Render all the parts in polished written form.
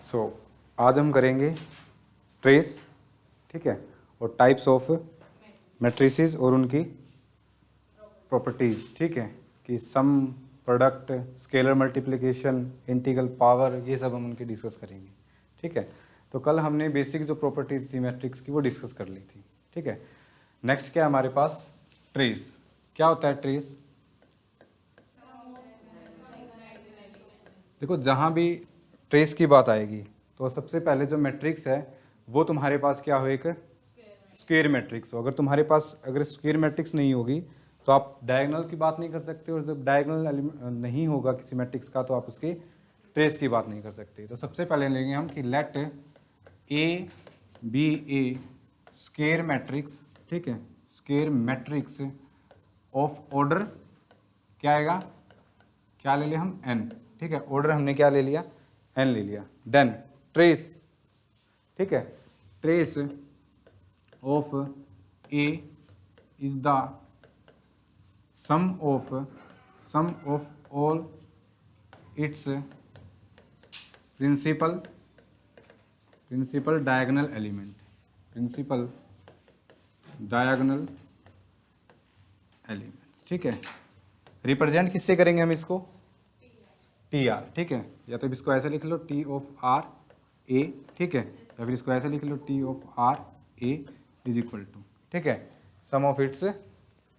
सो आज हम करेंगे ट्रेस, ठीक है, और टाइप्स ऑफ मैट्रिसेस और उनकी प्रॉपर्टीज, ठीक है, कि sum, product, scalar multiplication, integral power, ये सब हम उनके डिस्कस करेंगे, ठीक है। तो कल हमने बेसिक जो प्रॉपर्टीज थी मैट्रिक्स की वो डिस्कस कर ली थी, ठीक है। नेक्स्ट क्या है हमारे पास, ट्रेस। क्या होता है ट्रेस? देखो जहाँ भी ट्रेस की बात आएगी तो सबसे पहले जो मैट्रिक्स है वो तुम्हारे पास क्या हो, एक स्क्वायर मैट्रिक्स हो। अगर तुम्हारे पास अगर स्क्वायर मैट्रिक्स नहीं होगी तो आप डायगोनल की बात नहीं कर सकते, और जब डायगोनल नहीं होगा किसी मैट्रिक्स का तो आप उसके ट्रेस की बात नहीं कर सकते। तो सबसे पहले लेंगे हम कि let A B a square matrix, ठीक है, स्क्वायर मैट्रिक्स ऑफ ऑर्डर क्या आएगा, क्या ले लिया हम, एन, ठीक है। ऑर्डर हमने क्या ले लिया, एन ले लिया। देन ट्रेस, ठीक है, trace of A is the sum of all its principal diagonal element, principal diagonal element, ठीक है। रिप्रेजेंट किससे करेंगे हम इसको, टी आर, ठीक है, या तो इसको ऐसे लिख लो टी ऑफ आर ए, ठीक है, या फिर इसको ऐसे लिख लो T of R A is equal to, ठीक है, sum of its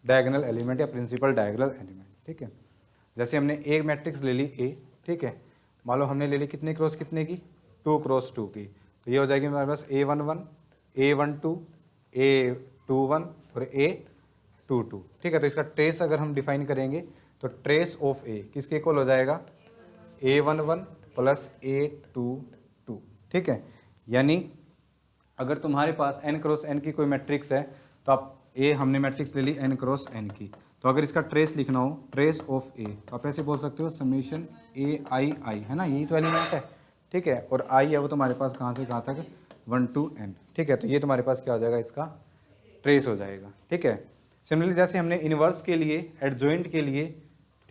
diagonal element या प्रिंसिपल डायगोनल एलिमेंट, ठीक है। जैसे हमने एक मैट्रिक्स ले ली ए, ठीक है, मान लो हमने ले ली कितने क्रॉस कितने की, 2 क्रॉस 2 की, तो ये हो जाएगी हमारे पास A11, A12, A21 और A22, ठीक है। तो इसका ट्रेस अगर हम डिफाइन करेंगे तो ट्रेस ऑफ ए किसके इक्वल हो जाएगा, A11 प्लस A22, ठीक है। यानी अगर तुम्हारे पास n क्रॉस n की कोई मैट्रिक्स है तो आप ए, हमने मैट्रिक्स ले ली n क्रॉस n की, तो अगर इसका ट्रेस लिखना हो, ट्रेस ऑफ ए, तो आप ऐसे बोल सकते हो समेशन ए आई आई, है ना, यही तो एलिमेंट है, ठीक है, और आई है वो तुम्हारे पास कहाँ से कहाँ तक, 1 to n, ठीक है। तो ये तुम्हारे पास क्या हो जाएगा, इसका ट्रेस हो जाएगा, ठीक है। सिमिलरली जैसे हमने इनवर्स के लिए, एडजॉइंट के लिए,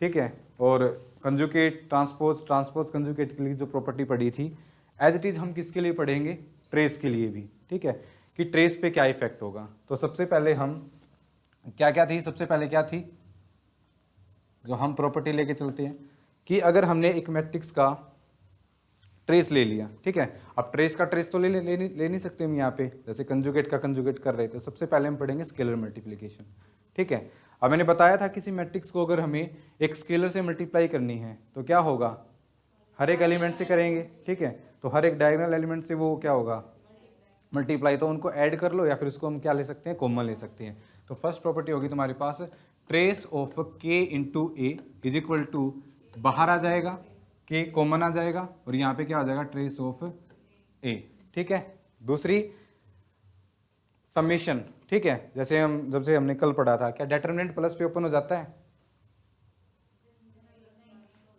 ठीक है, और कंजुगेट, ट्रांसपोज कंजुगेट के लिए जो प्रॉपर्टी पढ़ी थी, एज इट इज हम किसके लिए पढ़ेंगे, ट्रेस के लिए भी, ठीक है, कि ट्रेस पे क्या इफेक्ट होगा। तो सबसे पहले हम क्या क्या थी, सबसे पहले क्या थी जो हम प्रॉपर्टी लेके चलते हैं कि अगर हमने एक मैट्रिक्स का ट्रेस ले लिया, ठीक है, अब ट्रेस का ट्रेस तो ले नहीं सकते हम यहाँ पे, जैसे कंजुगेट का कंजुगेट कर रहे थे, तो सबसे पहले हम पढ़ेंगे स्केलर मल्टीप्लिकेशन, ठीक है। अब मैंने बताया था किसी मैट्रिक्स को अगर हमें एक स्केलर से मल्टीप्लाई करनी है तो क्या होगा, हर एक एलिमेंट से करेंगे, ठीक है, तो हर एक डायगोनल एलिमेंट से वो क्या होगा, मल्टीप्लाई, तो उनको ऐड कर लो या फिर उसको हम क्या ले सकते हैं, कॉमन ले सकते हैं। तो फर्स्ट प्रॉपर्टी होगी तुम्हारे पास trace of k into A is equal to, बाहर आ जाएगा के, कॉमन आ जाएगा, और यहाँ पे क्या आ जाएगा, ट्रेस ऑफ ए, ठीक है। दूसरी समेशन, ठीक है, जैसे हम जब से हमने कल पढ़ा था, क्या डेटरमिनेंट प्लस पे ओपन हो जाता है,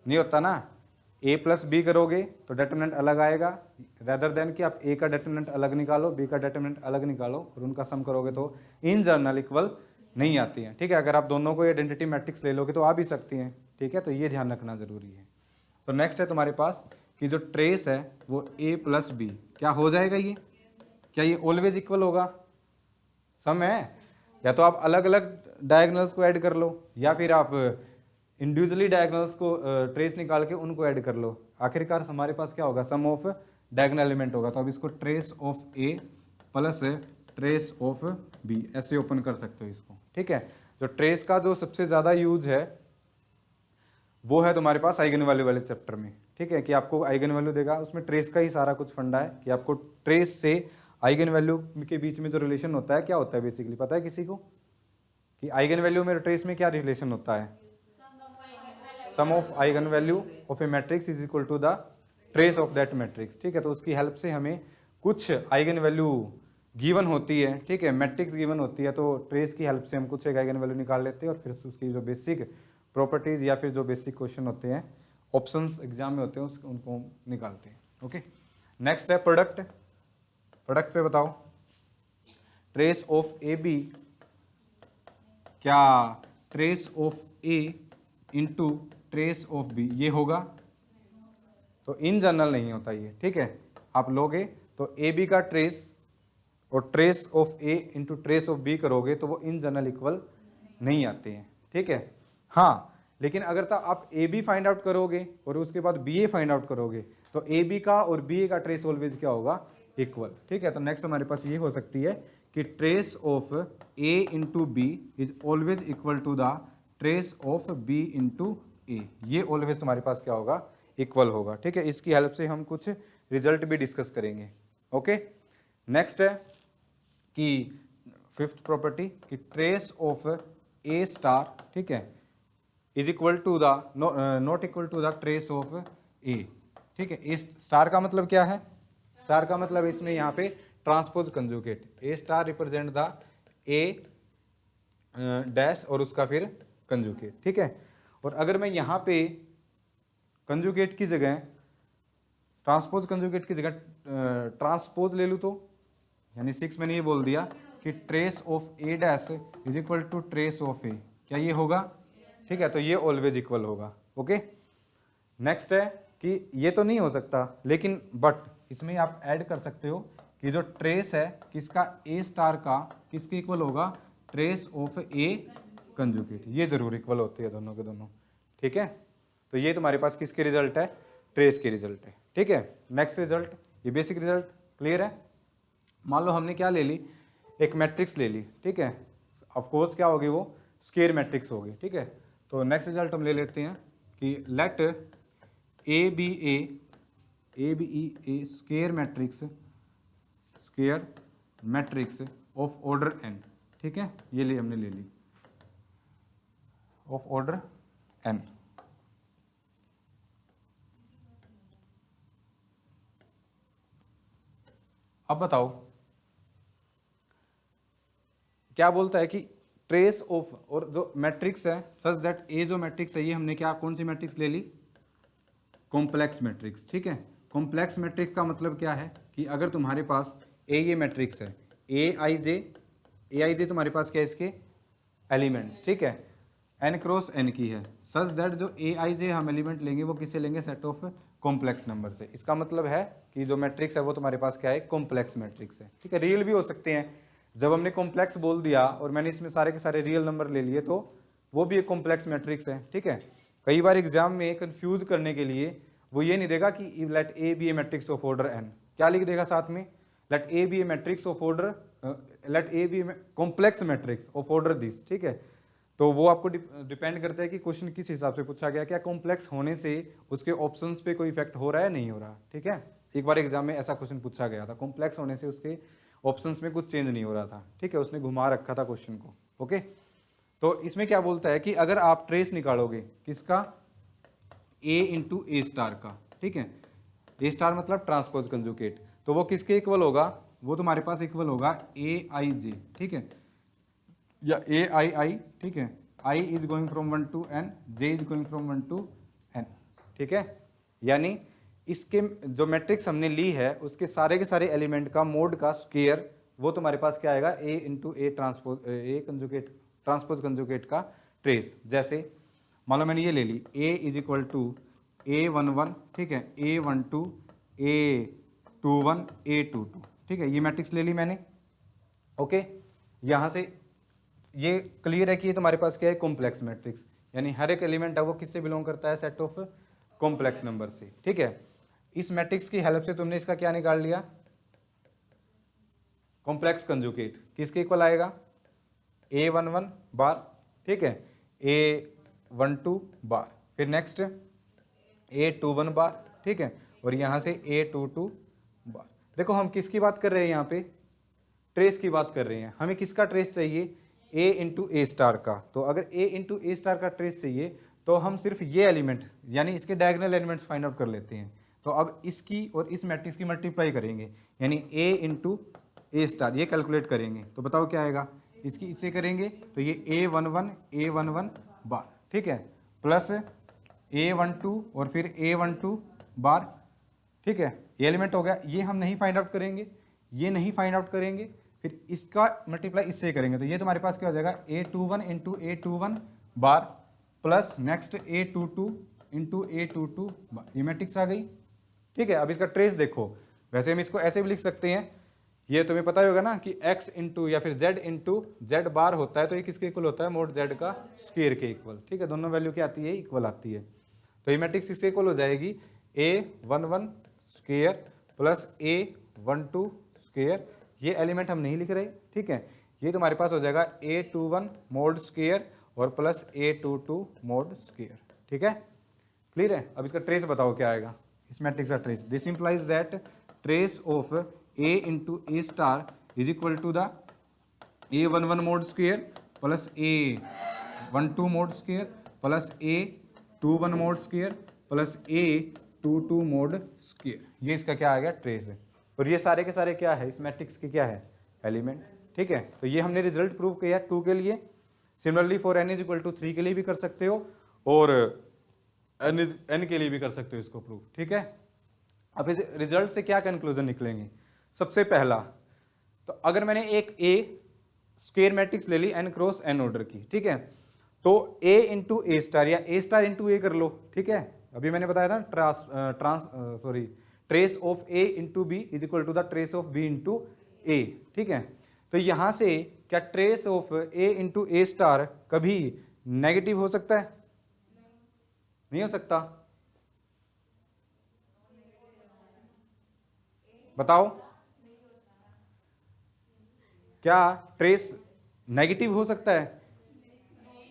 नहीं होता ना, a प्लस बी करोगे तो डेटरमिनेंट अलग आएगा, रेदर देन कि आप a का डेटरमिनेंट अलग निकालो, b का डेटरमिनेंट अलग निकालो और उनका सम करोगे तो इन जनरल इक्वल नहीं आती है, ठीक है। अगर आप दोनों को आइडेंटिटी मैट्रिक्स ले लोगे तो आ भी सकती हैं, ठीक है, तो ये ध्यान रखना जरूरी है। तो नेक्स्ट है तुम्हारे पास कि जो ट्रेस है वो a प्लस बी क्या हो जाएगा, ये क्या ये ऑलवेज इक्वल होगा, सम है, या तो आप अलग अलग डायगोनल्स को ऐड कर लो या फिर आप इंडिविजुअली डायगोनल्स को ट्रेस निकाल के उनको ऐड कर लो, आखिरकार हमारे पास क्या होगा, सम ऑफ डायगोनल एलिमेंट होगा। तो अब इसको trace of A plus trace of B ऐसे ओपन कर सकते हो इसको, ठीक है। जो ट्रेस का जो सबसे ज़्यादा यूज है वो है तुम्हारे पास आइगन वैल्यू वाले चैप्टर में, ठीक है, कि आपको आइगन वैल्यू देगा, उसमें ट्रेस का ही सारा कुछ फंडा है कि आपको ट्रेस से आइगन वैल्यू के बीच में जो रिलेशन होता है क्या होता है, बेसिकली पता है किसी को कि आइगन वैल्यू में ट्रेस में क्या रिलेशन होता है, sum of eigen value of a matrix is equal to the trace of that matrix, ठीक है। तो उसकी हेल्प से हमें कुछ आइगन वैल्यू गिवन होती है, ठीक है, मैट्रिक्स गिवन होती है, तो ट्रेस की हेल्प से हम कुछ एक आइगन वैल्यू निकाल लेते हैं और फिर उसकी जो बेसिक प्रॉपर्टीज या फिर जो बेसिक क्वेश्चन होते हैं, ऑप्शंस एग्जाम में होते हैं, उनको निकालते हैं, ओके। नेक्स्ट है प्रोडक्ट, प्रोडक्ट पे बताओ, ट्रेस ऑफ ए बी, क्या trace of A into trace of B ये होगा, तो इन जनरल नहीं होता ये, ठीक है, आप लोगे तो ए बी का ट्रेस और trace of A into trace of B करोगे तो वो इन जनरल इक्वल नहीं आते हैं, ठीक है। हाँ, लेकिन अगर तो आप ए बी फाइंड आउट करोगे और उसके बाद बी ए फाइंड आउट करोगे तो ए बी का और बी ए का ट्रेस ऑलवेज क्या होगा, इक्वल, ठीक है। तो नेक्स्ट हमारे पास ये हो सकती है कि trace of A into B is always equal to the trace of B into A, ये ऑलवेज तुम्हारे पास क्या होगा, इक्वल होगा, ठीक है। इसकी हेल्प से हम कुछ रिजल्ट भी डिस्कस करेंगे। ओके, नेक्स्ट है कि फिफ्थ प्रॉपर्टी कि ट्रेस ऑफ ए स्टार, ठीक है, is equal to the not equal to the trace of A, ठीक है। ए स्टार का मतलब क्या है, स्टार का मतलब इसमें यहाँ पे transpose conjugate, A star represent the A dash और उसका फिर कंजुगेट, ठीक है। और अगर मैं यहाँ पे कंजुगेट की जगह ट्रांसपोज कंजुगेट की जगह ट्रांसपोज ले लूँ तो यानी 6 मैंने ये बोल दिया कि trace of A dash is equal to trace of A, क्या ये होगा, ठीक है। तो ये ऑलवेज इक्वल होगा। ओके, नेक्स्ट है कि ये तो नहीं हो सकता लेकिन बट इसमें आप ऐड कर सकते हो कि जो ट्रेस है किसका, ए स्टार का किसके इक्वल होगा, ट्रेस ऑफ ए कंजुगेट, ये जरूर इक्वल होती है दोनों के दोनों, ठीक है। तो ये तुम्हारे पास किसके रिजल्ट है, ट्रेस के रिजल्ट है, ठीक है। नेक्स्ट रिजल्ट, ये बेसिक रिजल्ट क्लियर है। मान लो हमने क्या ले ली, एक मैट्रिक्स ले ली, ठीक है। ऑफ कोर्स क्या होगी वो, स्क्वायर मैट्रिक्स होगी, ठीक है। तो नेक्स्ट रिजल्ट हम ले लेते हैं कि let A B a square matrix of order n, ठीक है। ये ले हमने ले ली ऑफ ऑर्डर n। अब बताओ क्या बोलता है कि ट्रेस ऑफ, और जो मैट्रिक्स है सच दैट ए जो मैट्रिक्स है ये हमने क्या, कौन सी मैट्रिक्स ले ली, कॉम्प्लेक्स मैट्रिक्स, ठीक है। कॉम्प्लेक्स मैट्रिक्स का मतलब क्या है कि अगर तुम्हारे पास ये मैट्रिक्स है ए आई जे तुम्हारे पास क्या है, इसके एलिमेंट्स, ठीक है, n क्रॉस n की है, सच दैट जो ए आई जे हम एलिमेंट लेंगे वो किससे लेंगे, सेट ऑफ कॉम्प्लेक्स नंबर से। इसका मतलब है कि जो मैट्रिक्स है वो तुम्हारे पास क्या है, कॉम्प्लेक्स मैट्रिक्स है, ठीक है। रियल भी हो सकते हैं, जब हमने कॉम्प्लेक्स बोल दिया और मैंने इसमें सारे के सारे रियल नंबर ले लिए तो वो भी एक कॉम्प्लेक्स मैट्रिक्स है, ठीक है। कई बार एग्जाम में कंफ्यूज करने के लिए वो ये नहीं देगा कि let A B a matrix of order n, क्या लिख देगा साथ में, let A B a matrix of order, let A be complex matrix of order this, ठीक है। तो वो आपको डिपेंड करता है कि क्वेश्चन किस हिसाब से पूछा गया, क्या कॉम्प्लेक्स होने से उसके ऑप्शंस पे कोई इफेक्ट हो रहा है, नहीं हो रहा, ठीक है। एक बार एग्जाम में ऐसा क्वेश्चन पूछा गया था, कॉम्प्लेक्स होने से उसके ऑप्शंस में कुछ चेंज नहीं हो रहा था, ठीक है, उसने घुमा रखा था क्वेश्चन को। ओके, तो इसमें क्या बोलता है कि अगर आप ट्रेस निकालोगे किसका, ए इंटू ए स्टार का, ठीक है, ए स्टार मतलब ट्रांसपोज कंजुगेट, तो वो किसके इक्वल होगा, वो तुम्हारे पास इक्वल होगा ए आई जे, ठीक है, या ए आई आई, ठीक है, I is going from 1 to n, J is going from 1 to n, ठीक है। यानी इसके जो मैट्रिक्स हमने ली है उसके सारे के सारे एलिमेंट का मोड का स्क्वायर वो तुम्हारे पास क्या आएगा, A into A transpose A conjugate transpose conjugate का ट्रेस। जैसे मान लो मैंने ये ले ली, A is equal to A11, ठीक है, A12 A21 A22, ठीक है, ये मैट्रिक्स ले ली मैंने। ओके, यहाँ से ये क्लियर है कि ये तुम्हारे पास क्या है, कॉम्प्लेक्स मैट्रिक्स, यानी हर एक एलिमेंट है वो किससे बिलोंग करता है, सेट ऑफ कॉम्प्लेक्स नंबर से, ठीक है। इस मैट्रिक्स की हेल्प से तुमने इसका क्या निकाल लिया, कॉम्प्लेक्स कंजुगेट, किसके इक्वल आएगा, A11 बार, ठीक है, A12 बार, फिर नेक्स्ट A21 बार, ठीक है, और यहाँ से A22 बार। देखो हम किसकी बात कर रहे हैं, यहाँ पे ट्रेस की बात कर रहे हैं, हमें किसका ट्रेस चाहिए, A इंटू ए स्टार का। तो अगर A इंटू ए स्टार का ट्रेस चाहिए तो हम सिर्फ ये एलिमेंट यानी इसके डायगोनल एलिमेंट्स फाइंड आउट कर लेते हैं। तो अब इसकी और इस मैट्रिक्स की मल्टीप्लाई करेंगे, यानी A इंटू ए स्टार, ये कैलकुलेट करेंगे तो बताओ क्या आएगा, इसकी इससे करेंगे तो ये A11 बार, ठीक है, प्लस A12 और फिर A12 बार, ठीक है, ये एलिमेंट हो गया। ये हम नहीं फाइंड आउट करेंगे, ये नहीं फाइंड आउट करेंगे, फिर इसका मल्टीप्लाई इससे करेंगे तो ये तुम्हारे पास क्या हो जाएगा, A21 into A21 bar plus next A22 into A22 bar, ये मैट्रिक्स आ गई, ठीक है। अब इसका ट्रेस देखो, वैसे हम इसको ऐसे भी लिख सकते हैं, ये तुम्हें पता ही होगा ना कि x इंटू या फिर z इंटू जेड बार होता है, तो ये किसके इक्वल होता है, मोड z का स्क्वायर के इक्वल। ठीक है, दोनों वैल्यू क्या आती है, इक्वल आती है। तो ये मैट्रिक्स किसके इक्वल हो जाएगी, a11 square plus a12 square. ये एलिमेंट हम नहीं लिख रहे, ठीक है, ये तुम्हारे पास हो जाएगा a21 मोड स्क्वायर और प्लस a22 मोड स्क्वायर। ठीक है, क्लियर है। अब इसका ट्रेस बताओ क्या आएगा, इस मैट्रिक्स का trace. This implies that trace of a into A star is equal to the a11 mod square plus a12 mod square plus a21 mod square plus a22 mod square. ये इसका क्या आ गया, ट्रेस है। और ये सारे के सारे क्या है, इस मैट्रिक्स के क्या है, एलिमेंट। ठीक है, तो ये हमने रिजल्ट प्रूव किया 2 के लिए। Similarly for n is equal to 3 के लिए भी कर सकते हो और n के लिए भी कर सकते हो इसको प्रूव। ठीक है, अब इस रिजल्ट से क्या कंक्लूजन निकलेंगे। सबसे पहला, तो अगर मैंने एक a स्क्वायर मैट्रिक्स ले ली n क्रॉस n ऑर्डर की, ठीक है, तो a इंटू ए स्टार या a स्टार इंटू ए कर लो। ठीक है, अभी मैंने बताया था trace of a into B is equal to the trace of b into A. ठीक है, तो यहां से क्या trace of a into A star कभी नेगेटिव हो सकता है, नहीं हो सकता, बताओ क्या ट्रेस नेगेटिव हो सकता है।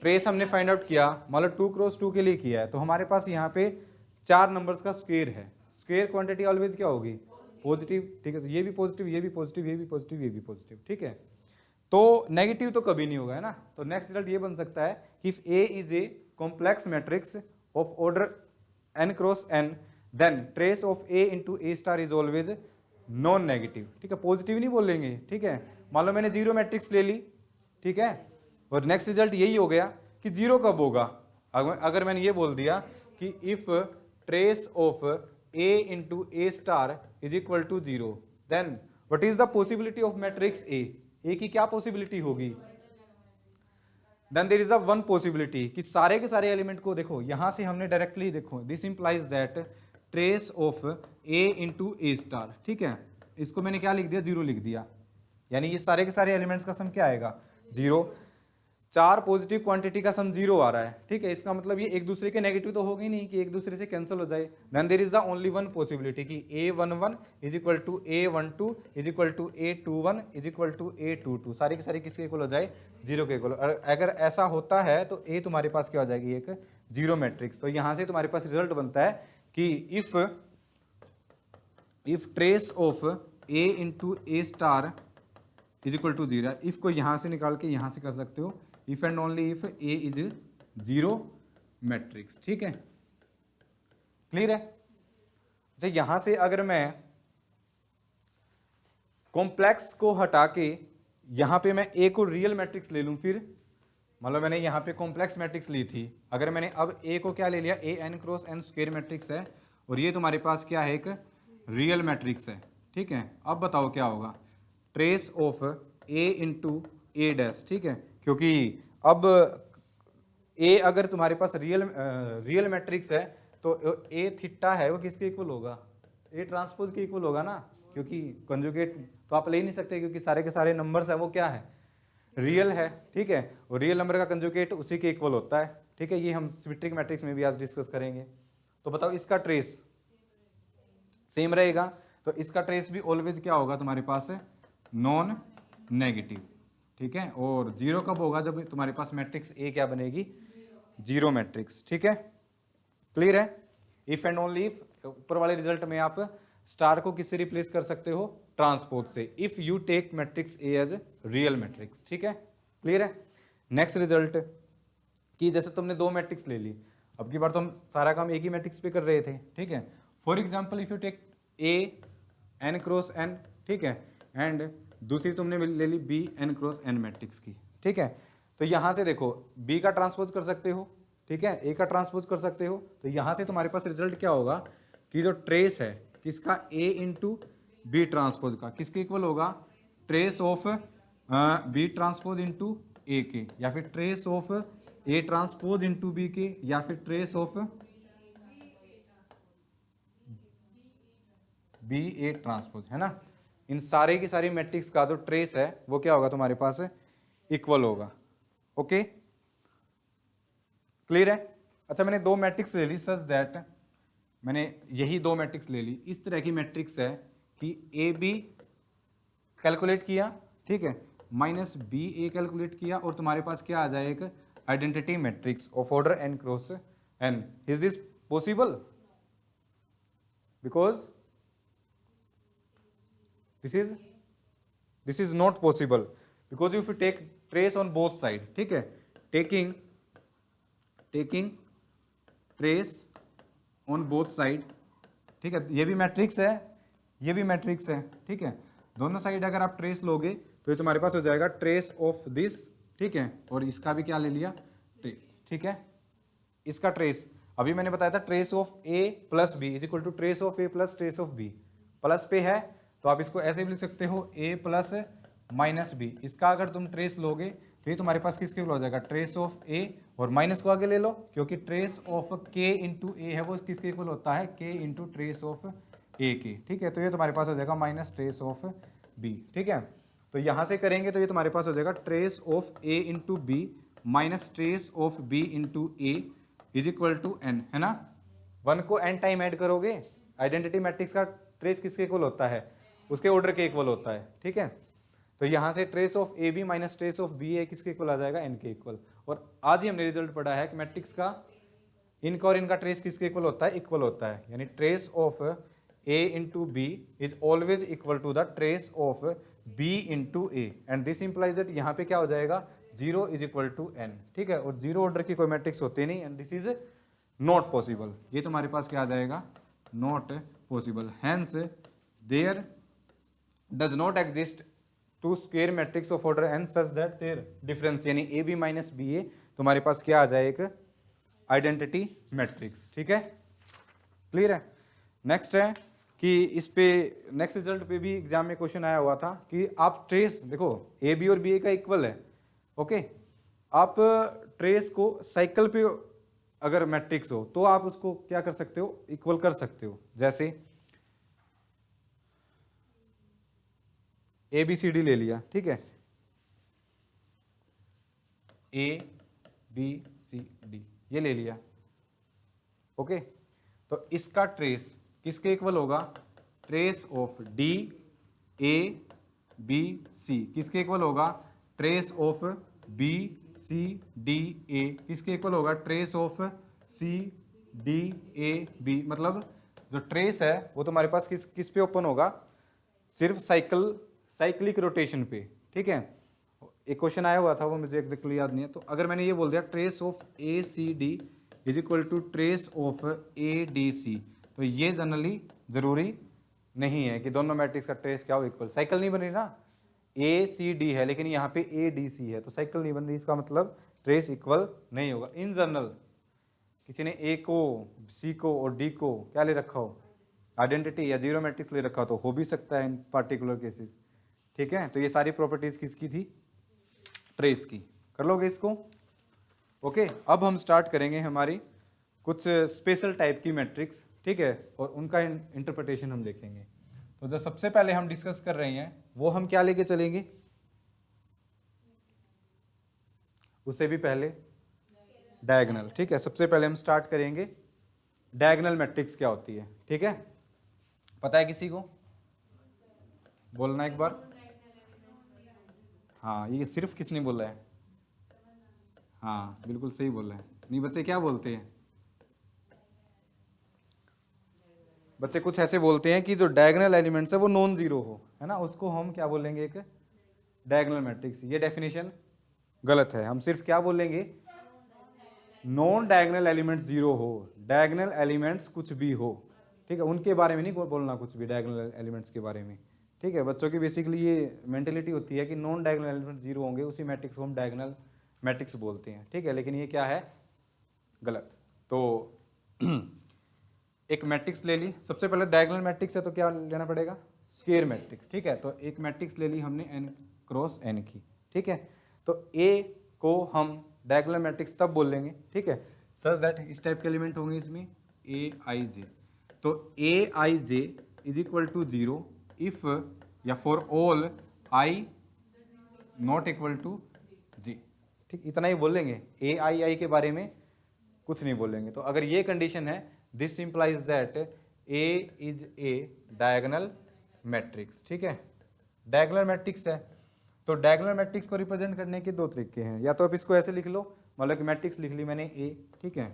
ट्रेस हमने फाइंड आउट किया, मतलब 2 क्रॉस 2 के लिए किया है, तो हमारे पास यहाँ पे 4 नंबर्स का स्क्वायर है। स्क्वायर क्वांटिटी ऑलवेज क्या होगी, पॉजिटिव। ठीक है, तो ये भी पॉजिटिव, ये भी पॉजिटिव, ये भी पॉजिटिव, ये भी पॉजिटिव। ठीक है, तो नेगेटिव तो कभी नहीं होगा, है ना। तो नेक्स्ट रिजल्ट ये बन सकता है कि if A is a complex matrix of order n cross n then trace of a into A star is always non negative. ठीक है, पॉजिटिव नहीं बोलेंगे। ठीक है, मान लो मैंने जीरो मैट्रिक्स ले ली, ठीक है, और नेक्स्ट रिजल्ट यही हो गया कि जीरो कब होगा, अगर मैंने ये बोल दिया कि if trace of a into A star is equal to zero then what is the possibility of matrix A की क्या पॉसिबिलिटी होगी, then there is a one possibility कि सारे के सारे एलिमेंट को देखो, यहां से हमने डायरेक्टली देखो, this implies that trace of a into A star. ठीक है, इसको मैंने क्या लिख दिया, जीरो लिख दिया, यानी ये सारे के सारे एलिमेंट्स का सम क्या आएगा, जीरो। 4 पॉजिटिव क्वांटिटी का सम जीरो आ रहा है। ठीक है, इसका मतलब ये एक दूसरे के नेगेटिव तो होगा ही नहीं कि एक दूसरे से कैंसिल हो जाए। Then there is the only one possibility कि a11 is equal to a12 is equal to a21 is equal to a22, सारी की सारी किसके इक्वल हो जाए, जीरो के इक्वल। अगर ऐसा होता है तो a तुम्हारे पास क्या हो जाएगी, एक जीरो मैट्रिक्स। तो यहां से तुम्हारे पास रिजल्ट बनता है कि if trace of a into A star is equal to zero. If को यहां से निकाल के यहां से कर सकते हो, if and only if A is zero matrix. ठीक है, क्लियर है। अच्छा, यहां से अगर मैं कॉम्प्लेक्स को हटा के यहां पे मैं ए को रियल मैट्रिक्स ले लूं, फिर मतलब मैंने यहां पे कॉम्प्लेक्स मैट्रिक्स ली थी, अगर मैंने अब ए को क्या ले लिया, A N cross N square matrix है, और ये तुम्हारे पास क्या है, एक रियल मैट्रिक्स है। ठीक है, अब बताओ क्या होगा, trace of A into A dash. ठीक है, क्योंकि अब ए अगर तुम्हारे पास रियल मैट्रिक्स है तो ए थीटा है वो किसके इक्वल होगा, ए ट्रांसपोज के इक्वल होगा ना, क्योंकि कंजुगेट तो आप ले ही नहीं सकते, क्योंकि सारे के सारे नंबर्स है वो क्या है, रियल है। ठीक है, और रियल नंबर का कंजुगेट उसी के इक्वल होता है। ठीक है, ये हम सिमेट्रिक मैट्रिक्स में भी आज डिस्कस करेंगे। तो बताओ इसका ट्रेस सेम रहेगा, तो इसका ट्रेस भी ऑलवेज क्या होगा तुम्हारे पास, नॉन नेगेटिव। ठीक है, और जीरो कब होगा, जब तुम्हारे पास मैट्रिक्स ए क्या बनेगी, जीरो मैट्रिक्स। ठीक है, क्लियर है। इफ एंड ओनली इफ, ऊपर वाले रिजल्ट में आप स्टार को किससे रिप्लेस कर सकते हो, ट्रांसपोज से, if you take matrix A as real matrix. ठीक है, क्लियर है। नेक्स्ट रिजल्ट कि जैसे तुमने 2 मैट्रिक्स ले ली, अब की बार तो हम सारा काम एक ही मैट्रिक्स पे कर रहे थे। ठीक है, for example if you take a N cross N, ठीक है, एंड दूसरी तुमने ले ली B N cross N matrix की। ठीक है, तो यहां से देखो बी का ट्रांसपोज कर सकते हो, ठीक है, ए का ट्रांसपोज कर सकते हो, तो यहां से तुम्हारे पास रिजल्ट क्या होगा कि जो ट्रेस है किसका, ए इंटू बी ट्रांसपोज का किसके इक्वल होगा, trace of B transpose into A के, या फिर trace of A transpose into B के, या फिर trace of B A transpose, है ना। इन सारे की सारी मैट्रिक्स का जो ट्रेस है वो क्या होगा तुम्हारे पास, इक्वल होगा। ओके, क्लियर है। अच्छा, मैंने दो मैट्रिक्स ले ली सच दैट, मैंने यही दो मैट्रिक्स ले ली, इस तरह की मैट्रिक्स है कि ए बी कैलकुलेट किया, ठीक है, माइनस बी ए कैलकुलेट किया, और तुम्हारे पास क्या आ जाए, एक identity matrix of order n cross n। Is this possible? Because this is not possible, because if you take trace on both side, ठीक है, taking trace on both side, ठीक है, ये भी मैट्रिक्स है, ये भी मैट्रिक्स है, ठीक है, दोनों साइड अगर आप ट्रेस लोगे तो ये तुम्हारे पास हो जाएगा ट्रेस ऑफ दिस, ठीक है, और इसका भी क्या ले लिया, ट्रेस, ठीक है, इसका ट्रेस। अभी मैंने बताया था trace of A plus B is equal to trace of A plus trace of B, plus पे है तो आप इसको ऐसे भी लिख सकते हो ए प्लस माइनस बी। इसका अगर तुम ट्रेस लोगे तो ये तुम्हारे पास किसके इक्वल हो जाएगा, ट्रेस ऑफ ए, और माइनस को आगे ले लो क्योंकि ट्रेस ऑफ के इंटू ए है वो किसके इक्वल होता है, के इंटू ट्रेस ऑफ ए के, ठीक है, तो ये तुम्हारे पास हो जाएगा माइनस ट्रेस ऑफ बी, ठीक है। तो यहां से करेंगे तो ये तुम्हारे पास हो जाएगा trace of A into B minus trace of B into A is equal to n, है ना। 1 को n टाइम ऐड करोगे, आइडेंटिटी मैट्रिक्स का ट्रेस किसके इक्वल होता है, उसके ऑर्डर के इक्वल होता है, ठीक है। तो यहां से trace of A B minus trace of B A किसके इक्वल आ जाएगा, n के इक्वल। और आज ही हमने रिजल्ट पढ़ा है कि मैट्रिक्स का इनका और इनका ट्रेस किसके इक्वल होता है, इक्वल होता है, यानी trace of a into B is always equal to the trace of b into A, and this implies that यहाँ पे क्या हो जाएगा, 0 इज इक्वल टू n, ठीक है, और 0 ऑर्डर की कोई मैट्रिक्स होती नहीं, and this is not possible, ये तुम्हारे पास क्या आ जाएगा, not possible. Hence there does not exist two square matrix of order n such that there difference, यानी A B minus B A तुम्हारे पास क्या आ जाए, एक आइडेंटिटी मैट्रिक्स, ठीक है, क्लियर है। नेक्स्ट है कि इस पे नेक्स्ट रिजल्ट पे भी एग्जाम में क्वेश्चन आया हुआ था कि आप ट्रेस देखो ए बी और बी ए का इक्वल है, ओके, आप ट्रेस को साइकिल पे अगर मैट्रिक्स हो तो आप उसको क्या कर सकते हो, इक्वल कर सकते हो। जैसे ए बी सी डी ले लिया, ठीक है, ए बी सी डी ये ले लिया, ओके, तो इसका ट्रेस किसके इक्वल होगा, trace of D A B C किसके इक्वल होगा, trace of B C D A किसके इक्वल होगा, trace of C D A B. मतलब जो ट्रेस है वो तुम्हारे पास किस पे ओपन होगा, सिर्फ साइक्लिक रोटेशन पे, ठीक है। एक क्वेश्चन आया हुआ था वो मुझे एग्जैक्टली याद नहीं है, तो अगर मैंने ये बोल दिया trace of A C D is equal to trace of A D C, तो ये जनरली जरूरी नहीं है कि दोनों मैट्रिक्स का ट्रेस क्या हो, इक्वल। साइकिल नहीं बन रही ना, ए सी डी है लेकिन यहाँ पे ए डी सी है तो साइकिल नहीं बन रही, इसका मतलब ट्रेस इक्वल नहीं होगा। इन जनरल किसी ने ए को सी को और डी को क्या ले रखा हो, आइडेंटिटी या जीरो मैट्रिक्स ले रखा हो, तो हो भी सकता है इन पार्टिकुलर केसेस, ठीक है। तो ये सारी प्रॉपर्टीज किसकी थी, ट्रेस की, कर लोगे इसको, ओके। अब हम स्टार्ट करेंगे हमारी कुछ स्पेशल टाइप की मैट्रिक्स, ठीक है, और उनका इंटरप्रिटेशन हम देखेंगे। तो जो सबसे पहले हम डिस्कस कर रहे हैं वो हम क्या लेके चलेंगे, उससे भी पहले डायगोनल, ठीक है। सबसे पहले हम स्टार्ट करेंगे डायगोनल मैट्रिक्स क्या होती है, ठीक है। पता है किसी को, बोलना एक बार। हाँ, ये सिर्फ किसने बोला है, हाँ बिल्कुल सही बोला है। नहीं बच्चे क्या बोलते हैं, बच्चे कुछ ऐसे बोलते हैं कि जो डायगोनल एलिमेंट्स है वो नॉन जीरो हो, है ना, उसको हम क्या बोलेंगे, एक डायगोनल मैट्रिक्स। ये डेफिनेशन गलत है, हम सिर्फ क्या बोलेंगे, नॉन डायगोनल एलिमेंट्स जीरो हो, डायगोनल एलिमेंट्स कुछ भी हो, ठीक है, उनके बारे में नहीं बोलना कुछ भी, डायगोनल एलिमेंट्स के बारे में, ठीक है। बच्चों की बेसिकली ये मेंटेलिटी होती है कि नॉन डायगोनल एलिमेंट्स जीरो होंगे, उसी मैट्रिक्स को हम डायगोनल मैट्रिक्स बोलते हैं, ठीक है, लेकिन ये क्या है, गलत। तो एक मैट्रिक्स ले ली, सबसे पहले डायगोनल मैट्रिक्स है तो क्या लेना पड़ेगा, स्क्वायर मैट्रिक्स, ठीक है। तो एक मैट्रिक्स ले ली हमने n क्रॉस n की, ठीक है। तो A को हम डायगोनल मैट्रिक्स तब बोल लेंगे, ठीक है, सच दैट इस टाइप के एलिमेंट होंगे इसमें A I J। तो A I J is equal to 0 if या for all I not equal to G. ठीक, इतना ही बोलेंगे, ए आई के बारे में कुछ नहीं बोलेंगे। तो अगर ये कंडीशन है, this implies that A is A diagonal matrix. ठीक है, डायगोनल मैट्रिक्स है। तो डायगोनल मैट्रिक्स को रिप्रेजेंट करने के दो तरीके हैं, या तो आप इसको ऐसे लिख लो, मतलब कि मैट्रिक्स लिख ली मैंने ए, ठीक है,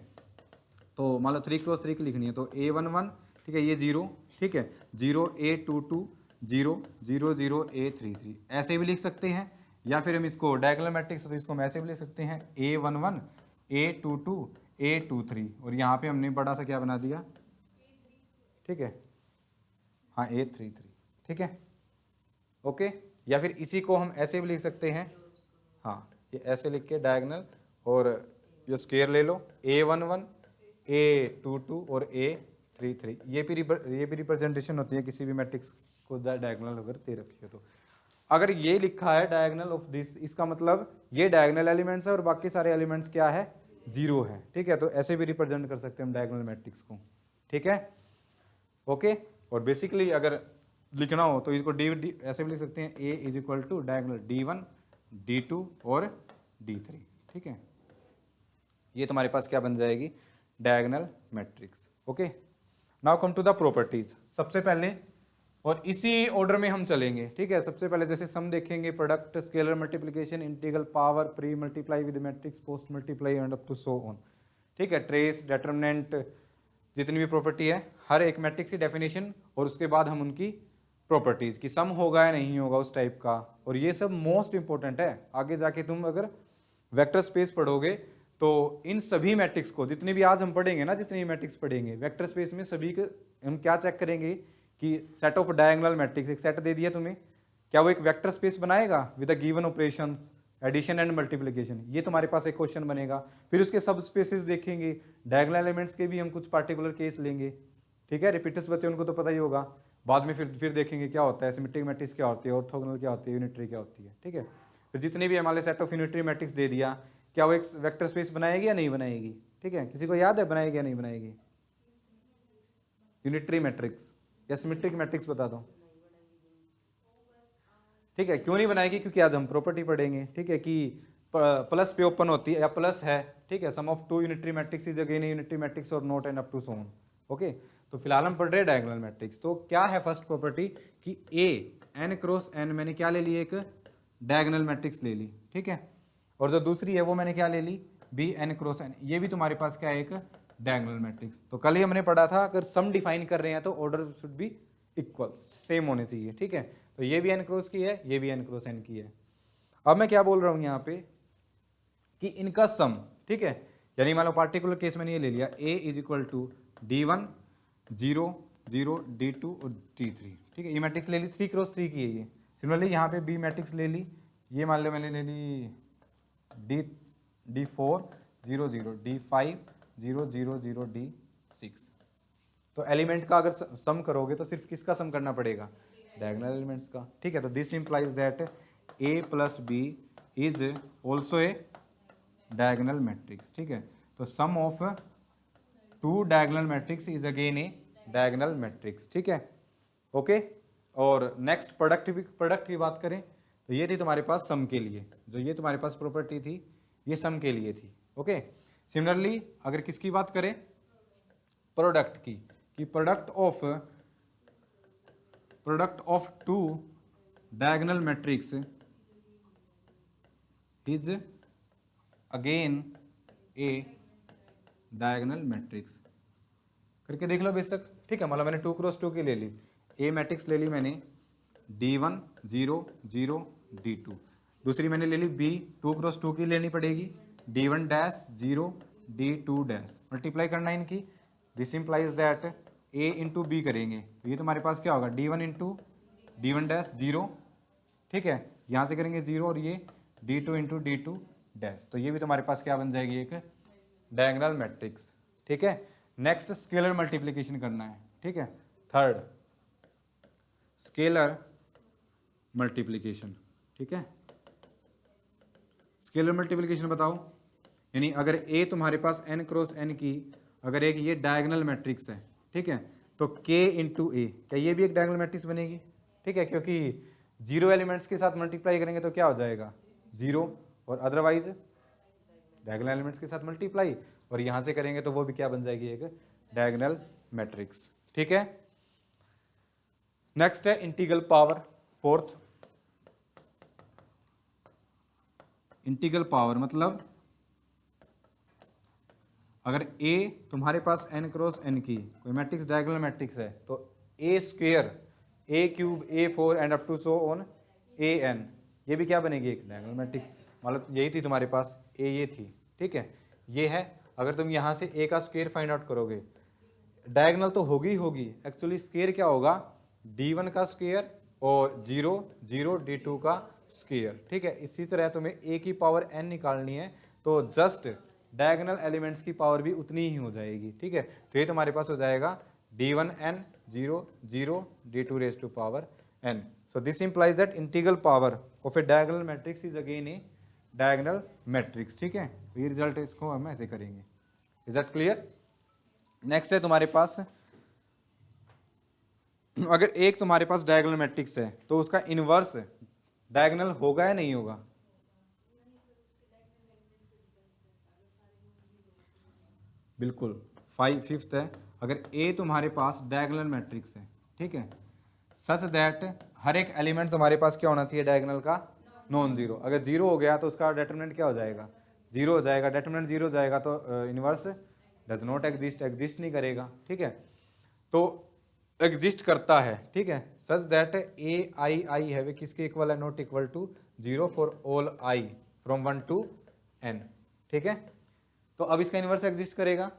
तो मान लो 3x3 की लिखनी है, तो A11, ठीक है, ये 0, ठीक है, 0 A22 0 0 0 A33 ऐसे भी लिख सकते हैं। या फिर हम इसको डायगोनल मैट्रिक्स, तो इसको हम ऐसे भी लिख सकते हैं A11 A22 A23, और यहाँ पे हमने बड़ा सा क्या बना दिया, ठीक है, हाँ A33, ठीक है, ओके। या फिर इसी को हम ऐसे भी लिख सकते हैं, हाँ, ये ऐसे लिख के डायगोनल, और ये स्क्वायर ले लो, A11 A22 और A33, ये भी रिप्रेजेंटेशन होती है किसी भी मैट्रिक्स को डायगोनल अगर दे रखी है। तो अगर ये लिखा है डायगोनल ऑफ दिस, इसका मतलब ये डायगोनल एलिमेंट्स है और बाकी सारे एलिमेंट्स क्या है, 0 है। ठीक है, तो ऐसे भी रिप्रेजेंट कर सकते हैं हम डायगोनल मैट्रिक्स को। ठीक है, ओके। और बेसिकली अगर लिखना हो तो इसको डी ऐसे भी लिख सकते हैं, A is equal to diagonal D1 D2 और D3। ठीक है, ये तुम्हारे पास क्या बन जाएगी, diagonal matrix. Okay, now come to the properties. सबसे पहले, और इसी ऑर्डर में हम चलेंगे, ठीक है। सबसे पहले जैसे सम देखेंगे, product, scalar multiplication, integral, power, pre multiply with matrix, post multiply and up to so on. ठीक है, ट्रेस, डिटरमिनेंट, जितनी भी प्रॉपर्टी है, हर एक मैट्रिक्स की डेफिनेशन, और उसके बाद हम उनकी प्रॉपर्टीज की सम होगा या नहीं होगा उस टाइप का। और ये सब मोस्ट इंपॉर्टेंट है, आगे जाके तुम अगर वेक्टर स्पेस पढ़ोगे तो इन सभी मैट्रिक्स को, जितने भी आज हम पढ़ेंगे ना, जितने भी मैट्रिक्स पढ़ेंगे वेक्टर स्पेस में, सभी के हम क्या चेक करेंगे कि सेट ऑफ डायगोनल मैट्रिक्स, एक सेट दे दिया तुम्हें, क्या वो एक वेक्टर स्पेस बनाएगा with the given operations, addition and multiplication, ये तुम्हारे पास एक क्वेश्चन बनेगा। फिर उसके सब स्पेसेस देखेंगे, डायगोनल एलिमेंट्स के भी हम कुछ पार्टिकुलर केस लेंगे। ठीक है, रिपीटर्स बच्चे उनको तो पता ही होगा। बाद में फिर देखेंगे क्या होता है, सिमेट्रिक मैट्रिक्स क्या होती है, ऑर्थोगोनल क्या होती है, यूनिटरी क्या होती है। ठीक है, फिर जितने भी हमारे सेट ऑफ यूनिटरी मैट्रिक्स दे दिया, क्या वो एक वेक्टर स्पेस बनाएगी या नहीं बनाएगी। ठीक है, किसी को याद है बनाएगी या नहीं बनाएगी, यूनिटरी मैट्रिक्स या सिमेट्रिक मैट्रिक्स बता दो। ठीक है, क्यों नहीं बनाएगी, क्योंकि आज हम प्रॉपर्टी पढ़ेंगे। ठीक है, कि प्लस पे ओपन होती है या प्लस है। ठीक है, sum of two unitary matrix is again unitary matrix और not and up to so on. Okay, तो फिलहाल हम पढ़ रहे हैं डायगोनल मैट्रिक्स। तो क्या है फर्स्ट प्रॉपर्टी कि ए n क्रॉस n, मैंने क्या ले ली, एक डायगोनल मैट्रिक्स ले ली। ठीक है, और जो दूसरी है वो मैंने क्या ले ली, बी n क्रॉस n, ये भी तुम्हारे पास क्या है, एक डायगोनल मैट्रिक्स। तो कल ही हमने पढ़ा था, अगर सम डिफाइन कर रहे हैं तो order should be equal, same होने चाहिए। ठीक है, तो ये भी n क्रॉस की है, ये भी n क्रॉस n की है। अब मैं क्या बोल रहा हूँ यहाँ पे कि इनका सम, ठीक है, यानी मान लो पार्टिकुलर केस मैंने ये ले लिया, a is equal to D1 0 0 D2 और D3। ठीक है, ये मैट्रिक्स ले ली, 3x3 की है ये। सिमिलरली यहाँ पे बी मैट्रिक्स ले ली, ये मान लो मैंने ले ली D4 0 0 D5 0 0 0 D6। तो एलिमेंट का अगर सम करोगे तो सिर्फ किसका सम करना पड़ेगा, डायगोनल एलिमेंट्स का। ठीक है, तो this implies that a plus B is also a diagonal matrix. ठीक है, तो sum of two diagonal matrix is again a diagonal matrix. ठीक है, ओके। और नेक्स्ट प्रोडक्ट की बात करें तो ये थी तुम्हारे पास सम के लिए, जो ये तुम्हारे पास प्रॉपर्टी थी ये सम के लिए थी। ओके, सिमिलरली अगर किसकी बात करें, प्रोडक्ट की, कि product of two diagonal matrix is again a diagonal matrix, करके देख लो बेशक। ठीक है, मतलब मैंने 2x2 की ले ली, ए मैट्रिक्स ले ली मैंने D1 0 0 D2, दूसरी मैंने ले ली B 2x2 की लेनी पड़ेगी, D1 dash 0 D2 dash, multiply करना है इनकी। This implies that A into B करेंगे तो ये तुम्हारे पास क्या होगा, D1 इंटू D1 डैश 0। ठीक है, यहाँ से करेंगे 0 और ये D2 इंटू D2 डैश, तो ये भी तुम्हारे पास क्या बन जाएगी, एक डायगोनल मैट्रिक्स। ठीक है, नेक्स्ट स्केलर मल्टीप्लिकेशन करना है। ठीक है, थर्ड स्केलर मल्टीप्लिकेशन। ठीक है, स्केलर मल्टीप्लिकेशन बताओ, यानी अगर A तुम्हारे पास n क्रॉस n की अगर एक ये डायगोनल मैट्रिक्स है, ठीक है, तो k इंटू ए, क्या ये भी एक डायगोनल मैट्रिक्स बनेगी? ठीक है, क्योंकि 0 एलिमेंट्स के साथ मल्टीप्लाई करेंगे तो क्या हो जाएगा 0, और अदरवाइज डायगोनल एलिमेंट्स के साथ मल्टीप्लाई, और यहां से करेंगे तो वो भी क्या बन जाएगी, एक डायगोनल मैट्रिक्स। ठीक है, नेक्स्ट है integral power, fourth. Integral power मतलब अगर A तुम्हारे पास n क्रॉस n की कोई मैट्रिक्स डायगोनल मैट्रिक्स है तो a square a cube a4 and up to so on an, ये भी क्या बनेगी, एक डायगोनल मैट्रिक्स। मतलब यही थी तुम्हारे पास a, ये थी, ठीक है, ये है। अगर तुम यहाँ से a का स्क्वेयर फाइंड आउट करोगे, डायगोनल तो होगी ही होगी, एक्चुअली स्क्वेयर क्या होगा, d1 का स्क्वेयर और 0 0 d2 का स्क्वेयर। ठीक है, इसी तरह तुम्हें a की पावर n निकालनी है तो जस्ट डायगोनल एलिमेंट्स की पावर भी उतनी ही हो जाएगी। ठीक है, तो ये तुम्हारे पास हो जाएगा d1n 0 0 d2 raise to power n। So this implies that integral power of a diagonal matrix is again a diagonal matrix. ठीक है, ये रिजल्ट इसको हम ऐसे करेंगे। Is that clear? नेक्स्ट है तुम्हारे पास, अगर एक तुम्हारे पास डायगोनल मैट्रिक्स है तो उसका इनवर्स डायगोनल होगा या नहीं होगा? बिल्कुल, फिफ्थ है, अगर ए तुम्हारे पास डायगोनल मैट्रिक्स है, ठीक है, सच दैट हर एक एलिमेंट तुम्हारे पास क्या होना चाहिए, डायगोनल का नॉन जीरो। अगर जीरो हो गया तो उसका डेटरमिनेंट क्या हो जाएगा, जीरो हो जाएगा। डेटरमिनेंट जीरो हो जाएगा तो inverse does not exist, exist नहीं करेगा। ठीक है, तो एग्जिस्ट करता है। ठीक है, सच दैट ए आई आई है किसके इक्वल है, not equal to zero for all I from 1 to n। ठीक है, तो अब इसका इनवर्स एग्जिस्ट करेगा,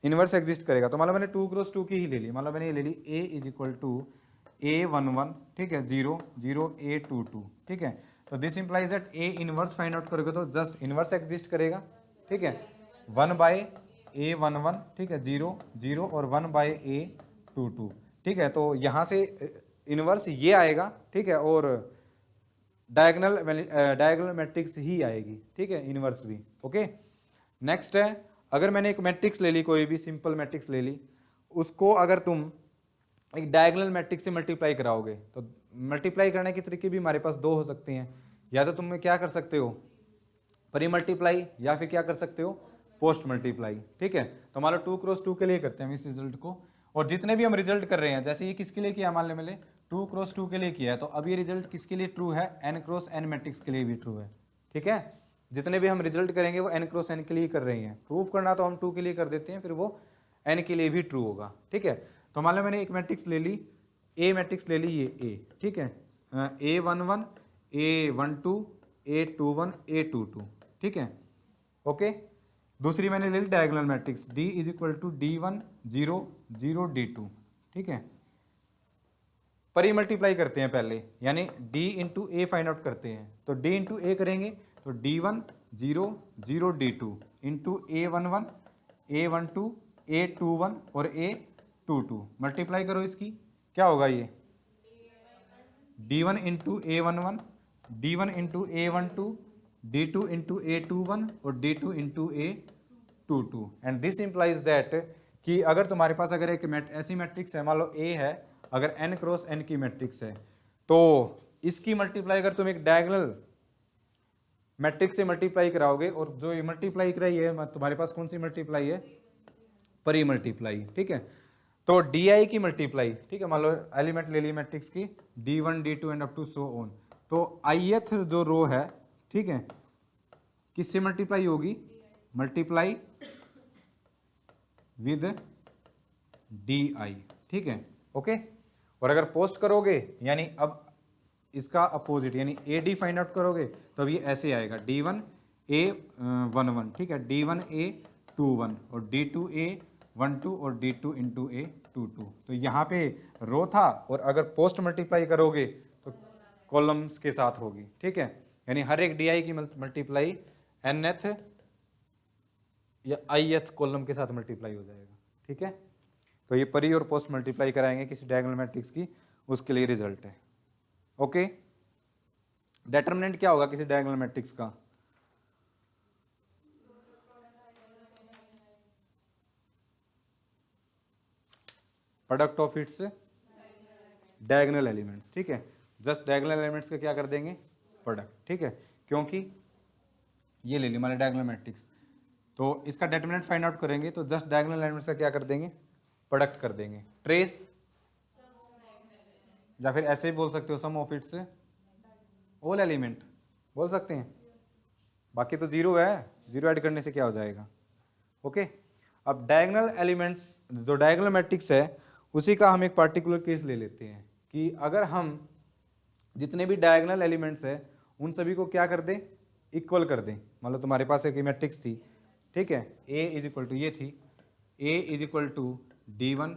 इनवर्स एग्जिस्ट करेगा। तो मान लो मैंने 2 क्रॉस 2 की ही ले ली, मान लो मैंने ये ले ली a is equal to a11, ठीक है, 0 0 a22। ठीक है, तो this implies that a inverse find out करोगे तो जस्ट इनवर्स एग्जिस्ट करेगा। ठीक है, 1 बाय a11, ठीक है, 0 0 और 1 बाय a22। ठीक है, तो यहाँ से इनवर्स ये आएगा। ठीक है, और डायगोनल मैट्रिक्स ही आएगी। ठीक है, इनवर्स भी। ओके, नेक्स्ट है, अगर मैंने एक मैट्रिक्स ले ली, कोई भी सिंपल मैट्रिक्स ले ली, उसको अगर तुम एक डायगोनल मैट्रिक्स से मल्टीप्लाई कराओगे तो मल्टीप्लाई करने के तरीके भी हमारे पास दो हो सकते हैं। या तो तुम क्या कर सकते हो, प्री मल्टीप्लाई, या फिर क्या कर सकते हो, पोस्ट मल्टीप्लाई। ठीक है, तो मान लो 2 क्रॉस 2 के लिए करते हैं हम इस रिजल्ट को, और जितने भी हम रिजल्ट कर रहे हैं, जैसे ये किसके लिए किया, मान लो मैंने 2 क्रॉस 2 के लिए किया है, तो अब ये रिजल्ट किसके लिए ट्रू है, n क्रॉस n मैट्रिक्स के लिए भी ट्रू है। ठीक है, जितने भी हम रिजल्ट करेंगे वो n क्रॉस n के लिए कर रहे हैं। प्रूफ करना तो हम 2 के लिए कर देते हैं, फिर वो n के लिए भी ट्रू होगा। ठीक है, तो मान लो मैंने एक मैट्रिक्स ले ली, a मैट्रिक्स ले ली, ये a, ठीक है, a11 a12 a21 a22। ठीक है, ओके, दूसरी मैंने ले ली diagonal matrix d is equal to d1 0 0 d2। ठीक है, परी मल्टीप्लाई करते हैं पहले, यानी d इंटू ए फाइंड आउट करते हैं, तो d इंटू ए करेंगे तो d1 0 0 d2 into a11 a12 a21 और a22 मल्टीप्लाई करो इसकी, क्या होगा ये, d1 into a11 d1 into a12 d2 into a21 और d2 into a22। And this implies that कि अगर तुम्हारे पास अगर एक ऐसी मैट्रिक्स है, मान लो a है, अगर n क्रॉस n की मैट्रिक्स है, तो इसकी मल्टीप्लाई अगर तुम एक डायगोनल मैट्रिक्स से मल्टीप्लाई कराओगे, और जो ये मल्टीप्लाई कराई है तुम्हारे पास कौन सी मल्टीप्लाई है, परी मल्टीप्लाई। ठीक है, तो di की मल्टीप्लाई, ठीक है, मान लो एलिमेंट ले ली मैट्रिक्स की d1 d2 and up to so on, तो ith जो रो है, ठीक है, किससे मल्टीप्लाई होगी, मल्टीप्लाई विद di। ठीक है, ओके, और अगर पोस्ट करोगे यानी अब इसका अपोजिट यानी AD फाइंड आउट करोगे तो ये ऐसे आएगा d1 a11, ठीक है, d1 a21 और d2 a12 और d2 इंटू a22। तो यहाँ पे रो था, और अगर पोस्ट मल्टीप्लाई करोगे तो कॉलम्स के साथ होगी। ठीक है, यानी हर एक di की मल्टीप्लाई nth या ith कॉलम के साथ मल्टीप्लाई हो जाएगा। ठीक है, तो ये परी और पोस्ट मल्टीप्लाई कराएंगे किसी डायगोनल मैट्रिक्स की, उसके लिए रिजल्ट है। ओके, डेटरमिनेंट क्या होगा किसी डायगोनल मैट्रिक्स का, product of its diagonal elements, ठीक है। जस्ट डायगोनल एलिमेंट्स का क्या कर देंगे, प्रोडक्ट, ठीक है, क्योंकि ये ले ली हमारे डायगोनल मैट्रिक्स, तो इसका डिटरमिनेंट फाइंड आउट करेंगे तो जस्ट डायगोनल एलिमेंट्स का क्या कर देंगे, प्रोडक्ट कर देंगे। ट्रेस, या फिर ऐसे भी बोल सकते हो सम ऑफ इट्स ऑल एलिमेंट बोल सकते हैं, बाकी तो जीरो है, जीरो ऐड करने से क्या हो जाएगा, ओके। अब डायगोनल एलिमेंट्स, जो डायगोनल मैट्रिक्स है उसी का हम एक पार्टिकुलर केस ले लेते हैं कि अगर हम जितने भी डायगोनल एलिमेंट्स है उन सभी को क्या कर दें, इक्वल कर दें। मतलब तुम्हारे पास एक मैट्रिक्स थी, ठीक है, ए इज इक्वल टू ये थी, ए is equal to D1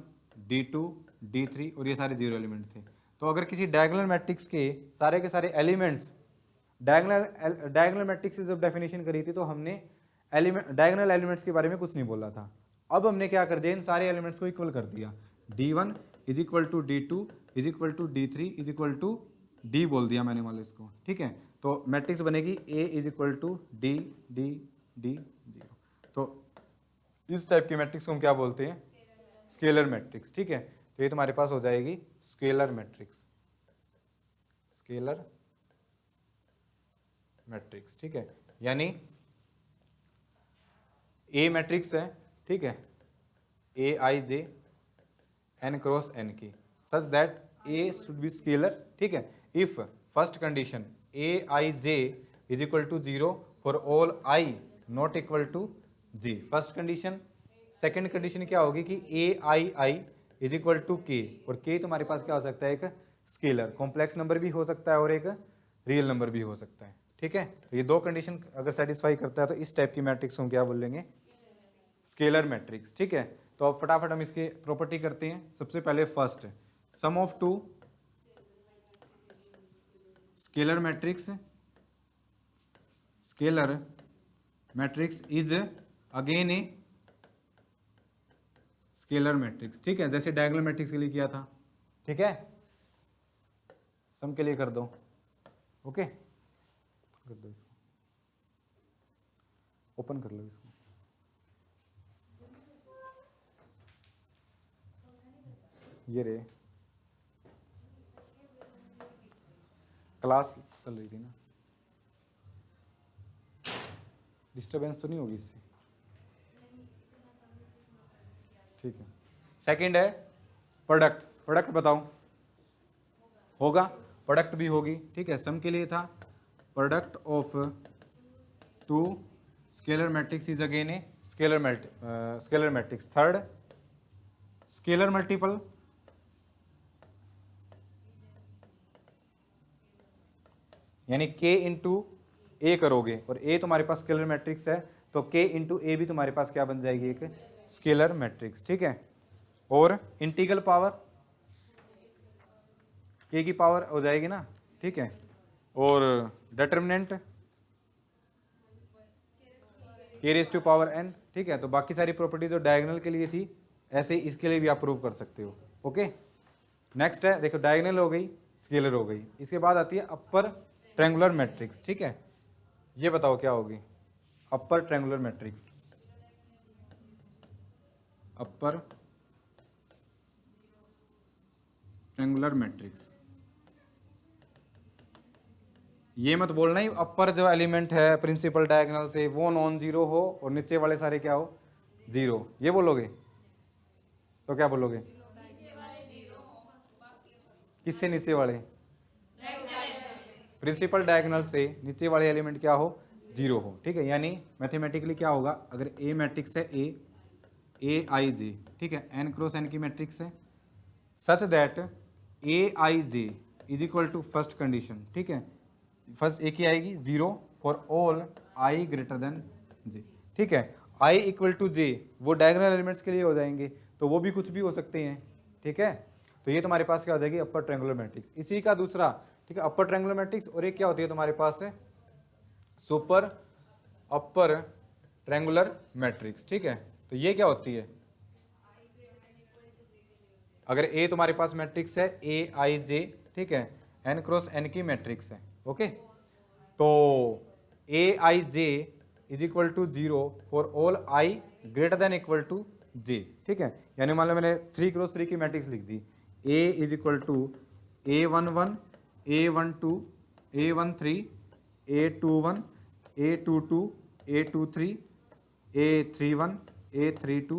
D2 D3 और ये सारे जीरो एलिमेंट थे। तो अगर किसी डायगोनल मैट्रिक्स के सारे एलिमेंट्स, डायगोनल मैट्रिक्स से जब डेफिनेशन करी थी तो हमने डायगोनल एलिमेंट्स के बारे में कुछ नहीं बोला था। अब हमने क्या कर दिया, इन सारे एलिमेंट्स को इक्वल कर दिया। D1 is equal to D2 is equal to D3 is equal to D बोल दिया मैंने मान लो इसको, ठीक है। तो मैट्रिक्स बनेगी A is equal to D D D 0। तो इस टाइप की मैट्रिक्स को हम क्या बोलते हैं, स्केलर मैट्रिक्स, ठीक है। तो ये तुम्हारे पास हो जाएगी स्केलर मैट्रिक्स, स्केलर मैट्रिक्स, ठीक है। यानी ए मैट्रिक्स है, ठीक है, Aij n क्रॉस n की, such that A should be scalar, ठीक है। If first condition Aij is equal to 0 for all I not equal to J, first condition. Second condition क्या होगी कि Ai is equal to K, और K तुम्हारे पास क्या हो सकता है, एक स्केलर, कॉम्प्लेक्स नंबर भी हो सकता है और एक रियल नंबर भी हो सकता है, ठीक है। तो ये दो कंडीशन अगर सेटिस्फाई करता है तो इस टाइप की मैट्रिक्स हम क्या बोल लेंगे, स्केलर मैट्रिक्स, ठीक है। तो अब फटाफट हम इसके प्रॉपर्टी करते हैं। सबसे पहले first, sum of two scalar matrix, scalar matrix is again a scalar matrix, ठीक है, जैसे डायगोनल मैट्रिक्स के लिए किया था, ठीक है। सम के लिए कर दो, ओके, कर दो इसको, ओपन कर लो इसको। ये रे क्लास चल रही थी ना, डिस्टरबेंस तो नहीं होगी इससे, ठीक है। सेकंड है प्रोडक्ट, प्रोडक्ट बताओ, होगा, प्रोडक्ट भी होगी, ठीक है। सम के लिए था product of two scalar matrix is again a scalar matrix. Third, scalar multiple, यानी k इंटू ए करोगे और a तुम्हारे पास स्केलर मैट्रिक्स है तो k इंटू ए भी तुम्हारे पास क्या बन जाएगी, एक स्केलर मैट्रिक्स, ठीक है। और इंटीग्रल पावर, k की पावर हो जाएगी ना, ठीक है। और determinant k raise to power n, ठीक है। तो बाकी सारी प्रॉपर्टी जो डायगोनल के लिए थी ऐसे ही इसके लिए भी आप प्रूव कर सकते हो, ओके। नेक्स्ट है, देखो डायगोनल हो गई, स्केलर हो गई, इसके बाद आती है अपर ट्रायंगुलर मैट्रिक्स, ठीक है। ये बताओ क्या होगी, अपर ट्रायंगुलर मैट्रिक्स, अपर ट्रायंगुलर मैट्रिक्स। ये मत बोलना ही अपर जो एलिमेंट है प्रिंसिपल डायगोनल से वो नॉन जीरो हो और नीचे वाले सारे क्या हो, जीरो, ये बोलोगे तो क्या बोलोगे, किससे नीचे वाले, प्रिंसिपल डायगोनल से नीचे वाले एलिमेंट क्या हो, जीरो हो, ठीक है। यानी मैथमेटिकली क्या होगा, अगर ए मैट्रिक्स है Aij, ठीक है, n क्रॉस n की मैट्रिक्स है, such that Aij is equal to first condition, ठीक है, फर्स्ट ए की आएगी 0 for all i greater than j, ठीक है। i इक्वल टू j वो डायगोनल एलिमेंट्स के लिए हो जाएंगे, तो वो भी कुछ भी हो सकते हैं, ठीक है। तो ये तुम्हारे पास क्या हो जाएगी, अपर ट्रायंगुलर मैट्रिक्स। इसी का दूसरा, ठीक है, अपर ट्रायंगुलर मैट्रिक्स, और एक क्या होती है तुम्हारे पास है सुपर अपर ट्रायंगुलर मैट्रिक्स, ठीक है। तो ये क्या होती है, अगर ए तुम्हारे पास मैट्रिक्स है Aij, ठीक है, n क्रॉस n की मैट्रिक्स है, ओके। तो Aij is equal to 0 for all i greater than equal to J, ठीक है। यानी मान लो मैंने 3x3 की मैट्रिक्स लिख दी, A is equal to A11 A12 A13 A21 A22 A23 A31 A32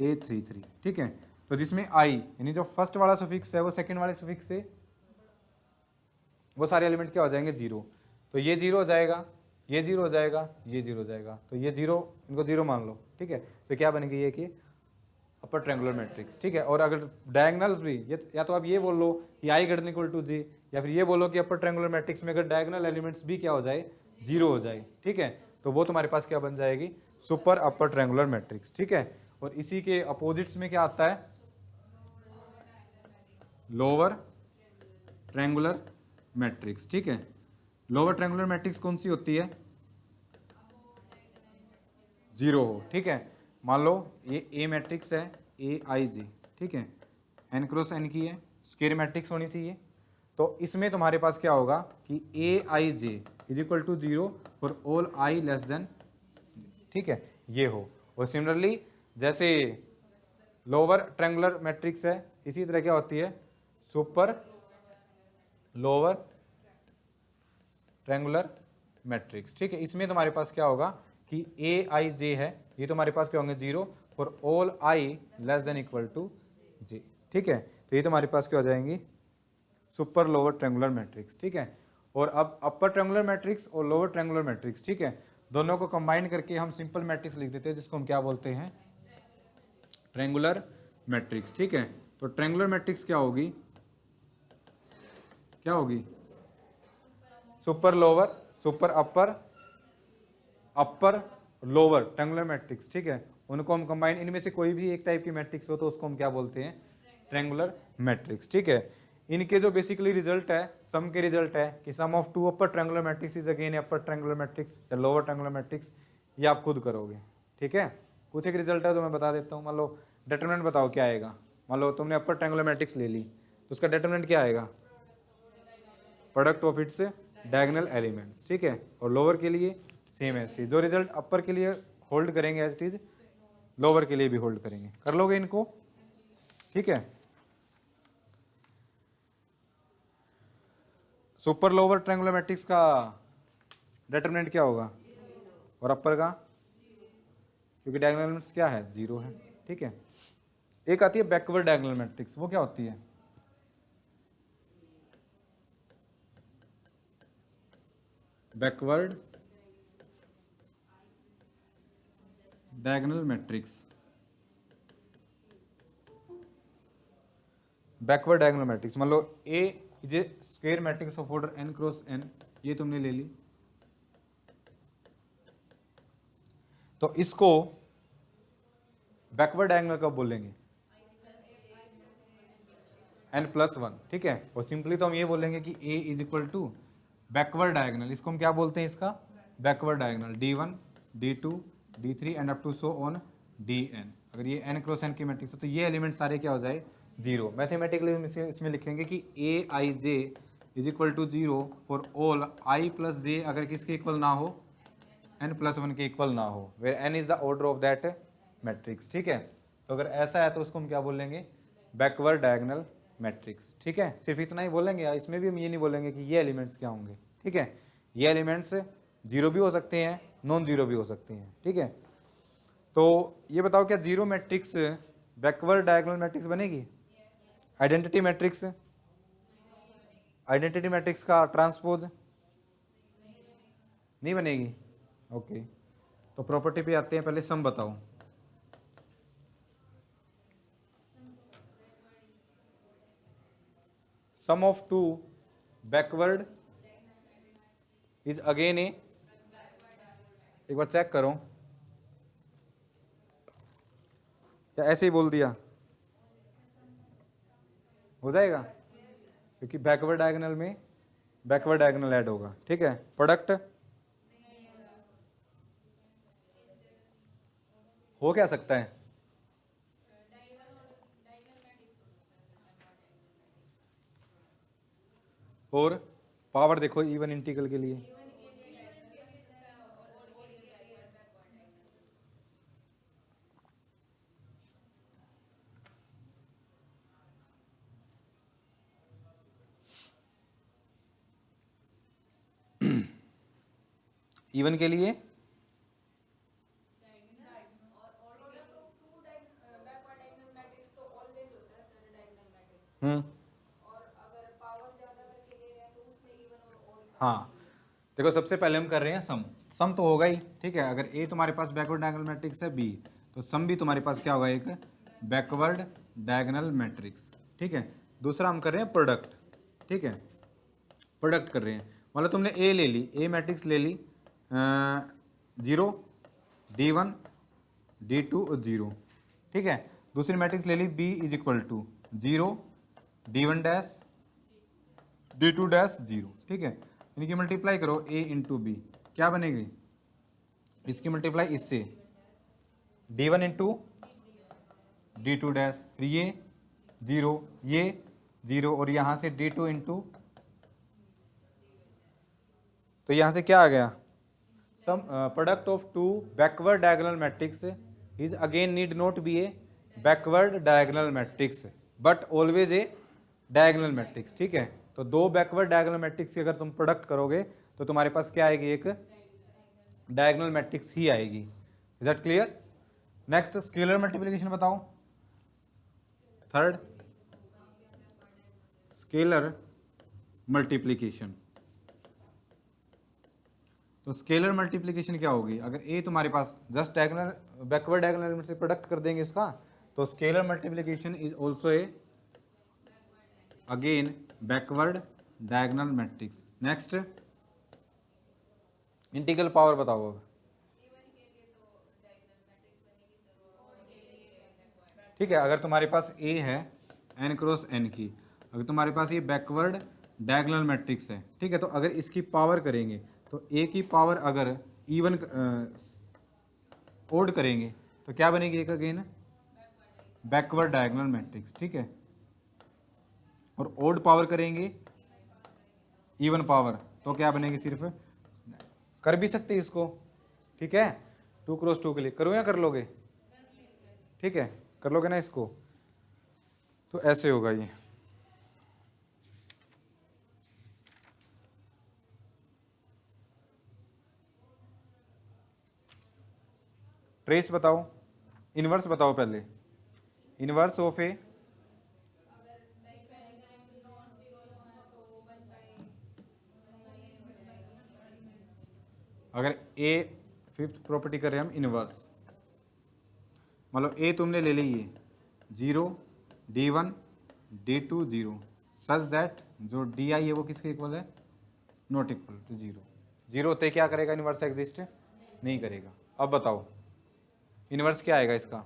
A33, ठीक है। तो जिसमें आई यानी जो फर्स्ट वाला सफिक्स है वो सेकंड वाले सफिक्स से, वो सारे एलिमेंट क्या हो जाएंगे, जीरो। तो ये जीरो हो जाएगा, ये जीरो हो जाएगा, ये जीरो हो जाएगा, तो ये जीरो, इनको जीरो मान लो, ठीक है। तो क्या बनेगी ये कि अपर ट्रायंगुलर मैट्रिक्स, ठीक है। और अगर डायगोनल्स भी ये, या तो आप ये बोल लो कि आई ग्रेटर इक्वल टू जी, या फिर ये बोलो कि अपर ट्रायंगुलर मैट्रिक्स में अगर डायगोनल एलिमेंट्स भी क्या हो जाए, जीरो हो जाए, ठीक है। तो वो तुम्हारे पास क्या बन जाएगी, सुपर अपर ट्रायंगुलर मैट्रिक्स, ठीक है। और इसी के अपोजिट्स में क्या आता है, लोअर ट्रायंगुलर मैट्रिक्स, ठीक है। लोअर ट्रायंगुलर मैट्रिक्स कौन सी होती है, जीरो हो, ठीक है। मान लो ये ए मैट्रिक्स है, ए आई जे, ठीक है, एन क्रॉस एन की है, स्क्वायर मैट्रिक्स होनी चाहिए। तो इसमें तुम्हारे पास क्या होगा कि A I J is equal to zero for all I less than, ठीक है, ये हो। और सिमिलरली जैसे लोअर ट्रायंगुलर मैट्रिक्स है, इसी तरह क्या होती है, सुपर लोअर ट्रायंगुलर मैट्रिक्स, ठीक है। इसमें तुम्हारे पास क्या होगा कि ए आई जे है, ये तुम्हारे पास क्या होंगे, zero for all I less than equal to J, ठीक है। तो ये तुम्हारे पास क्या हो जाएंगी, सुपर लोअर ट्रायंगुलर मैट्रिक्स, ठीक है। और अब अपर ट्रायंगुलर मैट्रिक्स और लोअर ट्रायंगुलर मैट्रिक्स, ठीक है, दोनों को कंबाइन करके हम सिंपल मैट्रिक्स लिख देते हैं, जिसको हम क्या बोलते हैं, ट्रायंगुलर मैट्रिक्स, ठीक है। तो ट्रायंगुलर मैट्रिक्स क्या होगी, क्या होगी, सुपर लोअर, सुपर अपर, अपर लोअर ट्रायंगुलर मैट्रिक्स, ठीक है। उनको हम कंबाइन, इनमें से कोई भी एक टाइप की मैट्रिक्स हो तो उसको हम क्या बोलते हैं, ट्रायंगुलर मैट्रिक्स, ठीक है। इनके जो बेसिकली रिजल्ट है, सम के रिजल्ट है कि sum of two upper triangular matrix is again upper triangular matrix या लोअर ट्रायंगुलर मैट्रिक्स, ये आप खुद करोगे, ठीक है। कुछ एक रिजल्ट है जो मैं बता देता हूँ। मान लो डिटरमिनेंट बताओ क्या आएगा, मान लो तुमने अपर ट्रायंगुलर मैट्रिक्स ले ली तो उसका डिटरमिनेंट क्या आएगा, product of its diagonal elements, ठीक है। और लोअर के लिए सेम एज इट इज, जो रिजल्ट अपर के लिए होल्ड करेंगे एज इट इज, लोअर के लिए भी होल्ड करेंगे। कर लोगे इनको, ठीक है। सुपर लोअर ट्रायंगुलर मैट्रिक्स का डिटरमिनेंट क्या होगा, और अपर का, क्योंकि डायगोनल एलिमेंट्स क्या है, जीरो है, ठीक है। एक आती है बैकवर्ड डायगोनल मैट्रिक्स, वो क्या होती है, backward diagonal matrix, backward diagonal matrix, मान लो A is a square matrix of order n cross n, ये तुमने ले ली, तो इसको बैकवर्ड डायगोनल कब बोलेंगे, n+1, ठीक है। और सिंपली तो हम ये बोलेंगे कि a is equal to backward diagonal, इसको हम क्या बोलते हैं, इसका backward diagonal d1 d2 d3 and up to so on dn। अगर ये n क्रॉस n की मैट्रिक्स है तो ये एलिमेंट सारे क्या हो जाए, जीरो। मैथमेटिकली इसमें लिखेंगे कि A I J is equal to zero for all I plus J अगर किसके इक्वल ना हो, n+1 के इक्वल ना हो, where n is the order of that matrix, ठीक है। तो अगर ऐसा है तो उसको हम क्या बोलेंगे, बैकवर्ड डायगोनल मैट्रिक्स, ठीक है। सिर्फ इतना ही बोलेंगे, या इसमें भी हम ये नहीं बोलेंगे कि ये एलिमेंट्स क्या होंगे, ठीक है। ये एलिमेंट्स जीरो भी हो सकते हैं, नॉन जीरो भी हो सकते हैं, ठीक है। तो ये बताओ क्या zero matrix backward diagonal matrix बनेगी, आइडेंटिटी मैट्रिक्स, आइडेंटिटी मैट्रिक्स का ट्रांसपोज नहीं बनेगी, ओके। तो प्रॉपर्टी पे आते हैं, पहले सम बताओ, sum of two backward is again a, एक बार चेक करो, या ऐसे ही बोल दिया हो जाएगा, क्योंकि बैकवर्ड डायगोनल में बैकवर्ड डायगोनल ऐड होगा, ठीक है। प्रोडक्ट हो क्या सकता है, और पावर देखो इवन इंटीग्रल के लिए, इवन के लिए हाँ देखो सबसे पहले हम कर रहे हैं सम। सम तो होगा ही, ठीक है। अगर ए तुम्हारे पास बैकवर्ड डायगोनल मैट्रिक्स है बी, तो सम भी तुम्हारे पास क्या होगा, एक बैकवर्ड डायगोनल मैट्रिक्स, ठीक है। दूसरा हम कर रहे हैं प्रोडक्ट, ठीक है। प्रोडक्ट कर रहे हैं, मतलब तुमने ए ले ली, ए मैट्रिक्स ले ली 0 D1 D2 और 0, ठीक है। दूसरी मैट्रिक्स ले ली B is equal to 0 D1 dash D2 dash 0, ठीक है। इनकी मल्टीप्लाई करो a इंटू बी, क्या बनेगी, इसकी मल्टीप्लाई इससे D1 इंटू D2 डैश, फिर ये 0 ये 0 और यहाँ से D2 इंटू, तो यहाँ से क्या आ गया, sum product of two backward diagonal matrix is again need not be a backward diagonal matrix but always a diagonal matrix, ठीक है। तो दो बैकवर्ड डायगोनल मैट्रिक्स की अगर तुम प्रोडक्ट करोगे तो तुम्हारे पास क्या आएगी, एक डायगोनल मैट्रिक्स ही आएगी। Is that clear. Next scalar multiplication बताओ, थर्ड स्केलर मल्टीप्लिकेशन। तो स्केलर मल्टीप्लिकेशन क्या होगी, अगर ए तुम्हारे पास just diagonal backward diagonal element से प्रोडक्ट कर देंगे इसका, तो scalar multiplication is also a again backward diagonal matrix. Next integral power बताओ अब, ठीक है। अगर तुम्हारे पास ए है n क्रॉस n की, अगर तुम्हारे पास ये बैकवर्ड डायगोनल मैट्रिक्स है, ठीक है, तो अगर इसकी पावर करेंगे तो a की पावर अगर इवन ओड करेंगे तो क्या बनेगी, एक अगेन बैकवर्ड डायगोनल मैट्रिक्स, ठीक है। और ओड पावर करेंगे इवन पावर तो क्या बनेगी, सिर्फ कर भी सकते हैं इसको, ठीक है। 2 क्रॉस 2 के लिए करो या कर लोगे, ठीक है, कर लोगे ना इसको, तो ऐसे होगा ये। ट्रेस बताओ, इनवर्स बताओ पहले, इनवर्स ऑफ ए, अगर ए फिफ्थ प्रॉपर्टी कर रहे हैं हम इनवर्स, मतलब ए तुमने ले ली ये 0 D1 D2 0 सच दैट जो डी आई है वो किसके इक्वल है, नॉट इक्वल टू 0। 0 होते क्या करेगा, इनवर्स एग्जिस्ट नहीं करेगा। अब बताओ इनवर्स क्या आएगा इसका,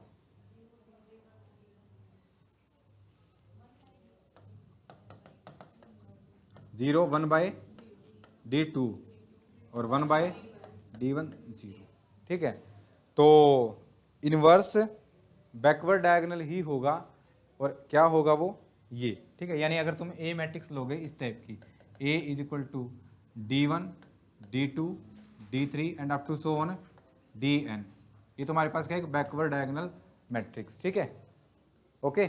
जीरो 1/D2 और 1/D1 0, ठीक है। तो इनवर्स बैकवर्ड डायगोनल ही होगा, और क्या होगा वो ये, ठीक है। यानी अगर तुम ए मैट्रिक्स लोगे इस टाइप की, A is equal to D1 D2 D3 and up to so on Dn, ये तुम्हारे पास क्या है, एक बैकवर्ड डायगोनल मैट्रिक्स, ठीक है, ओके।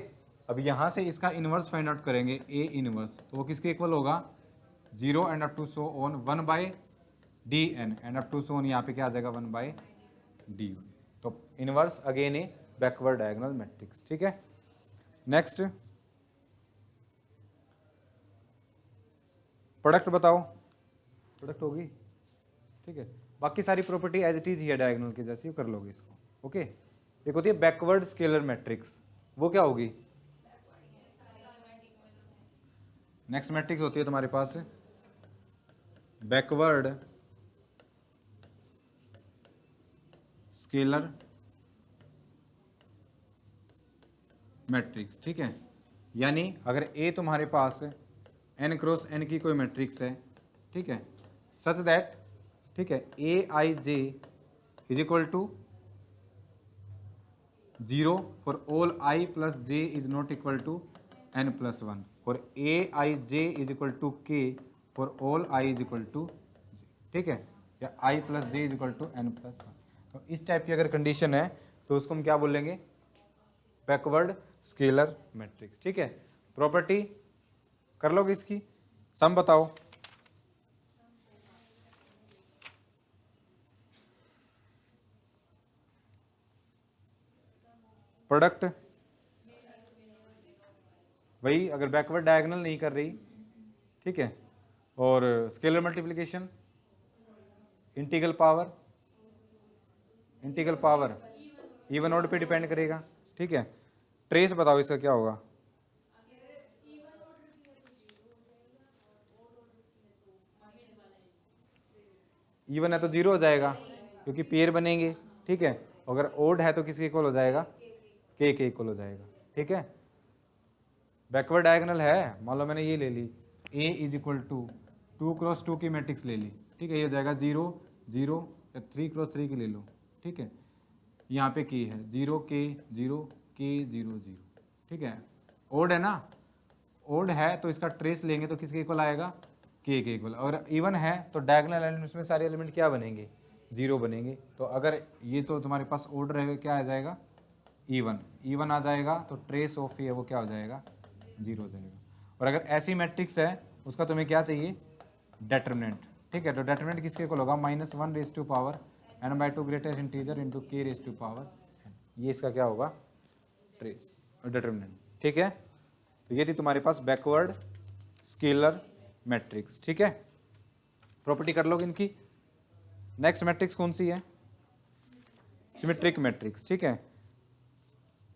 अब यहाँ से इसका इनवर्स फाइंड आउट करेंगे, ए इनवर्स, तो वो किसके इक्वल होगा, 0 and up to so on 1/Dn and up to so on, यहाँ पे क्या आ जाएगा 1/D1। तो inverse again a backward diagonal matrix, ठीक है। नेक्स्ट प्रोडक्ट बताओ, प्रोडक्ट होगी, ठीक है। बाकी सारी प्रॉपर्टी एज इट इज ही है डायगोनल की जैसी, कर लोगे इसको, ओके। एक होती है बैकवर्ड स्केलर मैट्रिक्स, वो क्या होगी, नेक्स्ट मैट्रिक्स होती है तुम्हारे पास बैकवर्ड स्केलर मैट्रिक्स, ठीक है। यानी अगर ए तुम्हारे पास n क्रॉस n की कोई मैट्रिक्स है, ठीक है, सच दैट, ठीक है, A I J is equal to 0 for all i plus J is not equal to n plus 1, और A I J is equal to k for all i is equal to j, ठीक है, या i plus J is equal to n plus 1। तो इस type की अगर condition है तो उसको हम क्या बोलेंगे, बैकवर्ड स्केलर मैट्रिक्स, ठीक है। प्रॉपर्टी कर लोगे इसकी, सम बताओ, प्रोडक्ट वही, अगर बैकवर्ड डायगोनल नहीं कर रही, ठीक है, और scalar multiplication, integral power even odd पे डिपेंड करेगा, ठीक है। ट्रेस बताओ इसका क्या होगा, इवन है तो जीरो हो जाएगा क्योंकि पेयर बनेंगे, ठीक है। अगर ओड है तो किसके इक्वल हो जाएगा, के इक्वल हो जाएगा, ठीक है। बैकवर्ड डायगोनल है, मान लो मैंने ये ले ली A is equal to 2x2 की मैट्रिक्स ले ली, ठीक है, ये हो जाएगा 0 0 या 3x3 की ले लो, ठीक है। यहाँ पे की है 0 K 0 K 0 0, ठीक है। ओड है ना, ओड है तो इसका ट्रेस लेंगे तो किसके इक्वल आएगा, के इक्वल। अगर इवन है तो डायगोनल एलिमेंट्स में सारे एलिमेंट क्या बनेंगे, जीरो बनेंगे। तो अगर ये तो तुम्हारे पास ओड रहेगा, क्या आ जाएगा, इवन आ जाएगा, तो ट्रेस ऑफ ये वो क्या हो जाएगा, जीरो हो जाएगा। और अगर ऐसी मैट्रिक्स है उसका तुम्हें क्या चाहिए, डेटर्मिनेंट, ठीक है। तो डेटर्मिनेंट किसके इक्वल होगा, -1 raise to power n/2 greatest integer into k raise to power n, ये इसका क्या होगा, ट्रेस डेटर्मिनेंट, ठीक है। तो ये थी तुम्हारे पास बैकवर्ड स्केलर मैट्रिक्स, ठीक है। प्रॉपर्टी कर लोगे इनकी। नेक्स्ट मैट्रिक्स कौन सी है, सिमेट्रिक मैट्रिक्स, ठीक है।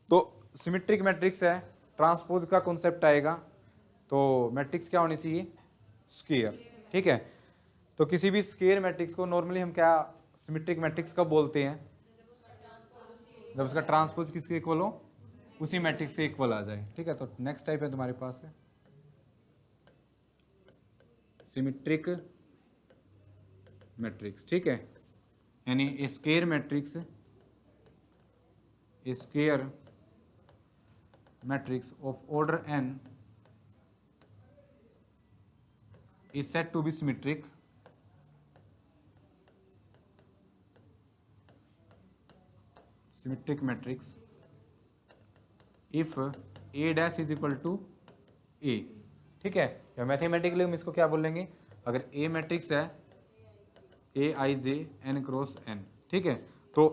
तो सिमेट्रिक मैट्रिक्स है, ट्रांसपोज का कॉन्सेप्ट आएगा, तो मैट्रिक्स क्या होनी चाहिए, स्क्वायर, ठीक है। तो किसी भी स्क्वायर मैट्रिक्स को नॉर्मली हम क्या सिमेट्रिक मैट्रिक्स कब बोलते हैं, जब उसका ट्रांसपोज किसके इक्वल हो, उसी मैट्रिक्स के इक्वल आ जाए, ठीक है। तो नेक्स्ट टाइप है तुम्हारे पास है सिमेट्रिक मैट्रिक्स, ठीक है। यानी square matrix, square matrix of order n is said to be symmetric matrix if a dash is equal to a, ठीक है। या मैथमेटिकली हम इसको क्या बोलेंगे, अगर a मैट्रिक्स है a i j n cross n, ठीक है, तो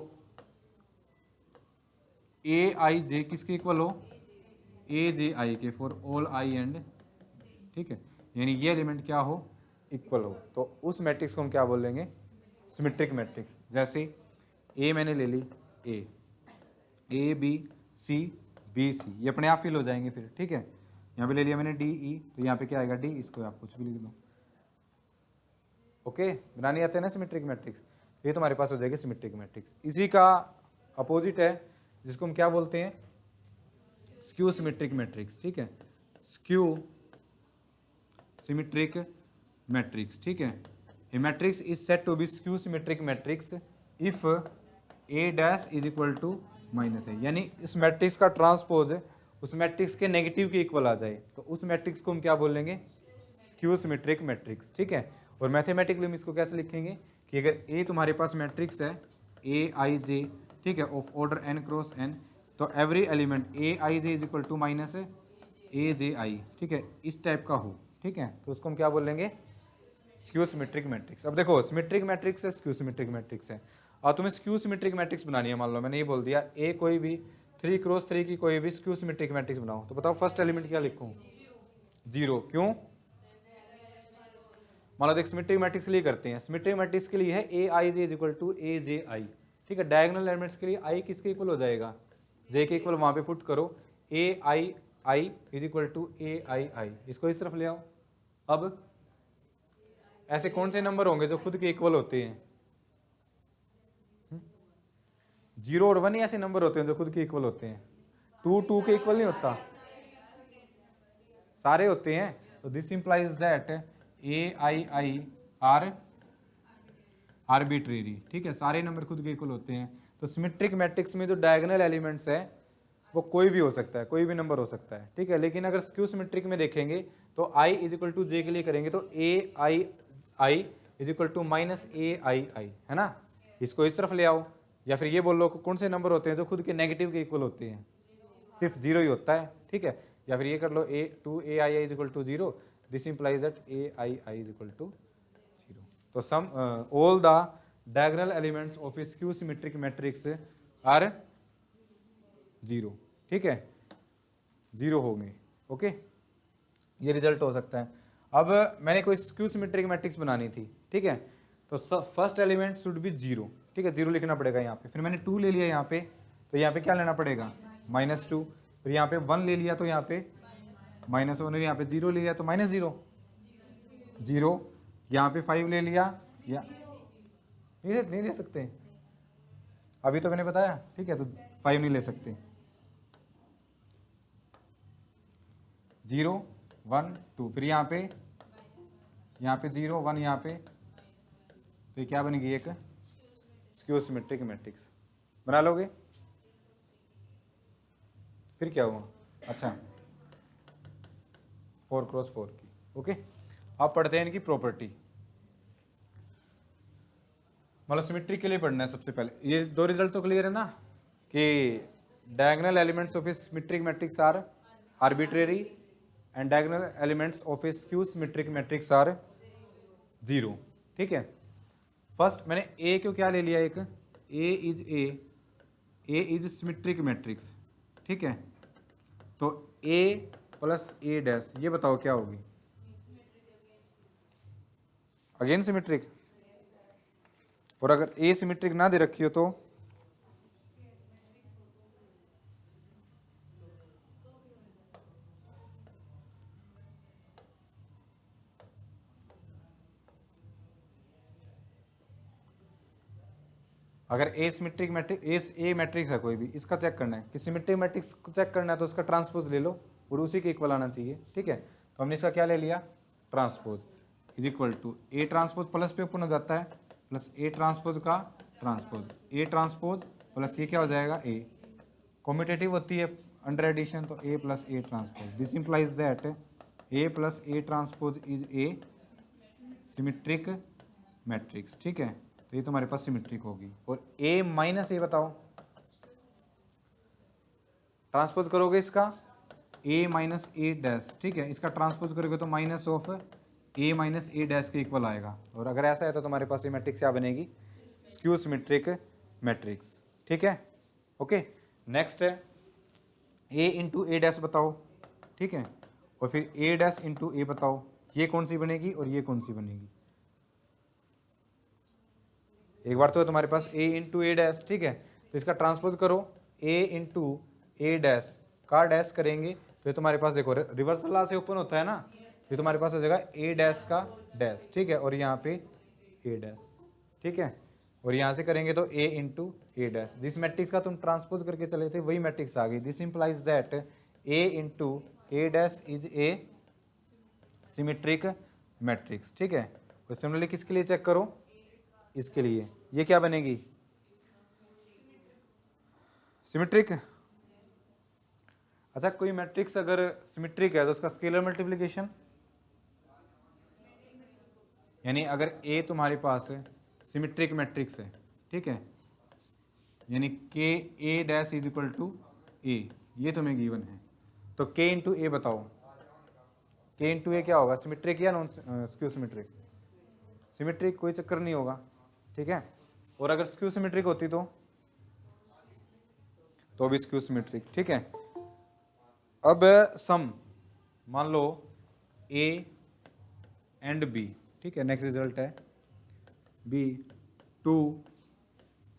a i j किसके इक्वल हो, a j i के, फॉर ऑल i एंड, ठीक है, यानी ये एलिमेंट क्या हो, इक्वल हो, तो उस मैट्रिक्स को हम क्या बोलेंगे, सिमेट्रिक मैट्रिक्स। जैसे ए मैंने ले ली ए बी सी बी सी, ये अपने आप फिल हो जाएंगे फिर, ठीक है। यहाँ पे ले लिया मैंने डी ई, तो यहाँ पे क्या आएगा डी, इसको आप कुछ भी लिख दो, ओके। बनाने आते हैं ना सिमेट्रिक मैट्रिक्स, ये तुम्हारे पास हो जाएगी सिमेट्रिक मैट्रिक्स। इसी का अपोजिट है जिसको हम क्या बोलते हैं, स्क्यू सिमेट्रिक मैट्रिक्स, ठीक है, स्क्यू सिमेट्रिक मैट्रिक्स, ठीक है। A matrix is set to be skew symmetric matrix if A dash is equal to minus है, यानी इस मैट्रिक्स का ट्रांसपोज उस मैट्रिक्स के नेगेटिव के इक्वल आ जाए, तो उस मैट्रिक्स को हम क्या बोलेंगे, स्क्यू सिमेट्रिक मैट्रिक्स, ठीक है। और मैथमेटिकली हम इसको कैसे लिखेंगे कि अगर ए तुम्हारे पास मैट्रिक्स है ए आई जे, ठीक है, of order n cross n, तो every element A I J is equal to minus A J I, ठीक है, इस टाइप का हो, ठीक है, तो उसको हम क्या बोलेंगे, स्क्यू सिमेट्रिक मैट्रिक्स। अब देखो सिमेट्रिक मैट्रिक्स है, स्क्यू सिमेट्रिक मैट्रिक्स है, और तुम्हें स्क्यू सिमेट्रिक मैट्रिक्स बनानी है, मान लो मैंने ये बोल दिया ए कोई भी 3x3 की कोई भी स्क्यू सिमेट्रिक मैट्रिक्स बनाओ, तो बताओ फर्स्ट एलिमेंट क्या लिखूं, 0, क्यों, मान लो देख सिमेट्रिक मैट्रिक्स के लिए करते हैं, सिमेट्रिक मैट्रिक्स के लिए है A I J is equal to A J I, ठीक है। डायगोनल एलिमेंट्स के लिए आई किसके इक्वल हो जाएगा, जे के इक्वल, वहां पे पुट करो ए I I is equal to A I आई, इसको इस तरफ ले आओ। अब ऐसे कौन से नंबर होंगे जो खुद के इक्वल होते हैं, 0 और 1 ऐसे नंबर होते हैं जो खुद के इक्वल होते हैं, 2 के इक्वल नहीं होता, सारे होते हैं। तो this implies that A I I R arbitrary, ठीक है, सारे नंबर खुद के इक्वल होते हैं। तो सिमेट्रिक मैट्रिक्स में जो डायगोनल एलिमेंट्स है वो कोई भी हो सकता है, कोई भी नंबर हो सकता है, ठीक है। लेकिन अगर स्क्यू सिमेट्रिक में देखेंगे तो i इज इक्वल टू जे के लिए करेंगे तो ए I I is equal to minus A I आई, है ना, इसको इस तरफ ले आओ। या फिर ये बोल लो कौन से नंबर होते हैं जो खुद के नेगेटिव के इक्वल होते हैं, सिर्फ 0 ही होता है, ठीक है। या फिर ये कर लो A I I is equal to 0, this implies that A I I is equal to 0। तो sum all the diagonal elements of a skew symmetric matrix are 0, ठीक है, 0 होंगे। ओके, ये रिजल्ट हो सकता है। अब मैंने कोई स्क्यू सिमेट्रिक मैट्रिक्स बनानी थी, ठीक है, तो फर्स्ट एलिमेंट शुड बी 0, ठीक है, 0 लिखना पड़ेगा यहाँ पे। फिर मैंने 2 ले लिया यहाँ पे, तो यहाँ पे क्या लेना पड़ेगा -2। फिर यहाँ पे 1 ले लिया तो यहाँ पे -1, यहाँ पे 0 ले लिया तो -0, 0। यहाँ पे 5 ले लिया, या नहीं ले सकते अभी तो मैंने बताया, ठीक है, तो 5 नहीं ले सकते। 0 1 2, फिर यहाँ पे 0 1, यहाँ पे, तो ये क्या बनेगी, एक स्क्यू सिमेट्रिक मैट्रिक्स। बना लोगे? फिर क्या हुआ, अच्छा 4x4 की। ओके, अब पढ़ते हैं इनकी प्रॉपर्टी। मतलब सिमेट्री के लिए पढ़ना है सबसे पहले। ये दो रिजल्ट तो क्लियर है ना, कि diagonal elements of a symmetric matrix are arbitrary and diagonal elements of a skew symmetric matrix are 0, ठीक है। फर्स्ट मैंने ए को क्या ले लिया, एक ए इज सिमेट्रिक मैट्रिक्स, ठीक है, तो ए प्लस ए डैश, ये बताओ क्या होगी, अगेन सिमेट्रिक। और अगर ए सिमेट्रिक ना दे रखी हो तो अगर ए सिमेट्रिक मैट्रिक्स ए मैट्रिक्स है कोई भी, इसका चेक करना है कि सिमेट्रिक मैट्रिक्स को चेक करना है, तो उसका ट्रांसपोज ले लो और उसी के इक्वल आना चाहिए, ठीक है। तो हमने इसका क्या ले लिया, transpose is equal to A transpose plus पे ओपन हो जाता है, प्लस ए ट्रांसपोज का ट्रांसपोज, ए ट्रांसपोज प्लस ये क्या हो जाएगा, ए कॉम्यूटेटिव होती है अंडर एडिशन, तो A plus A transpose. This implies that A plus A transpose is a symmetric matrix, ठीक है। तो ये तुम्हारे पास सिमेट्रिक होगी। और a माइनस ए बताओ, ट्रांसपोज करोगे इसका a माइनस ए डैश, ठीक है, इसका ट्रांसपोज करोगे तो minus of a minus A dash के इक्वल आएगा। और अगर ऐसा है तो तुम्हारे पास ये मैट्रिक्स क्या बनेगी, स्क्यू सिमेट्रिक मैट्रिक्स, ठीक है। ओके, नेक्स्ट है a इंटू ए डैश बताओ, ठीक है, और फिर a डैश इंटू ए बताओ, ये कौन सी बनेगी और ये कौन सी बनेगी। एक बार तो है तुम्हारे पास a इंटू ए डैश, ठीक है, तो इसका ट्रांसपोज करो a इंटू ए डैश का डैश करेंगे तो ये तुम्हारे पास देखो रिवर्स लॉ से ओपन होता है ना, ये तुम्हारे पास हो जाएगा a डैश का डैश, ठीक है, और यहाँ पे a डैश, ठीक है, और यहाँ से करेंगे तो a इंटू ए डैश। जिस मैट्रिक्स का तुम ट्रांसपोज करके चले थे वही मैट्रिक्स आ गई। This implies that a into A dash is a symmetric matrix, ठीक है। और सिमिलरली किसके लिए चेक करो, इसके लिए, ये क्या बनेगी, सिमेट्रिक। अच्छा, कोई मैट्रिक्स अगर सिमेट्रिक है तो उसका स्केलर मल्टीप्लिकेशन, यानी अगर ए तुम्हारे पास सिमेट्रिक मैट्रिक्स है, ठीक है, यानी के ए डैश इज इक्वल टू ए, ये तुम्हें गिवन है, तो के इंटू ए बताओ, के इंटू ए क्या होगा, सिमेट्रिक या नॉन स्क्यू सिमेट्रिक, सिमेट्रिक, कोई चक्कर नहीं होगा, ठीक है। और अगर स्क्यू सिमेट्रिक होती तो भी स्क्यू सिमेट्रिक, ठीक है। अब सम मान लो a एंड b, ठीक है, नेक्स्ट रिजल्ट है b टू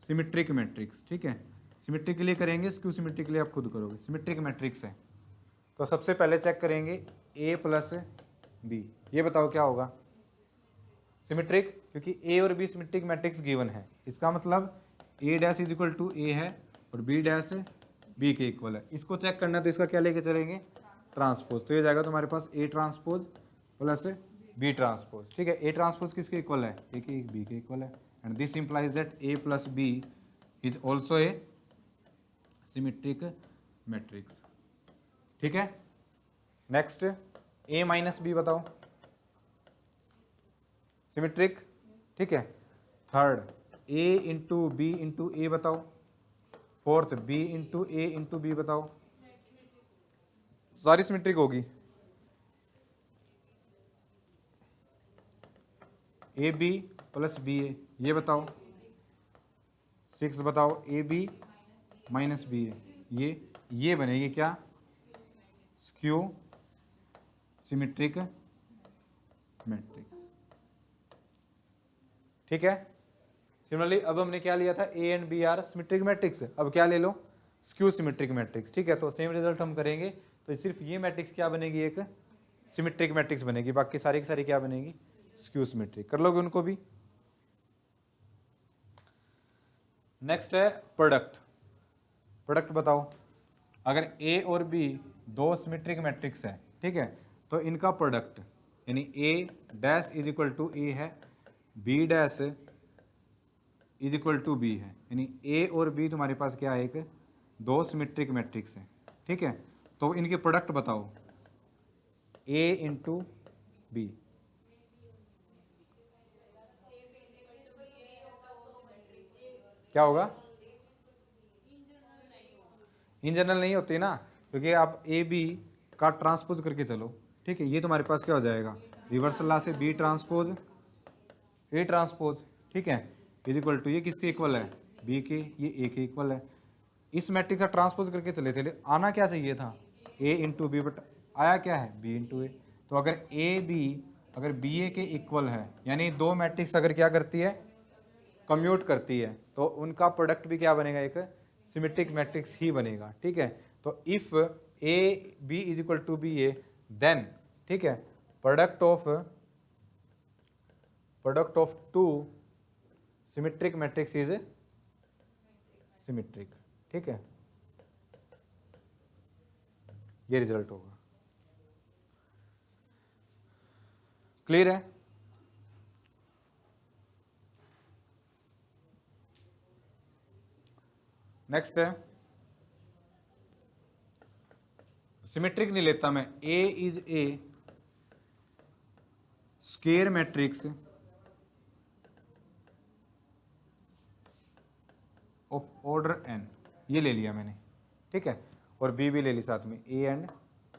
सिमेट्रिक मैट्रिक्स, ठीक है। सिमेट्रिक के लिए करेंगे, स्क्यू सिमेट्रिक के लिए आप खुद करोगे। सिमेट्रिक मैट्रिक्स है तो सबसे पहले चेक करेंगे a प्लस b, ये बताओ क्या होगा, सिमेट्रिक, क्योंकि a और b सिमेट्रिक मैट्रिक्स गिवन है। इसका मतलब a dash is equal to a है और b डैश b के इक्वल है। इसको चेक करना है तो इसका क्या लेके चलेंगे, ट्रांसपोज, तो ये जाएगा तुम्हारे पास a transpose plus b transpose, ठीक है। a ट्रांसपोज किसके इक्वल है, a के b के इक्वल है, and this implies that a plus b is also a symmetric matrix, ठीक है। नेक्स्ट a माइनस b बताओ, सिमेट्रिक, ठीक है। Third a into B into A बताओ, fourth b into A into B बताओ, सारी सिमेट्रिक होगी। A B plus B A, ये बताओ। 6 बताओ, A B minus B A, ये ये बनेगी क्या, स्क्यू सिमेट्रिक मैट्रिक्स। ठीक है। सिमिलरली अब हमने क्या लिया था, A and B are symmetric matrix, अब क्या ले लो, स्क्यू सिमेट्रिक मैट्रिक्स। ठीक है, तो सेम रिजल्ट हम करेंगे, तो सिर्फ ये मैट्रिक्स क्या बनेगी, एक सिमेट्रिक मैट्रिक्स बनेगी, बाकी सारी की सारी क्या बनेगी, स्क्यू सिमेट्रिक। कर लोगे उनको भी। नेक्स्ट है प्रोडक्ट। प्रोडक्ट बताओ, अगर ए और बी दो सिमेट्रिक मैट्रिक्स है, ठीक है, तो इनका प्रोडक्ट यानी A dash is equal to A है, B dash is equal to B है, यानी ए और बी तुम्हारे पास क्या है, एक दो सिमेट्रिक मैट्रिक्स है। ठीक है, तो इनके प्रोडक्ट बताओ, ए इंटू बी, क्या होगा, इन जनरल नहीं होती ना, क्योंकि आप ए बी का ट्रांसपोज करके चलो। ठीक है, ये तुम्हारे पास क्या हो जाएगा, रिवर्सल लॉ से बी ट्रांसपोज ए ट्रांसपोज, ठीक है, इज इक्वल टू, ये किसके इक्वल है, बी के, ये ए के इक्वल है। इस मैट्रिक्स का ट्रांसपोज करके चले थे, आना क्या चाहिए था, ए इंटू बी, बट आया क्या है, बी इंटू ए। तो अगर ए बी अगर बी ए के इक्वल है, यानी दो मैट्रिक्स अगर क्या करती है, कम्यूट करती है, तो उनका प्रोडक्ट भी क्या बनेगा, एक सिमेट्रिक मैट्रिक्स ही बनेगा। ठीक है, तो if A B is equal to B A, then, ठीक है, product of two symmetric matrix is symmetric. ठीक है, ये रिजल्ट होगा। क्लियर है। नेक्स्ट है, सिमेट्रिक नहीं लेता मैं, A is a square matrix of order N, ये ले लिया मैंने। ठीक है, और बी भी ले ली साथ में, ए एंड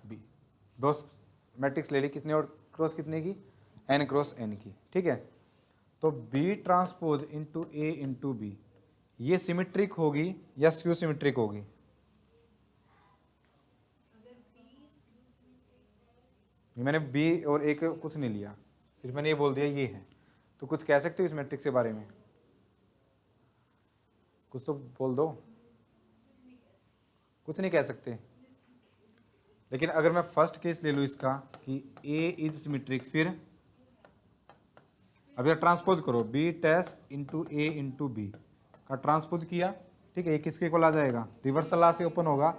बी, दो मैट्रिक्स ले ली, कितने और क्रॉस कितने की, एन क्रॉस एन की। ठीक है, तो B transpose into A into B, ये सिमेट्रिक होगी या स्क्यू सिमेट्रिक होगी, मैंने बी और ए को कुछ नहीं लिया, सिर्फ मैंने ये बोल दिया ये है। तो कुछ कह सकते हो इस मैट्रिक्स के बारे में, कुछ तो बोल दो। कुछ नहीं कह सकते, लेकिन अगर मैं फर्स्ट केस ले लूँ इसका कि ए इज सिमेट्रिक, फिर अब यार ट्रांसपोज करो, बी टैस इंटू ए इंटू बी का ट्रांसपोज किया। ठीक है, ये किसके इक्वल आ जाएगा, रिवर्सल लॉ से ओपन होगा,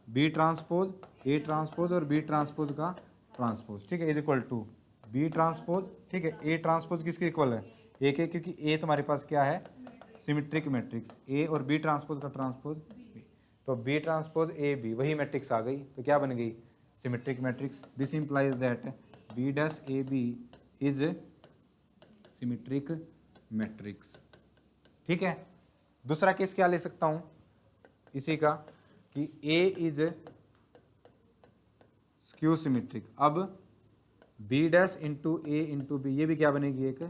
बी ट्रांसपोज ए ट्रांसपोज और बी ट्रांसपोज का ट्रांसपोज। ठीक है, is equal to B transpose, ठीक है, ए ट्रांसपोज किसके इक्वल है, ए के, क्योंकि ए तुम्हारे पास क्या है, सिमेट्रिक मैट्रिक्स, ए और बी ट्रांसपोज का ट्रांसपोज बी, तो बी ट्रांसपोज ए बी, वही मैट्रिक्स आ गई, तो क्या बन गई, symmetric matrix. This implies that B dash A B is symmetric matrix. ठीक है, दूसरा केस क्या ले सकता हूं इसी का, कि ए इज स्क्यू सिमेट्रिक, अब B dash into A into B, ये भी क्या बनेगी, एक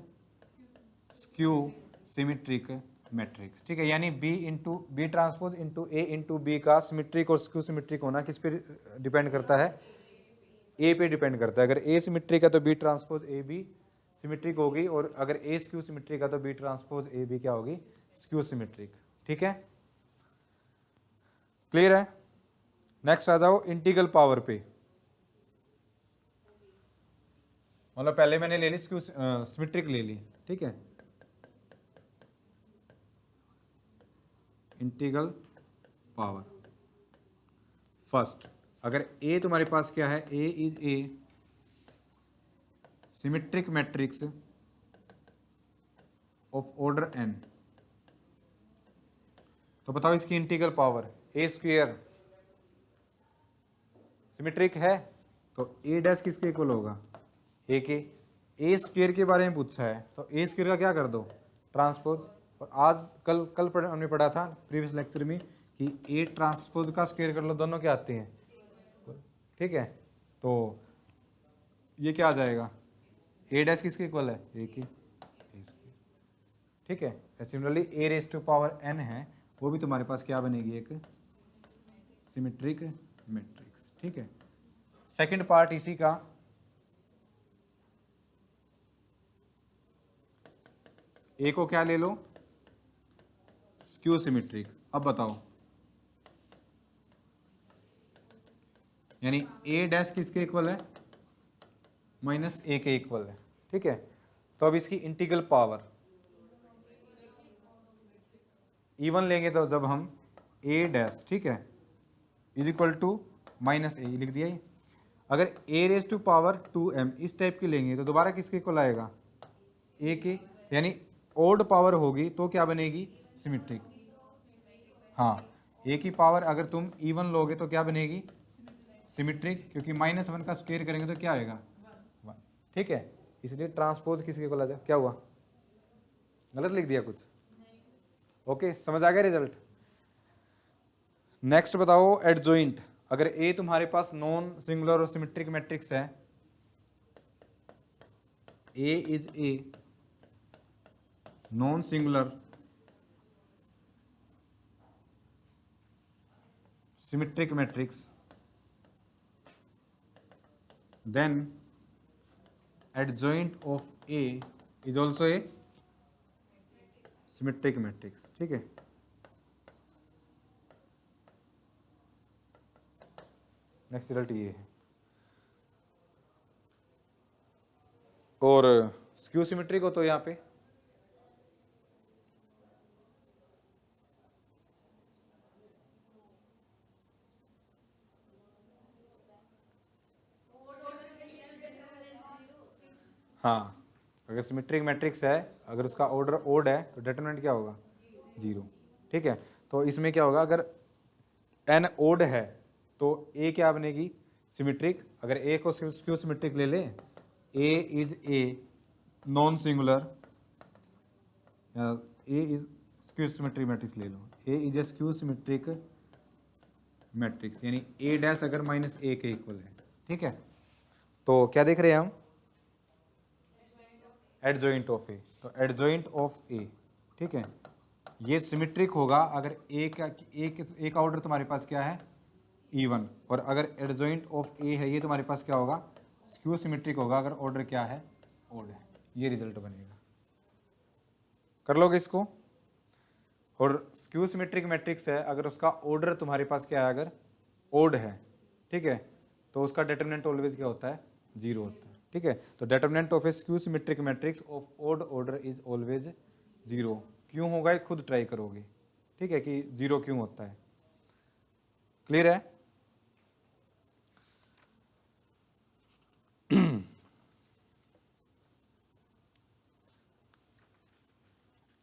स्क्यू सिमेट्रिक मैट्रिक्स। ठीक है, यानी B into B transpose into A into B का सिमेट्रिक और स्क्यू सिमेट्रिक होना किस पे डिपेंड करता है, ए पे डिपेंड करता है। अगर ए सिमेट्रिक है तो B transpose A B symmetric होगी, और अगर ए स्क्यू सिमेट्रिक है तो बी ट्रांसपोज ए बी क्या होगी, स्क्यू सिमेट्रिक। ठीक है, क्लियर है। नेक्स्ट आ जाओ इंटीग्रल पावर पे, मतलब पहले मैंने ले ली स्क्यू सिमेट्रिक ले ली। ठीक है, इंटीग्रल पावर फर्स्ट, अगर ए तुम्हारे पास क्या है, A is a symmetric matrix of order N, तो बताओ इसकी integral power, A square symmetric है तो ए डैश किसके इक्वल होगा, ए के। ए स्क्वायर के बारे में पूछा है तो ए स्क्वायर का क्या कर दो, ट्रांसपोज। और आज कल हमने पढ़ा था प्रीवियस लेक्चर में कि ए ट्रांसपोज का स्क्वायर कर लो, दोनों क्या आते हैं। ठीक है, तो ये क्या आ जाएगा, ए डैश किसके इक्वल है, ए के। ठीक है, similarly A raise to power N है, वो भी तुम्हारे पास क्या बनेगी, एक सिमेट्रिक मैट्रिक्स, ठीक है। सेकंड पार्ट इसी का, ए को क्या ले लो, स्क्यू सिमेट्रिक। अब बताओ, यानी ए डैश किसके इक्वल है, माइनस ए के इक्वल है, ठीक है। तो अब इसकी इंटीग्रल पावर इवन लेंगे, तो जब हम ए डैश, ठीक है, इज इक्वल टू माइनस ए लिख दिया। अगर ए रेज टू पावर 2m इस टाइप की लेंगे तो दोबारा किसके इक्वल आएगा, ए के, यानी ओड पावर होगी तो क्या बनेगी, सिमेट्रिक। हाँ, ए की पावर अगर तुम इवन लोगे तो क्या बनेगी, सिमेट्रिक, क्योंकि -1 का स्क्वायर करेंगे तो क्या आएगा, 1, ठीक है। इसलिए ट्रांसपोज किसके इक्वल आ जाए, क्या हुआ, गलत लिख दिया कुछ, ओके, समझ आ गया रिजल्ट। नेक्स्ट बताओ एडजॉइंट। अगर ए तुम्हारे पास नॉन सिंगुलर और सिमेट्रिक मैट्रिक्स है, A is a non singular symmetric matrix, then adjoint of A is also a symmetric matrix, ठीक है। नेक्स्ट रिजल्ट ये है। और स्क्यू सिमेट्रिक हो तो यहाँ पे हाँ, अगर सिमेट्रिक मैट्रिक्स है, अगर उसका ऑर्डर ओड है तो डिटरमिनेंट क्या होगा, 0, ठीक है। तो इसमें क्या होगा, अगर एन ओड है तो ए क्या बनेगी, सिमेट्रिक। अगर ए को स्क्यू सिमेट्रिक ले ले, A is a non singular, A is skew symmetric matrix ले लो, A is a skew symmetric matrix, यानी ए डैश अगर माइनस ए के इक्वल है, ठीक है। तो क्या देख रहे हैं हम, एडजॉइंट ऑफ ए, तो एडजॉइंट ऑफ ए, ठीक है, ये सिमेट्रिक होगा अगर ए का ऑर्डर तुम्हारे पास क्या है, इवन, और अगर एडजॉइंट ऑफ ए है ये तुम्हारे पास क्या होगा, स्क्यू सिमेट्रिक होगा अगर ऑर्डर क्या है, ओड है। ये रिजल्ट बनेगा, कर लोगे इसको। और स्क्यू सिमेट्रिक मैट्रिक्स है, अगर उसका ऑर्डर तुम्हारे पास क्या है, अगर ओड है, ठीक है, तो उसका डिटरमिनेंट ऑलवेज क्या होता है, 0 होता है, ठीक है। तो determinant of a skew symmetric matrix of odd order is always 0। क्यों होगा, खुद ट्राई करोगे, ठीक है, कि 0 क्यों होता है। क्लियर है।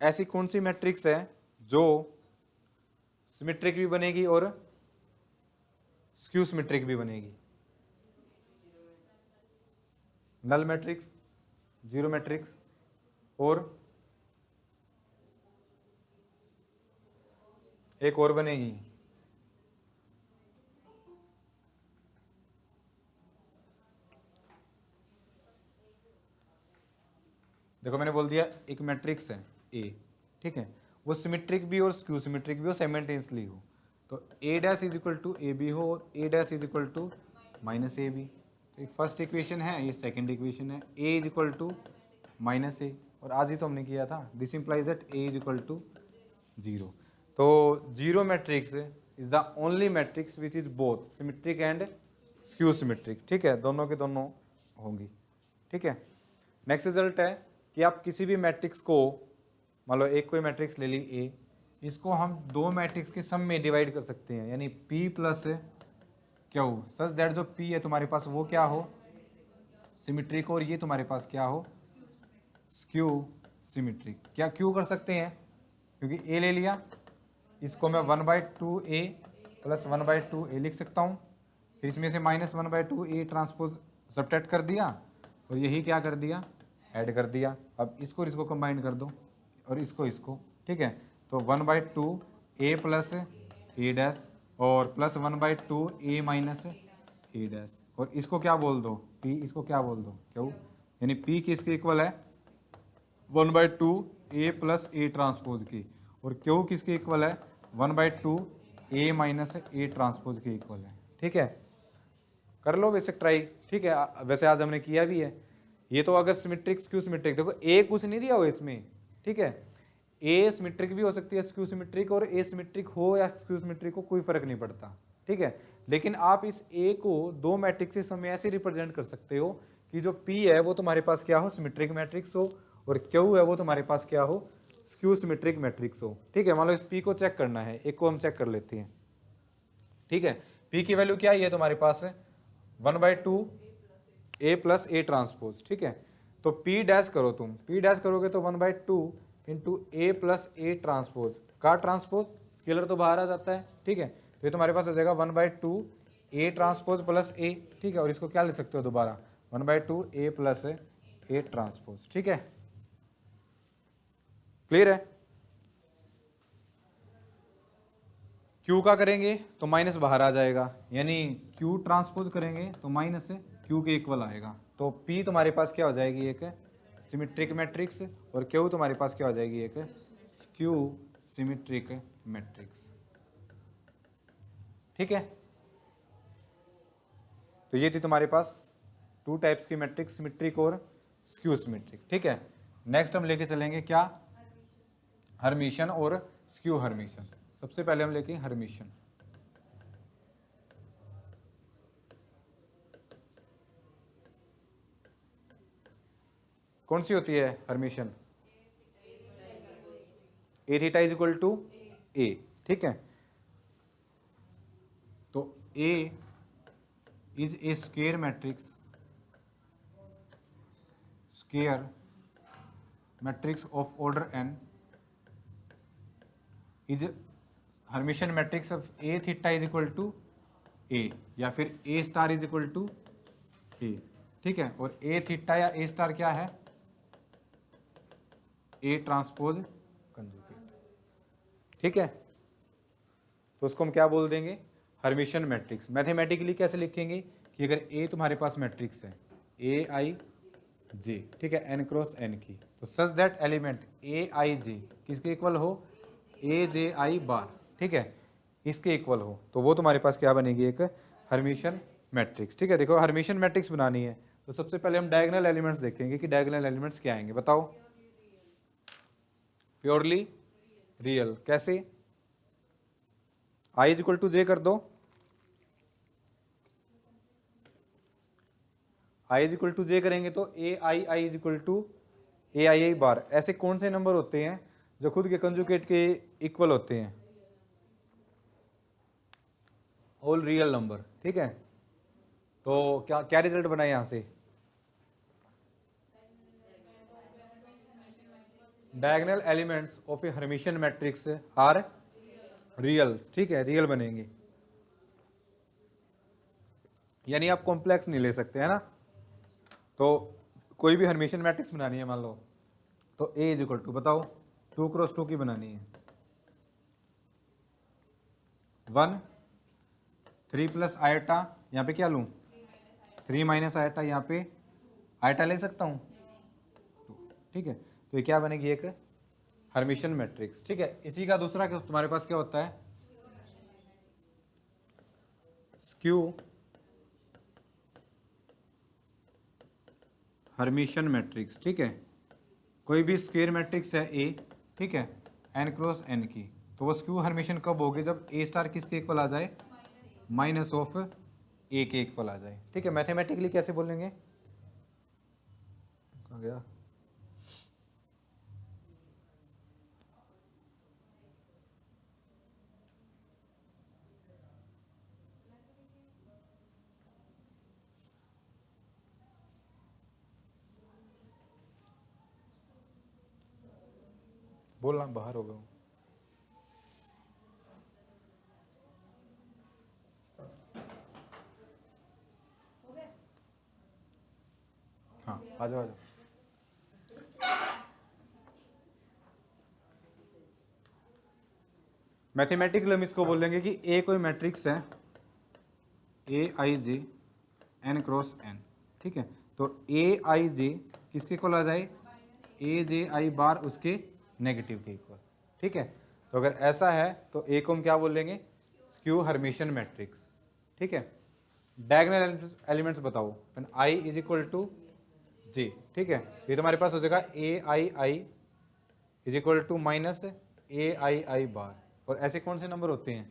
ऐसी कौन सी मैट्रिक्स है जो सिमेट्रिक भी बनेगी और स्क्यू सिमेट्रिक भी बनेगी, नल मैट्रिक्स, जीरो मैट्रिक्स, और एक और बनेगी, देखो मैंने बोल दिया एक मैट्रिक्स है ए, ठीक है, वो सिमेट्रिक भी और स्क्यू सिमेट्रिक भी हो, साइमल्टेनियसली हो। तो A dash is equal to A B हो और A dash is equal to minus A B. तो फर्स्ट इक्वेशन है, ये सेकंड इक्वेशन है, A is equal to minus A, और आज ही तो हमने किया था, this implies that A is equal to 0। तो zero matrix is the only matrix which is both symmetric and skew symmetric, ठीक है, दोनों के दोनों होंगी, ठीक है। नेक्स्ट रिजल्ट है कि आप किसी भी मैट्रिक्स को, मान लो एक कोई मैट्रिक्स ले ली ए, इसको हम दो मैट्रिक्स के सम में डिवाइड कर सकते हैं, यानी P plus Q, such that जो P है तुम्हारे पास वो क्या हो, सिमेट्रिक, और ये तुम्हारे पास क्या हो, स्क्यू सिमेट्रिक। क्या क्यों कर सकते हैं, क्योंकि ए ले लिया, इसको मैं 1/2a प्लस 1/2a लिख सकता हूँ, फिर इसमें से -1/2a ट्रांसपोज सब्ट्रैक्ट कर दिया, और यही क्या कर दिया, ऐड कर दिया। अब इसको इसको कंबाइन कर दो और इसको, ठीक है, तो 1/2a प्लस a डैश और plus 1/2a minus a dash, और इसको क्या बोल दो, p, इसको क्या बोल दो, क्यों, यानी p किसके इक्वल है, 1/2a प्लस a ट्रांसपोज की, और क्यू किसके इक्वल है, 1/2 ए माइनस ए ट्रांसपोज के इक्वल है। ठीक है, कर लो बेसिक ट्राई। ठीक है, वैसे आज हमने किया भी है ये। तो अगर सिमेट्रिक स्क्यू सिमेट्रिक, देखो ए कुछ नहीं दिया हो इसमें। ठीक है, ए सिमेट्रिक भी हो सकती है स्क्यू सिमेट्रिक, और ए सिमेट्रिक हो या स्क्यू सिमेट्रिक हो कोई फर्क नहीं पड़ता। ठीक है, लेकिन आप इस ए को दो मैट्रिक्स में ऐसे रिप्रेजेंट कर सकते हो कि जो पी है वो तुम्हारे पास क्या हो, सिमेट्रिक मैट्रिक्स हो, और क्यू है वो तुम्हारे पास क्या हो, स्क्यू सिमेट्रिक मैट्रिक्स हो। ठीक है, मान लो इस पी को चेक करना है, एक को हम चेक कर लेते हैं। ठीक है, पी की वैल्यू क्या है तुम्हारे पास है 1/2 ए प्लस ए ट्रांसपोज। ठीक है, तो पी डैश करो, तुम पी डैश करोगे तो 1/2 into A plus A transpose का ट्रांसपोज, स्केलर तो बाहर आ जाता है। ठीक है, तो ये तुम्हारे पास आ जाएगा 1/2 ए ट्रांसपोज प्लस ए। ठीक है, और इसको क्या ले सकते हो दोबारा 1/2 ए प्लस ए ट्रांसपोज। ठीक है, क्लियर है। क्यू का करेंगे तो माइनस बाहर आ जाएगा, यानी क्यू ट्रांसपोज करेंगे तो माइनस क्यू के इक्वल आएगा। तो पी तुम्हारे पास क्या हो जाएगी, एक सिमेट्रिक मैट्रिक्स, और क्यू तुम्हारे पास क्या हो जाएगी, एक स्क्यू सिमेट्रिक मैट्रिक्स। ठीक है, तो ये थी तुम्हारे पास टू टाइप्स की मैट्रिक्स, सिमेट्रिक और स्क्यू सिमेट्रिक। ठीक है, नेक्स्ट हम लेके चलेंगे क्या, हर्मिशन और स्क्यू हर्मिशन। सबसे पहले हम लेके हर्मिशन। कौन सी होती है hermitian, A theta is equal to A. ठीक है, तो A is a square matrix, square matrix of order n इज hermitian matrix of A theta is equal to A, या फिर A star is equal to A. ठीक है, और ए theta या ए स्टार क्या है, ए ट्रांसपोज कंजुगेट। ठीक है, तो उसको हम क्या बोल देंगे, हर्मिशन मैट्रिक्स। मैथमेटिकली कैसे लिखेंगे कि अगर ए तुम्हारे पास मैट्रिक्स है ए आई जे, ठीक है, एन क्रॉस एन की, तो such that element A I जे किसके इक्वल हो, ए जे आई बार। ठीक है, इसके इक्वल हो, तो वो तुम्हारे पास क्या बनेगी, एक हर्मिशन मैट्रिक्स। ठीक है, देखो हर्मिशन मैट्रिक्स बनानी है तो सबसे पहले हम डायगोनल एलिमेंट्स देखेंगे कि डायगोनल एलिमेंट्स क्या आएंगे, बताओ। प्योरली रियल, कैसे, आई इज इक्वल टू जे कर दो, आई इज इक्वल टू जे करेंगे तो ए आई इज इक्वल टू ए आई बार। ऐसे कौन से नंबर होते हैं जो खुद के कंजुगेट के इक्वल होते हैं, ऑल रियल नंबर। ठीक है, तो क्या क्या रिजल्ट बना यहां से, diagonal elements of a hermitian matrix are reals. ठीक है, रियल बनेंगे, यानी आप कॉम्प्लेक्स नहीं ले सकते, है ना। तो कोई भी हर्मिशन मैट्रिक्स बनानी है मान लो, तो ए इज इक्वल टू, बताओ 2x2 की बनानी है, 1 3 प्लस आयटा, यहाँ पे क्या लूँ 3 माइनस आयटा, यहाँ पे आयटा ले सकता हूँ 2। ठीक है, तो ये क्या बनेगी, एक हर्मिशन मैट्रिक्स। ठीक है, इसी का दूसरा तुम्हारे पास क्या होता है, स्क्यू हर्मिशन मैट्रिक्स। ठीक है, कोई भी स्क्वायर मैट्रिक्स है ए, ठीक है, एन क्रॉस एन की, तो वो स्क्यू हर्मिशन कब होगी, जब ए स्टार किसके इक्वल आ जाए, माइनस ऑफ ए के इक्वल आ जाए। ठीक है, मैथमेटिकली कैसे बोलेंगे, कहाँ गया, बोलना, बाहर हो गया। हाँ, आ जाओ आ जाओ। मैथमेटिकली हम इसको बोलेंगे कि ए कोई मैट्रिक्स है, A I J N cross N. ठीक है, तो ए आई जे किसके इक्वल आ जाए, ए जे आई बार उसके नेगेटिव के इक्वल। ठीक है, तो अगर ऐसा है तो ए को हम क्या बोलेंगे, स्क्यू हर्मिशन मैट्रिक्स, ठीक है। डायगोनल एलिमेंट्स बताओ, आई इज इक्वल टू जे, ठीक है। ये तुम्हारे पास हो जाएगा ए I I is equal to minus A I आई बार। और ऐसे कौन से नंबर होते हैं,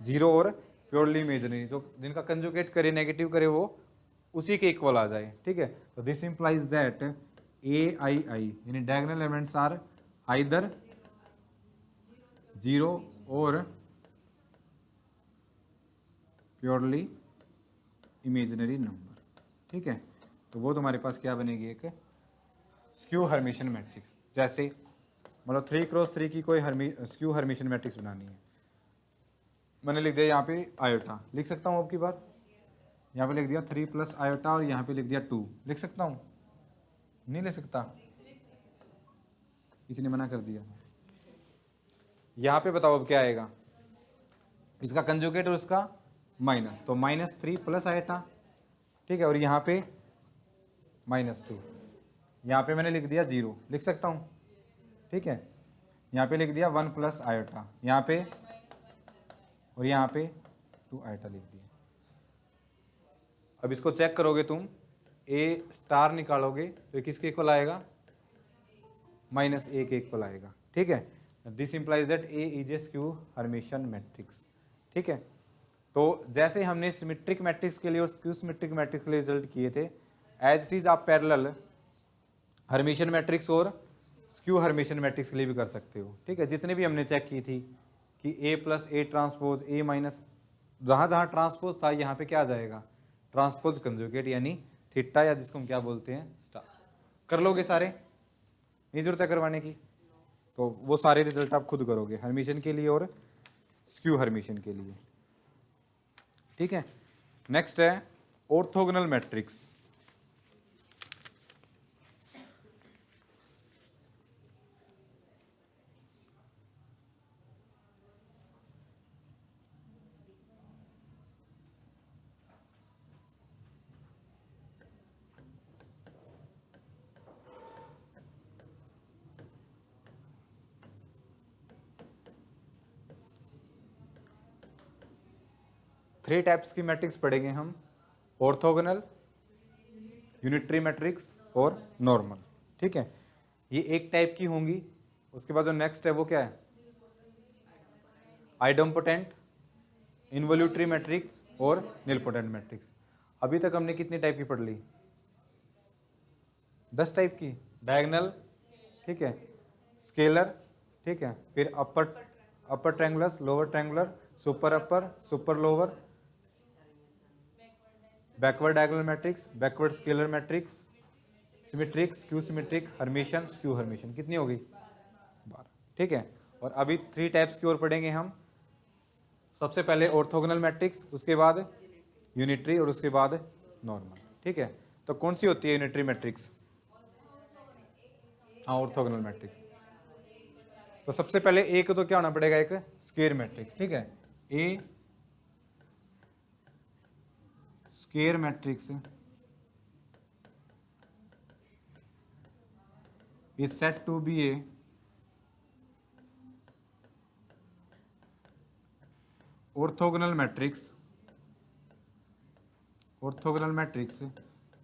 जीरो और प्योरली इमेजिनरी, जो जिनका कंजुगेट करे नेगेटिव करे वो उसी के इक्वल आ जाए, ठीक है। तो this implies that A I I यानी diagonal elements are either zero और प्योरली इमेजिनरी नंबर, ठीक है। तो वो तुम्हारे पास क्या बनेगी, एक स्क्यू हर्मिशन मैट्रिक्स। जैसे मतलब 3x3 की कोई स्क्यू हर्मिशन मैट्रिक्स बनानी है, मैंने लिख दिया यहाँ पे आयोटा, लिख सकता हूँ अब की बार, यहाँ पे लिख दिया 3 प्लस आयोटा और यहाँ पे लिख दिया 2, लिख सकता हूँ, नहीं लिख सकता, किसी ने मना कर दिया। यहाँ पे बताओ अब क्या आएगा, इसका कंजुगेट और उसका माइनस, तो -3 प्लस आयोटा, ठीक है। और यहाँ पे -2, यहाँ पे मैंने लिख दिया 0, लिख सकता हूँ, ठीक है। यहाँ पे लिख दिया 1 प्लस आयोटा, यहाँ पे और यहाँ पे 2 आयोटा लिख दिया। अब इसको चेक करोगे तुम, ए स्टार निकालोगे तो किसके इक्वल आएगा, -1 के इक्वल आएगा, ठीक है। This implies that A is a skew Hermitian matrix, ठीक है। तो जैसे हमने सिमेट्रिक मैट्रिक्स के लिए और स्क्यू सिमेट्रिक मैट्रिक्स के लिए रिजल्ट किए थे, एज इट इज आप पैरेलल हर्मिशन मैट्रिक्स और स्क्यू हर्मिशन मैट्रिक्स के लिए भी कर सकते हो, ठीक है। जितने भी हमने चेक की थी कि A plus A transpose A minus, जहाँ जहाँ ट्रांसपोज था यहाँ पे क्या आ जाएगा, ट्रांसपोज कंजुगेट यानी थीटा, या जिसको हम क्या बोलते हैं स्टार। कर लोगे सारे, नहीं जरूरत है करवाने की, तो वो सारे रिजल्ट आप खुद करोगे हर्मिशन के लिए और स्क्यू हर्मिशन के लिए, ठीक है। नेक्स्ट है ऑर्थोगोनल मैट्रिक्स। थ्री टाइप्स की मैट्रिक्स पढ़ेंगे हम, ऑर्थोगोनल, यूनिटरी मैट्रिक्स और नॉर्मल, ठीक है। ये एक टाइप की होंगी। उसके बाद जो नेक्स्ट है वो क्या है, आइडोम्पोटेंट, इन्वोल्यूटरी मैट्रिक्स और निलपोटेंट मैट्रिक्स। अभी तक हमने कितनी टाइप की पढ़ ली, 10 टाइप की। डायगोनल, ठीक है, स्केलर, ठीक है, फिर upper triangular, lower triangular, super upper, super lower, backward diagonal matrix, backward scalar matrix, symmetric, skew symmetric, hermitian, skew hermitian. कितनी होगी, 12, ठीक है। और अभी 3 टाइप्स की ओर पढ़ेंगे हम। सबसे पहले ऑर्थोगोनल मैट्रिक्स, उसके बाद यूनिटरी और उसके बाद नॉर्मल, ठीक है। तो कौन सी होती है यूनिटरी मैट्रिक्स, हाँ ऑर्थोगोनल मैट्रिक्स। तो सबसे पहले एक तो क्या होना पड़ेगा, एक स्क्वायर मैट्रिक्स, ठीक है। A square matrix is said to be a orthogonal matrix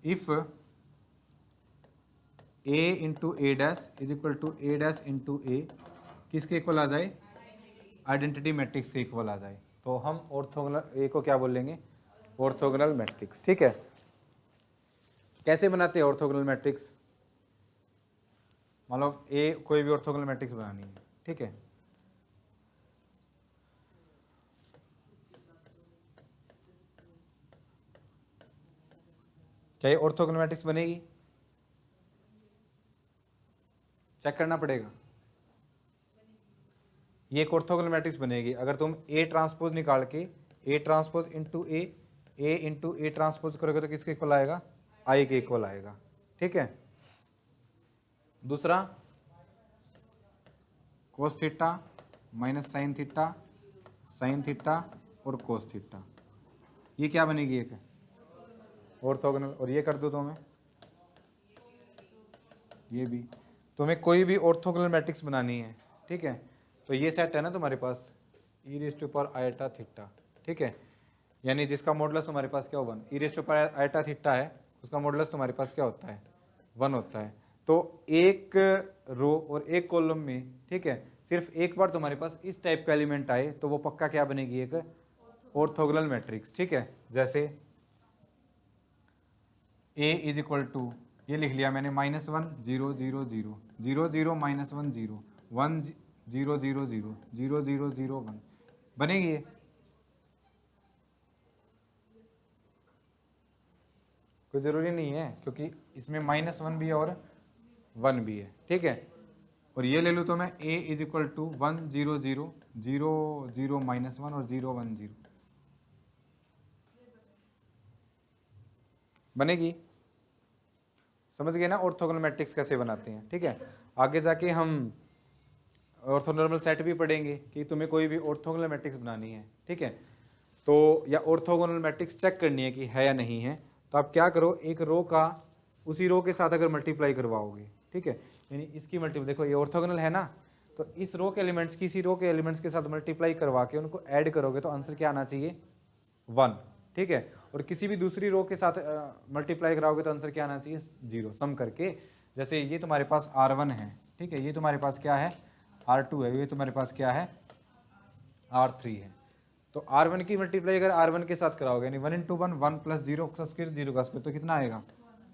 if a into a dash is equal to a dash into a किसके इक्वल आ जाए, आइडेंटिटी मैट्रिक्स के इक्वल आ जाए, तो हम ऑर्थोगोनल ए को क्या बोलेंगे, ऑर्थोगोनल मैट्रिक्स, ठीक है। कैसे बनाते हैं ऑर्थोगोनल मैट्रिक्स, मान लो ए कोई भी ऑर्थोगोनल मैट्रिक्स बनानी है, ठीक है। क्या ये ऑर्थोगोनल मैट्रिक्स बनेगी, चेक करना पड़ेगा। ये एक ऑर्थोगोनल मैट्रिक्स बनेगी अगर तुम ए ट्रांसपोज निकाल के A transpose into A into A transpose करोगे तो किसके इक्वल आएगा, आई के इक्वल आएगा, ठीक है। दूसरा cos theta minus sine theta और कोस थीटा, ये क्या बनेगी, एक ऑर्थोगोनल। और ये कर दो तो मैं ये भी, तुम्हें कोई भी ऑर्थोगोनल मैट्रिक्स बनानी है, ठीक है। तो ये सेट है ना तुम्हारे पास, e raise to power iota theta, ठीक है, यानी जिसका मॉडुलस तुम्हारे पास क्या हो 1, e raise to power iota theta है, उसका मॉडुलस तुम्हारे पास क्या होता है 1 होता है। तो एक रो और एक कॉलम में, ठीक है, सिर्फ एक बार तुम्हारे पास इस टाइप का एलिमेंट आए तो वो पक्का क्या बनेगी, एक ऑर्थोगोनल मैट्रिक्स, ठीक है। जैसे A इज इक्वल टू, ये लिख लिया मैंने -1 0 0 0 0 0 -1 0 1 0 0 0 0 0 0 1 बनेगी ये? कोई ज़रूरी नहीं है, क्योंकि इसमें -1 भी है और 1 भी है, ठीक है। और ये ले लूँ तो मैं A इज इक्वल टू 1 0 0 0 0 -1 और 0 1 0 बनेगी। समझ गए ना ऑर्थोगोनल मैट्रिक्स कैसे बनाते हैं, ठीक है। आगे जाके हम ऑर्थोनॉर्मल सेट भी पढ़ेंगे कि तुम्हें कोई भी ऑर्थोगोनल मैट्रिक्स बनानी है, ठीक है, तो या ऑर्थोगोनल मैट्रिक्स चेक करनी है कि है या नहीं है, तो आप क्या करो, एक रो का उसी रो के साथ अगर मल्टीप्लाई करवाओगे, ठीक है, यानी इसकी मल्टीप्लाई, देखो ये ऑर्थोगोनल है ना, तो इस रो के एलिमेंट्स किसी रो के एलिमेंट्स के साथ मल्टीप्लाई करवा के उनको ऐड करोगे तो आंसर क्या आना चाहिए 1, ठीक है। और किसी भी दूसरी रो के साथ मल्टीप्लाई कराओगे तो आंसर क्या आना चाहिए 0, सम करके। जैसे ये तुम्हारे पास R1 है, ठीक है, ये तुम्हारे पास क्या है R2 है, ये तुम्हारे पास क्या है R3 है। तो R1 की मल्टीप्लाई अगर R1 के साथ कराओगे, यानी 1 × 1 1 + 0 का स्क्वायर 0 का स्क्वायर, तो कितना आएगा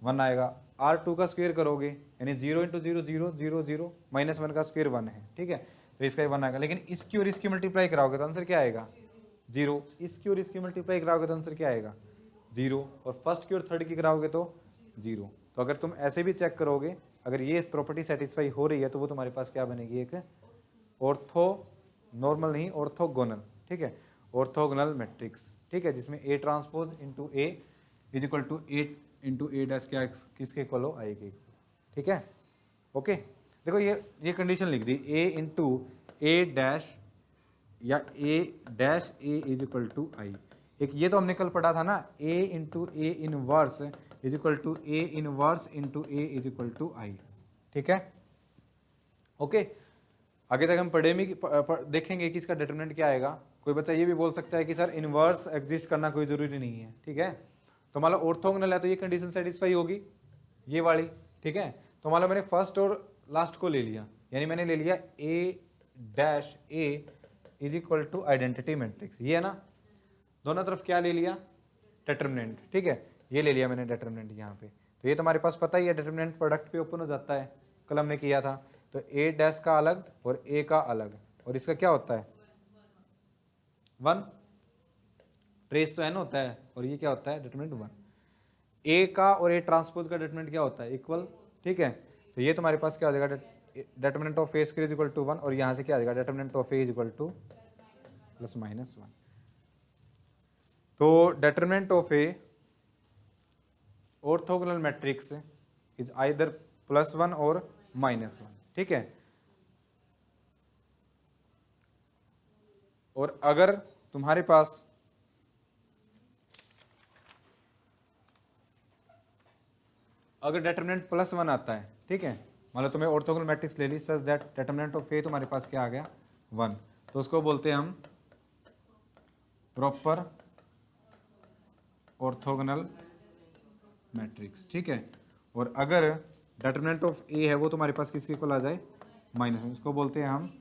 1 आएगा। R2 का स्क्वायर करोगे यानी 0 × 0 0 0 0 -1 का स्क्वायर 1 है, ठीक है, तो इसका 1 आएगा। लेकिन इसकी और इसकी मल्टीप्लाई कराओगे तो आंसर क्या आएगा 0, इसकी और इसकी मल्टीप्लाई कराओगे तो आंसर क्या आएगा 0, और फर्स्ट की और थर्ड की कराओगे तो 0। तो अगर तुम ऐसे भी चेक करोगे, अगर ये प्रॉपर्टी सेटिस्फाई हो रही है तो वो तुम्हारे पास क्या बनेगी, एक ऑर्थो नॉर्मल नहीं ऑर्थोगोनल, ठीक है, ऑर्थोगोनल मैट्रिक्स, ठीक है, जिसमें A transpose into A is equal to A into A dash क्या किसके इक्वल हो आएगी, ठीक है, ओके। देखो ये कंडीशन लिख दी A इंटू A डैश या A dash A is equal to I। एक ये तो हमने कल पढ़ा था ना, A into A inverse is equal to A inverse into A is equal to I, ठीक है, ओके। आगे तक हम देखेंगे कि इसका डिटरमिनेंट क्या आएगा। कोई बच्चा ये भी बोल सकता है कि सर इनवर्स एग्जिस्ट करना कोई ज़रूरी नहीं है, ठीक है, तो मान लो ऑर्थोगोनल है तो ये कंडीशन सेटिस्फाई होगी ये वाली, ठीक है। तो मान लो मैंने फर्स्ट और लास्ट को ले लिया, यानी मैंने ले लिया A dash A is equal to identity matrix, ये है ना, दोनों तरफ क्या ले लिया डिटरमिनेंट, ठीक है, ये ले लिया मैंने डिटरमिनेंट यहाँ पे। तो ये तुम्हारे पास पता ही है डिटरमिनेंट प्रोडक्ट पे ओपन हो जाता है, कल हमने किया था। तो A डैश का अलग और A का अलग, और इसका क्या होता है 1, ट्रेस तो n होता है, और ये क्या होता है डिटरमिनेंट 1। A का और A ट्रांसपोज का डिटरमिनेंट क्या होता है इक्वल, ठीक है। तो ये तुम्हारे पास क्या हो जाएगा determinant of A square is equal to 1, और यहाँ से क्या आ जाएगा determinant of A is equal to ±1। तो determinant of A orthogonal matrix is either +1 और -1, ठीक है। और अगर तुम्हारे पास अगर डिटरमिनेंट +1 आता है, ठीक है, मान लो तुम्हें ऑर्थोगोनल मैट्रिक्स ले ली such that determinant of A तुम्हारे पास क्या आ गया 1, तो उसको बोलते हैं हम प्रॉपर ऑर्थोगोनल मैट्रिक्स, ठीक है। और अगर डिटरमिनेंट ऑफ A है वो तुम्हारे पास किसके इक्वल आ जाए -1, उसको बोलते हैं हम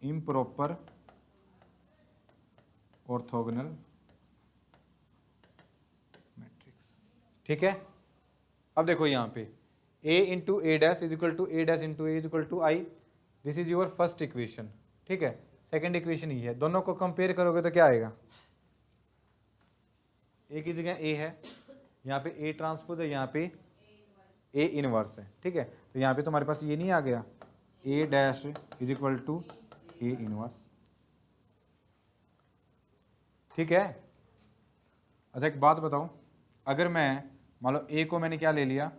इम्प्रॉपर ऑर्थोगोनल मैट्रिक्स, ठीक है। अब देखो यहाँ पे A into A dash is equal to A dash into A is equal to I, this is your first equation, ठीक है। सेकेंड इक्वेशन ही है, दोनों को कंपेयर करोगे तो क्या आएगा, A की जगह A है, यहाँ पे A ट्रांसपोज है, यहाँ पे A इनवर्स है, ठीक है। तो यहाँ पे तुम्हारे पास ये नहीं आ गया A dash is equal to A inverse, ठीक है। अच्छा एक बात बताऊं, अगर मैं मान लो A को मैंने क्या ले लिया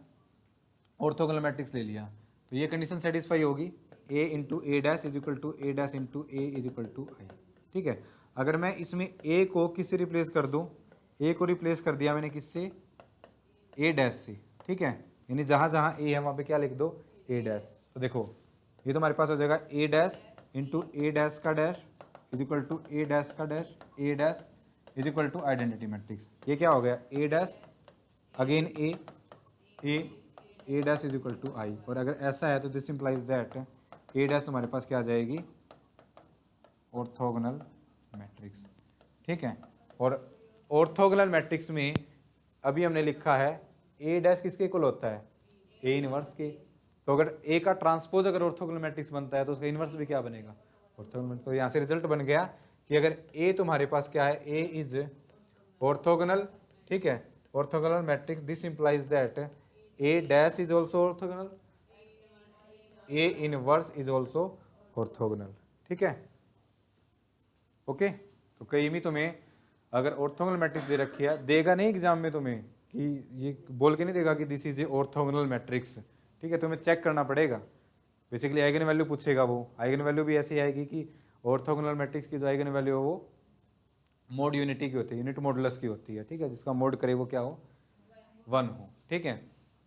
ऑर्थोगोनल मैट्रिक्स ले लिया, तो ये कंडीशन सेटिस्फाई होगी A into A dash is equal to A dash into A is equal to I, ठीक है। अगर मैं इसमें A को किससे रिप्लेस कर दूं, A को रिप्लेस कर दिया मैंने किससे A डैश से, ठीक है, यानी जहाँ जहाँ A है वहाँ पे क्या लिख दो A डैश। तो देखो ये तुम्हारे पास हो जाएगा A dash into A dash का dash is equal to A dash का dash A dash is equal to identity matrix. ये क्या हो गया, A dash again A dash is equal to I. और अगर ऐसा है तो this implies that A dash तुम्हारे पास क्या आ जाएगी, ऑर्थोगोनल मैट्रिक्स। ठीक है, और ऑर्थोगोनल मैट्रिक्स में अभी हमने लिखा है ए डैश किसके इक्वल होता है, ए इनवर्स के। तो अगर ए का ट्रांसपोज अगर ऑर्थोगोनल मैट्रिक्स बनता है तो उसका इनवर्स भी क्या बनेगा, ऑर्थोगोनल। तो यहाँ से रिजल्ट बन गया कि अगर ए तुम्हारे पास क्या है, ए इज ऑर्थोगोनल, ठीक है, orthogonal matrix, this implies that A dash is also orthogonal, A inverse is also orthogonal. ठीक है, ओके। तो कहीं भी तुम्हें अगर ऑर्थोगोनल मैट्रिक्स दे रखी है, देगा नहीं एग्जाम में तुम्हें कि ये बोल के नहीं देगा कि this is a orthogonal matrix. ठीक है, तुम्हें चेक करना पड़ेगा। बेसिकली आइगन वैल्यू पूछेगा, वो आइगन वैल्यू भी ऐसी आएगी कि ऑर्थोगोनल मैट्रिक्स की जो आइगन वैल्यू है वो मोड यूनिटी की होती है, यूनिट मॉडुलस की होती है। ठीक है, जिसका मोड करे वो क्या हो, 1 हो। ठीक है,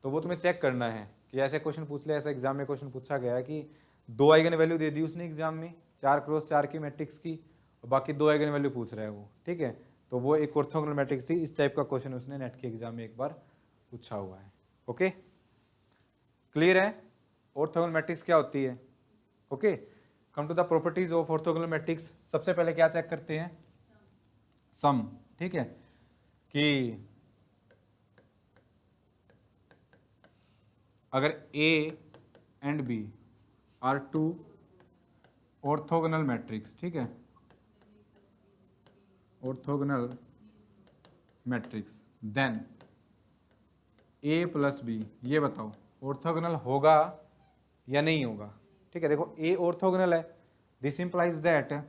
तो वो तुम्हें चेक करना है कि ऐसे क्वेश्चन पूछ ले। ऐसा एग्जाम में क्वेश्चन पूछा गया है कि 2 आइगन वैल्यू दे दी उसने एग्जाम में 4x4 की मैट्रिक्स की, और बाकी 2 आइगन वैल्यू पूछ रहा है वो। ठीक है, तो वो एक ऑर्थोगोनल मैट्रिक्स थी। इस टाइप का क्वेश्चन उसने नेट के एग्जाम में एक बार पूछा हुआ है। ओके, क्लियर है ऑर्थोगोनल मैट्रिक्स क्या होती है। Okay, come to the properties of orthogonal matrix. सबसे पहले क्या चेक करते हैं, सम। ठीक है, कि अगर A and B are 2 orthogonal matrix, ठीक है, orthogonal matrix, then A plus B, ये बताओ ऑर्थोगोनल होगा या नहीं होगा। ठीक है, देखो A ऑर्थोगोनल है, this implies that A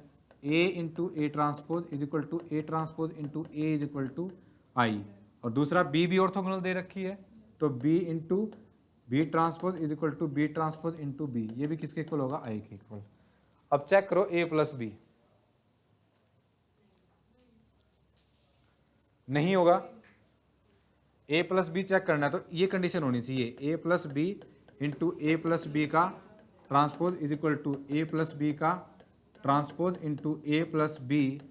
into A transpose is equal to A transpose into A is equal to I. और दूसरा B भी ऑर्थोगोनल दे रखी है, तो B into B transpose is equal to B transpose into B, ये भी किसके equal होगा, आई के इक्वल। अब चेक करो A प्लस बी, नहीं होगा। A प्लस बी चेक करना है तो ये कंडीशन होनी चाहिए, A plus B into A plus B का transpose is equal to A plus B का transpose into A plus B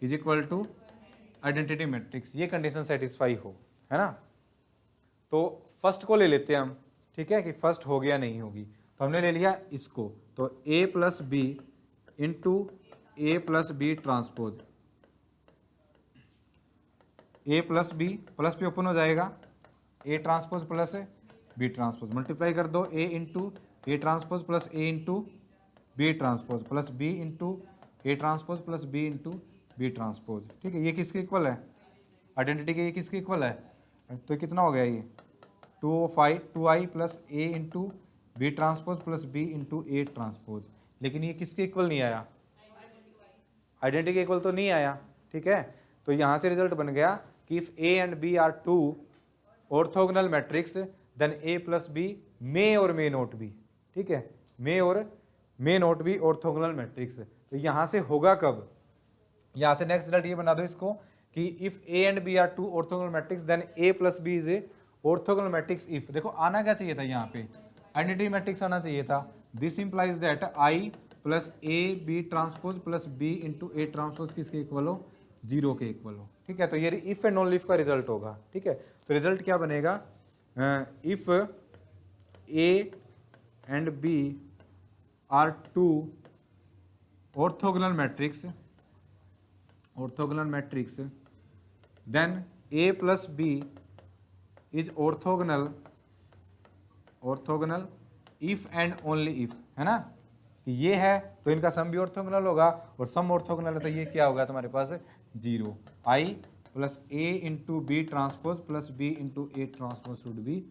is equal to identity matrix. ये कंडीशन सेटिस्फाई हो, है ना। तो फर्स्ट को ले लेते हैं हम, ठीक है, कि फर्स्ट हो गया नहीं होगी। तो हमने ले लिया इसको, तो A plus B into A plus B transpose, A plus B open हो जाएगा, A transpose plus B transpose, multiply कर दो A into A transpose plus A into B transpose plus B into A transpose plus B into B transpose. ठीक है, ये किसके equal है, identity के ये किसके इक्वल है, तो कितना हो गया ये 2i plus A into B transpose plus B into A transpose. लेकिन ये किसके इक्वल नहीं आया, आइडेंटिटी के इक्वल तो नहीं आया। ठीक है, तो यहाँ से रिजल्ट बन गया कि if A and B are 2 orthogonal matrix then A plus B may or may not be. ठीक है, may or may not be orthogonal matrix. तो यहाँ से होगा कब, यहाँ से नेक्स्ट रिजल्ट ये बना दो इसको कि if A and B are 2 orthogonal matrix then A plus B is a orthogonal matrix if. देखो आना क्या चाहिए था यहाँ पे, आइडेंटिटी मैट्रिक्स आना चाहिए था। This implies that I plus A B transpose plus B into A transpose किसके इक्वल हो, 0 के इक्वल हो। ठीक है, तो ये इफ एंड ओनली इफ का रिजल्ट होगा। ठीक है, तो रिजल्ट क्या बनेगा, if A and B are 2 orthogonal matrix then A plus B is orthogonal if and only if, है ना। ये है तो इनका सम भी ऑर्थोगोनल होगा, और सम ऑर्थोगोनल है तो ये क्या होगा तुम्हारे पास 0, I plus A into B transpose plus B into A transpose should be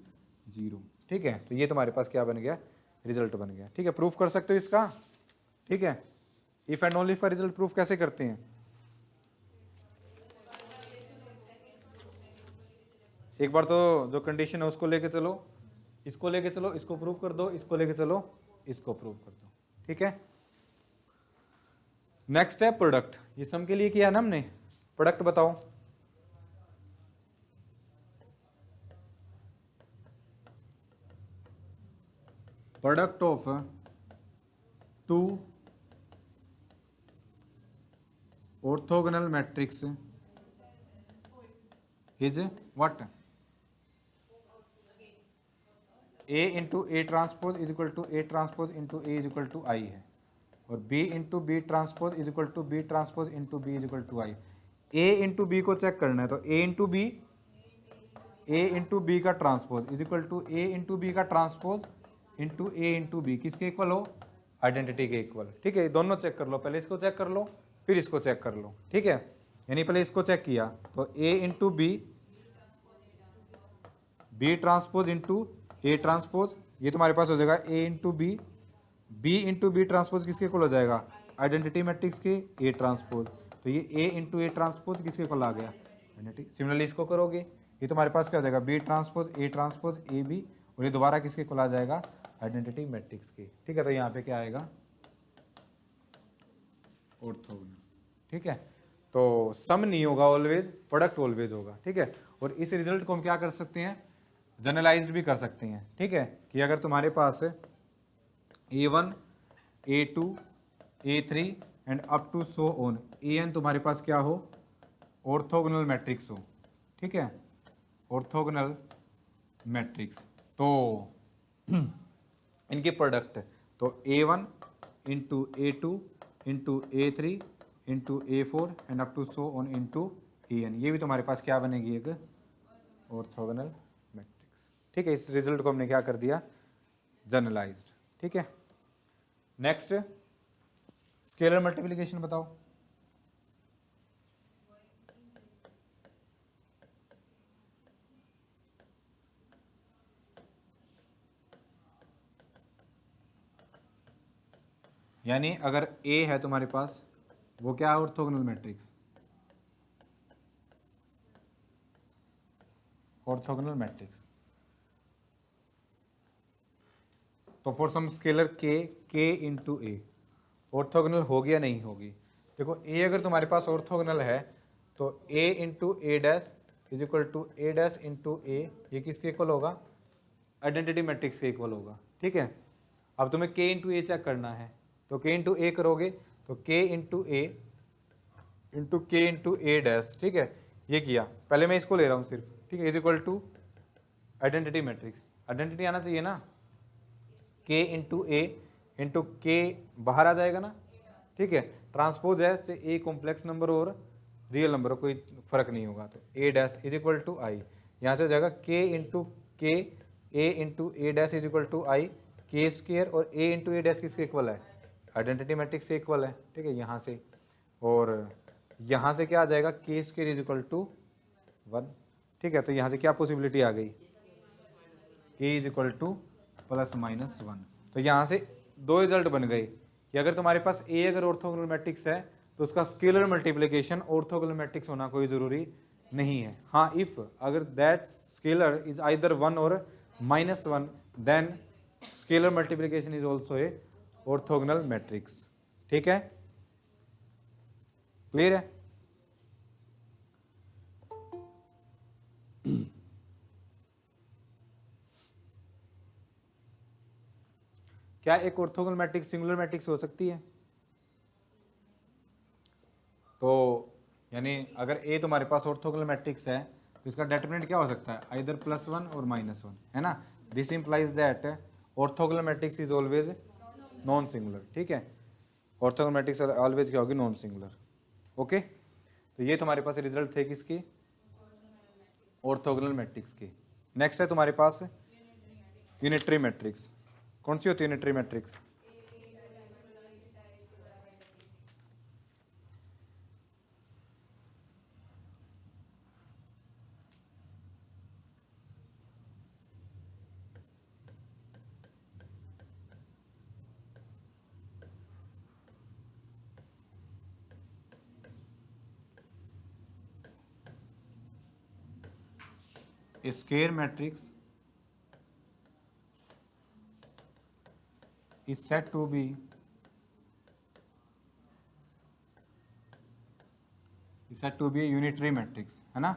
0। ठीक है, तो ये तुम्हारे पास क्या बन गया, रिजल्ट बन गया। ठीक है, प्रूफ कर सकते हो इसका। ठीक है, इफ एंड ओनली इफ का रिजल्ट प्रूफ कैसे करते हैं, एक बार तो जो कंडीशन है उसको लेके चलो, इसको लेके चलो, इसको प्रूव कर दो, इसको लेके चलो, इसको प्रूव कर दो। ठीक है, नेक्स्ट है प्रोडक्ट। ये सम के लिए किया ना हमने, प्रोडक्ट बताओ। Product of 2 orthogonal matrix is what? A into A transpose is equal to A transpose into A is equal to I है, और B into B transpose is equal to B transpose into B is equal to I. A into B को check करना है, तो A into B, A into B का transpose is equal to A into B का transpose into A into B, किसके equal हो? Identity के equal. ठीक है, दोनों चेक कर लो, पहले इसको चेक कर लो फिर इसको चेक कर लो। ठीक है, यानी पहले इसको चेक किया तो A into B, B transpose into A transpose, ये तुम्हारे पास हो जाएगा A into B, B into B transpose किसके इक्वल हो जाएगा? आइडेंटिटी मैट्रिक्स के ए ट्रांसपोज, तो ये ए इंटू ए ट्रांसपोज किसके इक्वल आ गया? आइडेंटिटी। सिमिलरली इसको करोगे, ये तुम्हारे पास क्या हो जाएगा? बी ट्रांसपोज ए बी, और ये दोबारा किसके इक्वल आ जाएगा? आइडेंटिटी मैट्रिक्स के। ठीक है, तो यहाँ पे क्या आएगा? ऑर्थोगोनल। ठीक है, तो सम नहीं होगा ऑलवेज, प्रोडक्ट ऑलवेज होगा। ठीक है, और इस रिजल्ट को हम क्या कर सकते हैं? जनरलाइज्ड भी कर सकते हैं। ठीक है, कि अगर तुम्हारे पास A1 A2 A3 and up to so on An तुम्हारे पास क्या हो? ऑर्थोगोनल मैट्रिक्स हो। ठीक है, ऑर्थोगोनल मैट्रिक्स, तो इनके प्रोडक्ट, तो A1 into A2 into A3 into A4 and up to so on into An, ये भी तुम्हारे पास क्या बनेगी? एक ऑर्थोगोनल मैट्रिक्स। ठीक है, इस रिजल्ट को हमने क्या कर दिया? जनरलाइज्ड। ठीक है, नेक्स्ट स्केलर मल्टीप्लिकेशन बताओ। यानी अगर ए है तुम्हारे पास, वो क्या है? Orthogonal matrix, orthogonal matrix. तो फॉर सम स्केलर के इंटू ए, ऑर्थोगोनल होगी या नहीं होगी? देखो, ए अगर तुम्हारे पास ऑर्थोगोनल है तो A into A dash is equal to A dash into A, ये किसके इक्वल होगा? आइडेंटिटी मैट्रिक्स के इक्वल होगा। ठीक है, अब तुम्हें के इंटू ए चेक करना है, तो के इंटू ए करोगे तो के into A into K into A dash. ठीक है, ये किया, पहले मैं इसको ले रहा हूँ सिर्फ। ठीक है, is equal to identity matrix, identity आना चाहिए ना, के इंटू ए इंटू के बाहर आ जाएगा ना। ठीक है, ट्रांसपोज है तो ए कॉम्प्लेक्स नंबर और रियल नंबर, कोई फर्क नहीं होगा, तो A dash is equal to I, यहाँ से हो जाएगा K into K, A into A dash is equal to I K square, और ए इंटू ए डैश किसके इक्वल है? आइडेंटिटी मैट्रिक्स से इक्वल है। ठीक है, यहाँ से, और यहाँ से क्या आ जाएगा? के स्क्वेयर इज इक्वल टू 1। ठीक है, तो यहाँ से क्या पॉसिबिलिटी आ गई? के is equal two plus minus 1। तो यहाँ से दो रिजल्ट बन गए कि अगर तुम्हारे पास ए अगर ऑर्थोगोनल मैट्रिक्स है तो उसका स्केलर मल्टीप्लिकेशन ऑर्थोगोनल मैट्रिक्स होना कोई जरूरी नहीं है। हाँ, इफ अगर दैट स्केलर इज आइदर 1 और -1 then scalar multiplication is also a orthogonal matrix. ठीक है, क्लियर है? क्या एक ऑर्थोगोनल मैट्रिक्स सिंगुलर मैट्रिक्स हो सकती है? तो यानी अगर ए तुम्हारे पास ऑर्थोगोनल मैट्रिक्स है तो इसका डिटरमिनेंट क्या हो सकता है? आइदर +1 और -1, है ना। This implies that orthogonal matrix is always non singular. ठीक है, ऑर्थोगोनल मैट्रिक्स ऑलवेज क्या होगी? Non singular. ओके, तो ये तुम्हारे पास रिजल्ट थे किसके? ऑर्थोगोनल मैट्रिक्स के। नेक्स्ट है तुम्हारे पास यूनिटरी मैट्रिक्स। कौन सी होती है unitary matrix? A square matrix is said to be a unitary matrix, है ना।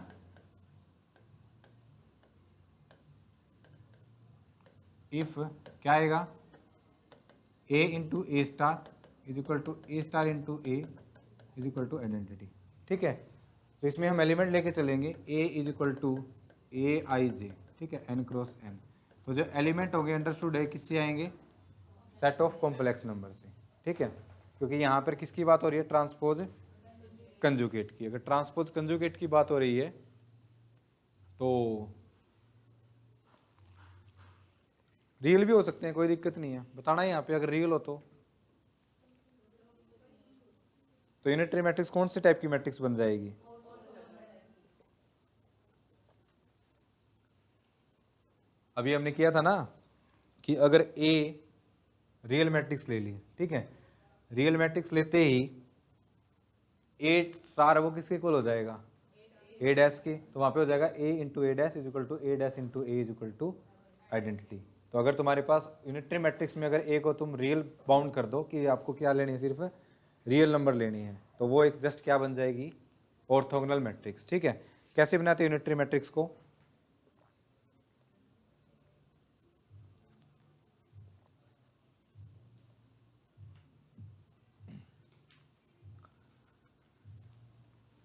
if क्या आएगा? a into A star is equal to A star into A is equal to identity, ठीक है। तो इसमें हम एलिमेंट लेके चलेंगे A is equal to A I J, ठीक है, एन क्रॉस एन। तो जो एलिमेंट होंगे अंडरस्टूड है किससे आएंगे, सेट ऑफ कॉम्प्लेक्स नंबर से, ठीक है। क्योंकि यहाँ पर किसकी बात हो रही है, ट्रांसपोज कंजुगेट की। अगर ट्रांसपोज कंजुगेट की बात हो रही है तो रियल भी हो सकते हैं, कोई दिक्कत नहीं है, बताना यहाँ पे अगर रियल हो तो यूनिटरी मैट्रिक्स कौन से टाइप की मैट्रिक्स बन जाएगी, अभी हमने किया था ना कि अगर ए रियल मैट्रिक्स ले ली, ठीक है, रियल मैट्रिक्स लेते ही ए स्टार वो किसके इक्वल हो जाएगा, ए डैश के, तो वहां पे हो जाएगा A into A dash is equal to A dash into A is equal to identity. तो अगर तुम्हारे पास यूनिटरी मैट्रिक्स में अगर ए को तुम रियल बाउंड कर दो कि आपको क्या लेनी है, सिर्फ रियल नंबर लेनी है, तो वो एक जस्ट क्या बन जाएगी, ऑर्थोगोनल मैट्रिक्स, ठीक है। कैसे बनाते हैं यूनिटरी मैट्रिक्स को,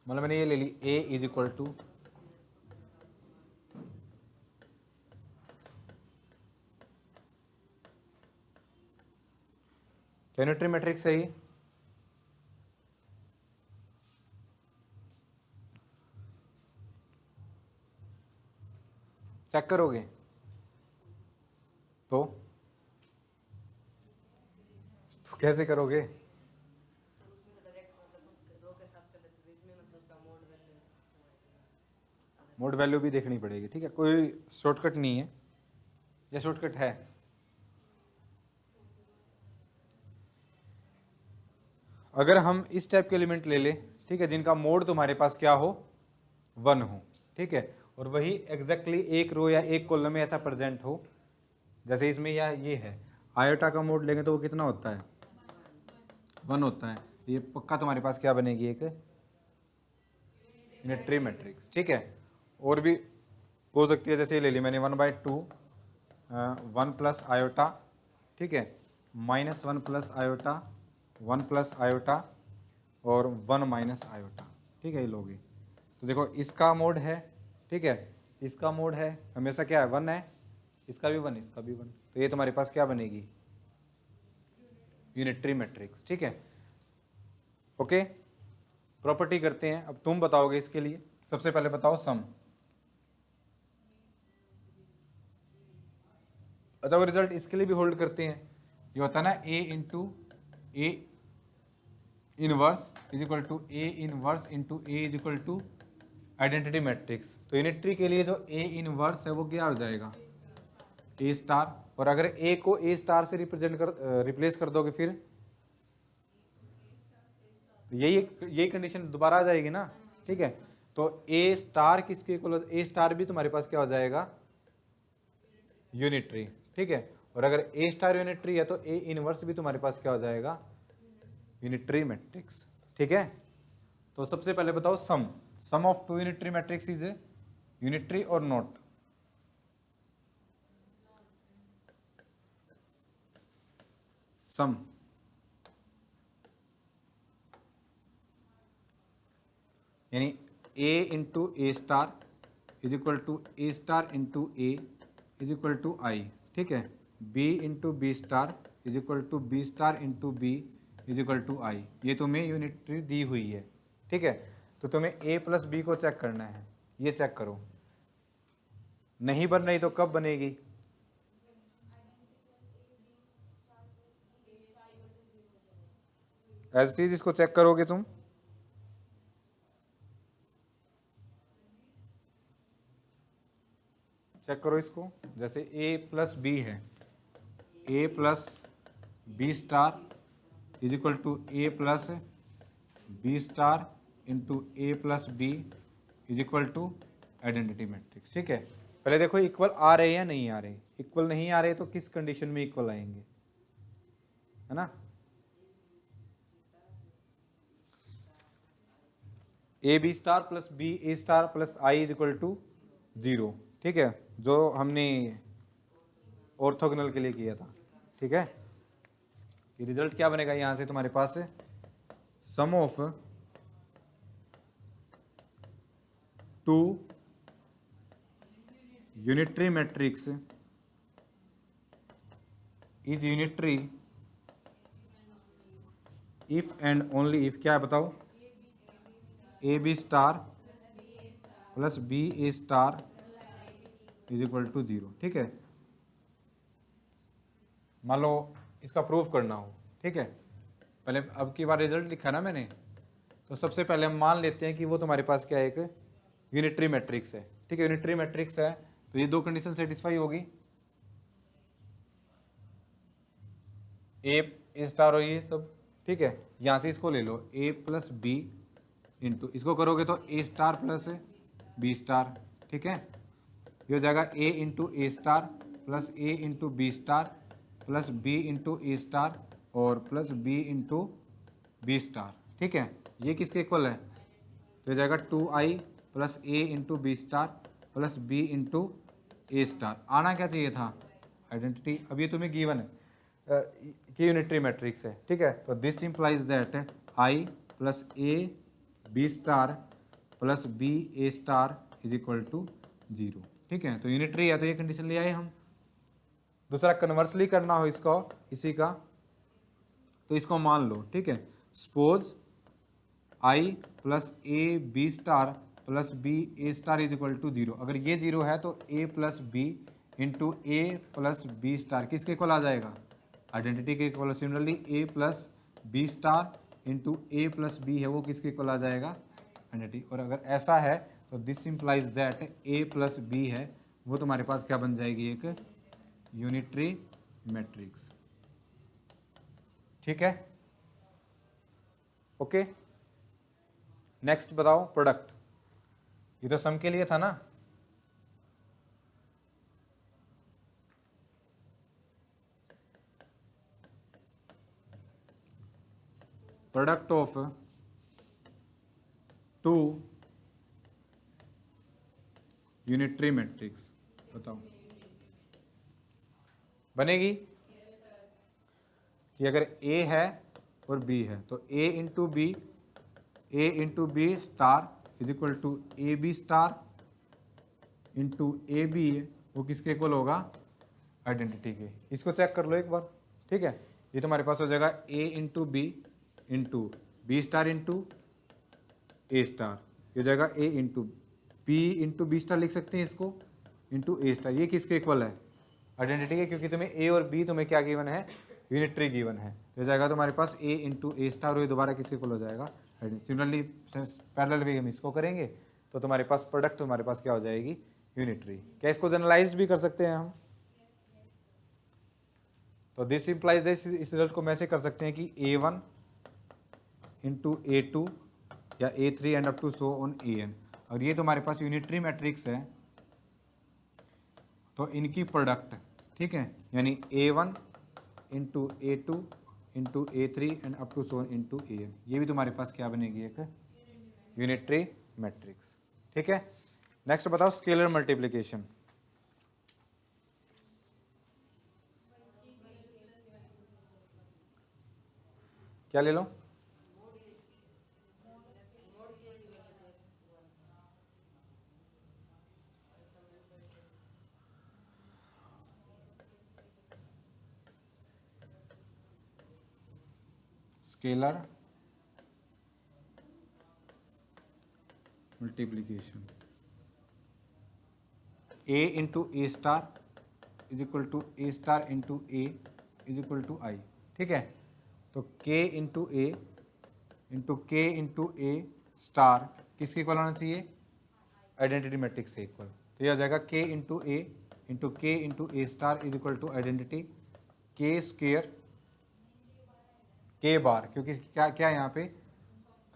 मतलब मैंने ये ले ली A is equal to unitary matrix है ये, चेक करोगे तो कैसे करोगे, मोड वैल्यू भी देखनी पड़ेगी, ठीक है, कोई शॉर्टकट नहीं है, या शॉर्टकट है, अगर हम इस टाइप के एलिमेंट ले ले, ठीक है, जिनका मोड तुम्हारे पास क्या हो, 1 हो, ठीक है, और वही एग्जैक्टली एक रो या एक कॉलम में ऐसा प्रेजेंट हो, जैसे इसमें या ये है, आयोटा का मोड लेंगे तो वो कितना होता है, 1 होता है, ये पक्का तुम्हारे पास क्या बनेगी, एक यूनिटरी मैट्रिक्स, ठीक है। और भी हो सकती है, जैसे ये ले ली मैंने 1/2 1 प्लस आयोटा, ठीक है, -1 प्लस आयोटा, 1 प्लस आयोटा और 1 माइनस आयोटा, ठीक है, ये लोगे। तो देखो इसका मोड है, ठीक है, इसका मोड है हमेशा क्या है, 1 है, इसका भी 1, इसका भी 1, तो ये तुम्हारे पास क्या बनेगी, यूनिटरी मैट्रिक्स, ठीक है। ओके, प्रॉपर्टी करते हैं, अब तुम बताओगे इसके लिए, सबसे पहले बताओ सम। अच्छा वो रिजल्ट इसके लिए भी होल्ड करते हैं, ये होता है ना A into A inverse is equal to A inverse into A is equal to identity matrix. तो यूनिटरी के लिए जो ए इनवर्स है वो क्या हो जाएगा, ए स्टार, और अगर ए को ए स्टार से रिप्लेस कर दोगे फिर यही कंडीशन दोबारा आ जाएगी ना, ठीक है। तो ए स्टार किसके इक्वल, ए स्टार भी तुम्हारे पास क्या हो जाएगा, यूनिटरी, ठीक है, और अगर ए स्टार यूनिटरी है तो ए इनवर्स भी तुम्हारे पास क्या हो जाएगा, यूनिटरी मैट्रिक्स, ठीक है। तो सबसे पहले बताओ sum of 2 unitary matrix is unitary or not, sum, यानी A into A star is equal to A star into A is equal to I, ठीक है, B into B star is equal to B star into B is equal to I, ये तुम्हें unitary दी हुई है, ठीक है। तो तुम्हें ए प्लस बी को चेक करना है, ये चेक करो, नहीं बन रही तो कब बनेगी, एज इट इज इसको चेक करोगे तुम, चेक करो इसको, जैसे ए प्लस बी है, A plus B star is equal to A plus B star into A plus B is equal to identity matrix, ठीक है। पहले देखो इक्वल आ रहे या नहीं आ रहे, इक्वल नहीं आ रहे तो किस कंडीशन में इक्वल आएंगे, है ना, A B star plus B A star plus I is equal to 0, ठीक है, जो हमने ऑर्थोगोनल के लिए किया था, ठीक है। ये रिजल्ट क्या बनेगा यहाँ से तुम्हारे पास, sum of two unitary matrix is unitary if and only if, क्या है बताओ, A B star plus B A star is equal to 0। ठीक है, मान लो इसका प्रूफ करना हो, ठीक है, पहले अब की बार रिजल्ट लिखा ना मैंने, तो सबसे पहले हम मान लेते हैं कि वो तुम्हारे पास क्या है, एक यूनिटरी मैट्रिक्स है। ठीक है, यूनिटरी मैट्रिक्स है तो ये दो कंडीशन सेटिस्फाई होगी, ए स्टार हो ये सब। ठीक है, यहाँ से इसको ले लो ए प्लस बी इंटू, इसको करोगे तो A star plus B star. ठीक है, ये हो जाएगा A into A star plus A into B star plus B into A star और plus B into B star. ठीक है, ये किसके इक्वल है, तो हो जाएगा 2i plus A into B star plus B into A star. आना क्या चाहिए था, आइडेंटिटी। अब ये तुम्हें गिवन है कि यूनिटरी मैट्रिक्स है। ठीक है, तो this implies that I plus A B star plus B A star is equal to 0। ठीक है, तो यूनिटरी है तो ये कंडीशन ले आए हम। दूसरा कन्वर्सली करना हो इसको, इसी का, तो इसको मान लो। ठीक है, suppose I plus A B star plus B A star is equal to 0। अगर ये 0 है तो A plus B into A plus B star किसके इक्वल आ जाएगा, आइडेंटिटी के इक्वल। Similarly A plus B star into A plus B है वो किसके इक्वल आ जाएगा, आइडेंटिटी। और अगर ऐसा है तो this implies that A plus B है वो तुम्हारे पास क्या बन जाएगी, एक यूनिटरी मैट्रिक्स। ठीक है, ओके। नेक्स्ट बताओ प्रोडक्ट, ये तो सम के लिए था ना। Product of two unitary matrix बताओ, बनेगी कि अगर A है और B है तो A into B star is equal to A B star into A B, वो किसके इक्वल होगा, आइडेंटिटी के। इसको चेक कर लो एक बार। ठीक है, ये तुम्हारे पास हो जाएगा A into B star into A star, ये हो जाएगा A इंटू बी स्टार लिख सकते हैं इसको, इंटू ए स्टार। ये किसके इक्वल है, आइडेंटिटी के, क्योंकि तुम्हें ए और बी तुम्हें क्या गिवन है, यूनिटरी गिवन है। तो जाएगा तुम्हारे पास ए इंटू ए स्टार, और ये दोबारा किसके इक्वल हो जाएगा, सिमिलरली पैरेलल वे हम इसको करेंगे तो तुम्हारे पास प्रोडक्ट तुम्हारे पास क्या हो जाएगी, यूनिटरी। क्या इसको जनरलाइज्ड भी कर सकते हैं हम, तो दिस इंप्लाइज दिस, इस रिजल्ट को हम ऐसे कर सकते हैं कि A1 इंटू A2 या A3 and up to so on AN। और ये तुम्हारे पास यूनिटरी मैट्रिक्स है तो इनकी प्रोडक्ट, ठीक है, यानी A1 into A2 into A3 and up to so into AN, ये भी तुम्हारे पास क्या बनेगी, एक यूनिटरी मैट्रिक्स। ठीक है, नेक्स्ट बताओ स्केलर मल्टीप्लिकेशन। क्या ले लो, scalar multiplication, A into A star is equal to A star into A is equal to I. ठीक है, तो K into K into A star किसके इक्वल होना चाहिए, आइडेंटिटी मैट्रिक्स से इक्वल। तो यह हो जाएगा K into A star is equal to identity के स्क्वेयर के बार, क्योंकि क्या क्या यहाँ पे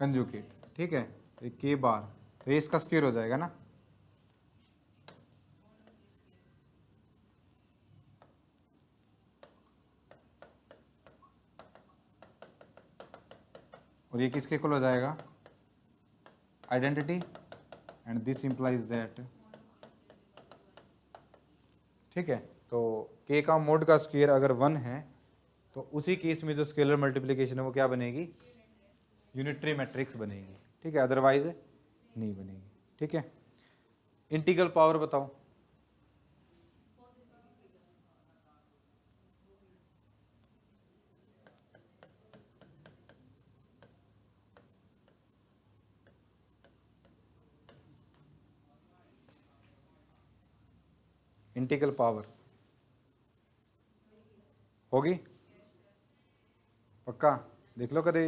कंजुगेट। ठीक है, तो के बार, तो ये इसका स्क्वेयर हो जाएगा ना। और ये किसके इक्वल हो जाएगा, identity, and this implies that. ठीक है, तो के का मोड का स्क्वायर अगर 1 है तो उसी केस में जो स्केलर मल्टीप्लिकेशन है वो क्या बनेगी, यूनिटरी मैट्रिक्स बनेगी। ठीक है, अदरवाइज नहीं बनेगी। ठीक है, इंटीग्रल पावर बताओ। इंटीग्रल पावर होगी पक्का, देख लो कभी,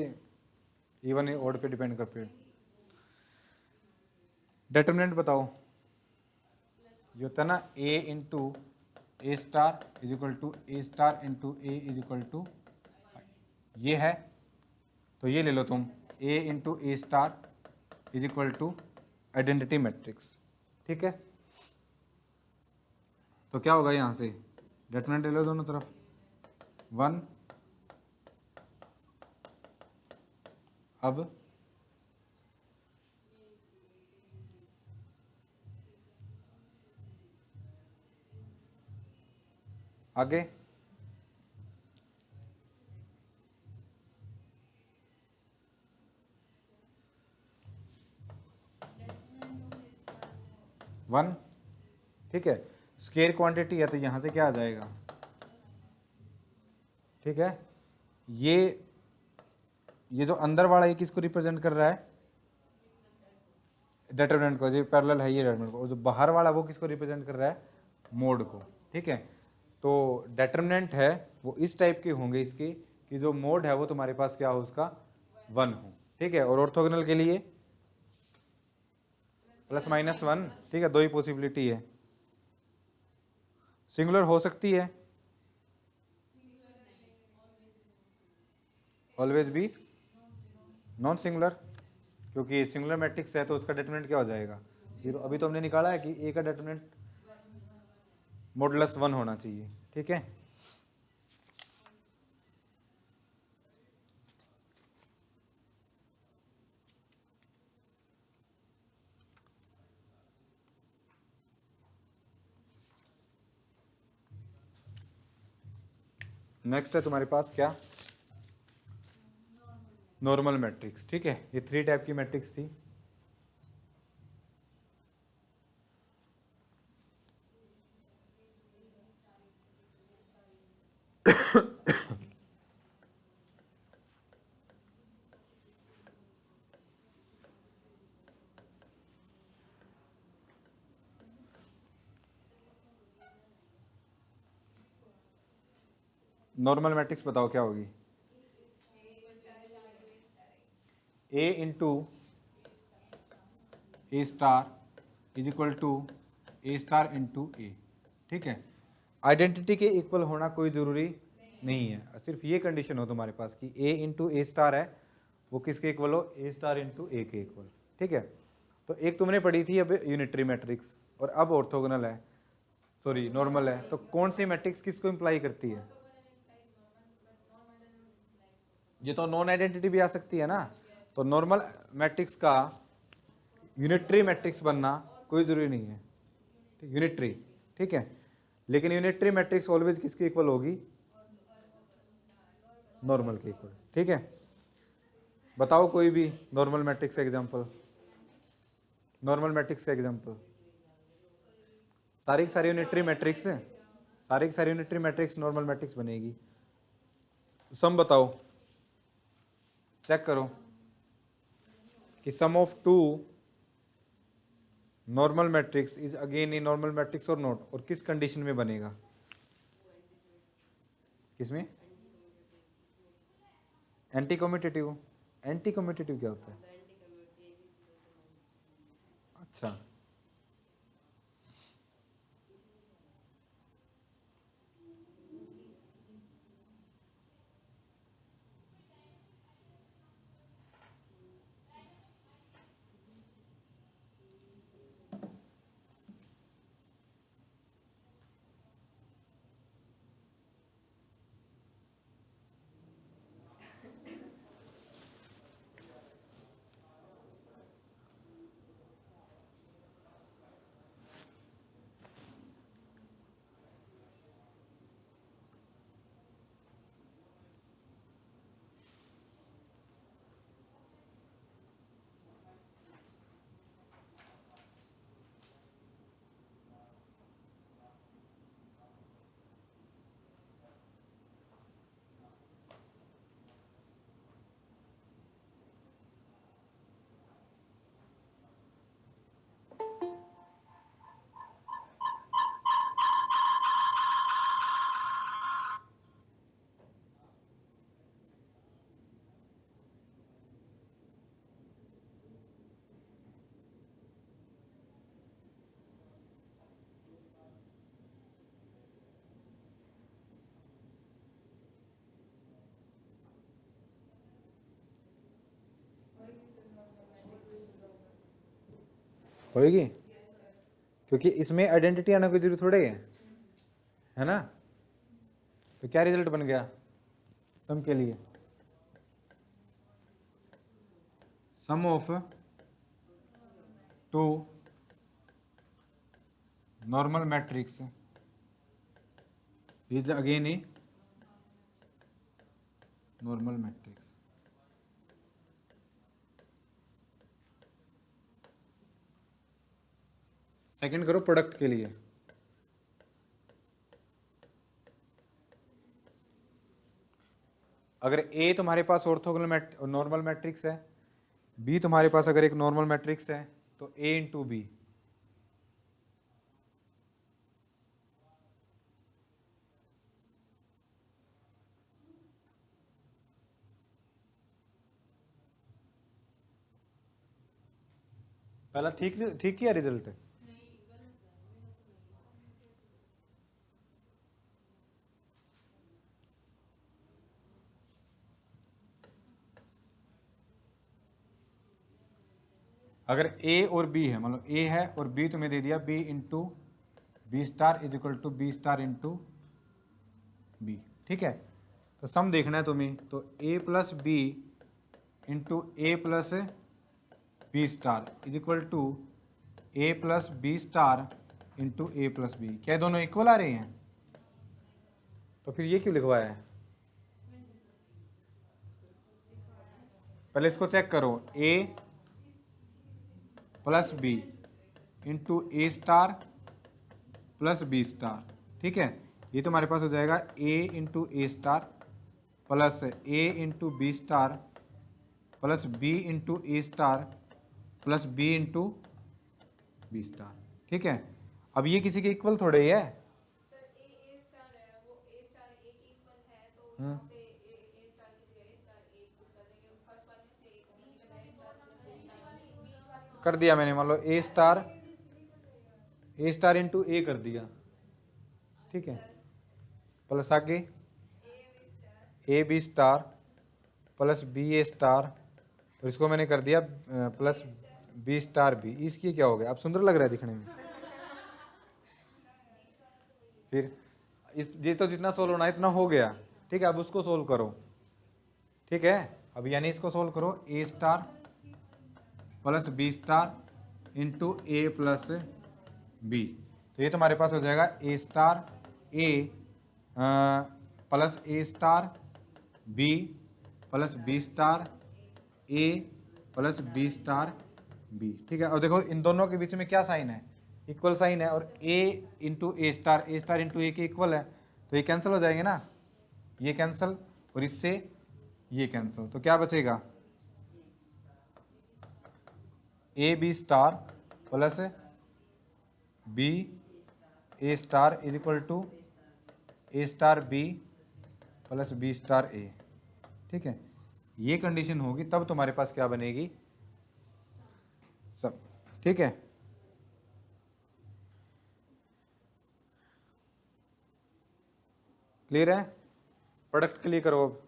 इवन ओड पे डिपेंड कर पे। डिटर्मिनेंट बताओ, ये होता है ना A into A star is equal to A star into A is equal to, ये है तो ये ले लो तुम, A into A star is equal to identity matrix, ठीक है। तो क्या होगा यहाँ से, डिटर्मिनेंट ले लो दोनों तरफ, 1, अब आगे वन, ठीक है। स्केयर क्वांटिटी है तो यहाँ से क्या आ जाएगा, ठीक है। ये जो अंदर वाला ये किसको रिप्रेजेंट कर रहा है, डिटर्मिनेंट को, जो पैरेलल है ये डिटर्मिनेंट को, और जो बाहर वाला वो किसको रिप्रेजेंट कर रहा है, मोड को, ठीक है। तो डिटर्मिनेंट है वो इस टाइप के होंगे इसके, कि जो मोड है वो तुम्हारे पास क्या हो, उसका 1 हो, ठीक है। और ऑर्थोगोनल के लिए ±1, ठीक है, दो ही पॉसिबिलिटी है। सिंगुलर हो सकती है, ऑलवेज भी नॉन सिंगुलर, क्योंकि सिंगुलर मैट्रिक्स है तो उसका डिटर्मिनेंट क्या हो जाएगा, 0। अभी तो हमने निकाला है कि ए का डिटर्मिनेंट मॉडुलस 1 होना चाहिए, ठीक है। नेक्स्ट है तुम्हारे पास क्या, नॉर्मल मैट्रिक्स, ठीक है। ये 3 टाइप की मैट्रिक्स थी। नॉर्मल मैट्रिक्स बताओ क्या होगी, A into A star is equal to A star into A, ठीक है। आइडेंटिटी के इक्वल होना कोई ज़रूरी नहीं है, सिर्फ ये कंडीशन हो तुम्हारे पास कि ए इंटू ए स्टार है वो किसके इक्वल हो, ए स्टार इंटू ए के इक्वल, ठीक है। तो एक तुमने पढ़ी थी अब यूनिटरी मैट्रिक्स, और अब ऑर्थोगोनल है, सॉरी नॉर्मल है। तो कौन सी मैट्रिक्स किसको इंप्लाई करती है, ये तो नॉन आइडेंटिटी भी आ सकती है ना। तो नॉर्मल मैट्रिक्स का यूनिटरी मैट्रिक्स बनना कोई ज़रूरी नहीं है, यूनिटरी, ठीक है। लेकिन यूनिटरी मैट्रिक्स ऑलवेज किसके इक्वल होगी, नॉर्मल के इक्वल, ठीक है। बताओ कोई भी नॉर्मल मैट्रिक्स का एग्जांपल, नॉर्मल मैट्रिक्स का एग्जांपल, सारी की सारी यूनिटरी मैट्रिक्स, सारी की सारी यूनिटरी मैट्रिक्स नॉर्मल मैट्रिक्स बनेगी। सम बताओ, चेक करो कि sum of 2 normal matrix is again a normal matrix और नॉट, और किस कंडीशन में बनेगा, किसमें, एंटी कम्यूटेटिव। एंटी कम्यूटेटिव क्या होता है, अच्छा, होएगी, क्योंकि इसमें आइडेंटिटी आना कोई जरूरी थोड़े है ना। तो क्या रिजल्ट बन गया सम के लिए, sum of two normal matrix is again a normal matrix. Second करो प्रोडक्ट के लिए, अगर ए तुम्हारे पास ऑर्थोगोनल नॉर्मल मैट्रिक्स है, बी तुम्हारे पास अगर एक नॉर्मल मैट्रिक्स है, तो ए इंटू बी पहला ठीक ठीक किया रिजल्ट। अगर ए और बी है, मतलब ए है और बी तुम्हें दे दिया B into B star is equal to B star into B, ठीक है। तो सम देखना है तुम्हें, तो A plus B into A plus B star is equal to A plus B star into A plus B. क्या दोनों equal आ रहे हैं? तो फिर ये क्यों लिखवाया है? पहले इसको चेक करो, A plus B into A star plus B star, ठीक है। ये तुम्हारे पास हो जाएगा A into A star plus A into B star plus B into A star plus B into B star, ठीक है। अब ये किसी के इक्वल थोड़े ही है। कर दिया मैंने, मान लो ए स्टार इंटू ए कर दिया, ठीक है। प्लस आगे A B star plus B A star, और इसको मैंने कर दिया प्लस बी स्टार बी। इसकी क्या हो गया? अब सुंदर लग रहा है दिखने में। फिर ये तो जितना सोल्व होना है इतना हो गया, ठीक है। अब उसको सोल्व करो, ठीक है। अब यानी इसको सोल्व करो, A star plus B star into A plus B. तो ये तुम्हारे पास हो जाएगा A star A plus A star B plus B star A plus B star B, ठीक है। और देखो इन दोनों के बीच में क्या साइन है? इक्वल साइन है, और A into A star into A के इक्वल है, तो ये कैंसिल हो जाएंगे ना, ये कैंसिल और इससे ये कैंसिल। तो क्या बचेगा? A B star plus B A star is equal to A star B plus B star A, ठीक है। ये कंडीशन होगी तब तुम्हारे पास क्या बनेगी? सब, ठीक है। क्लियर है? प्रोडक्ट के लिए करो अब।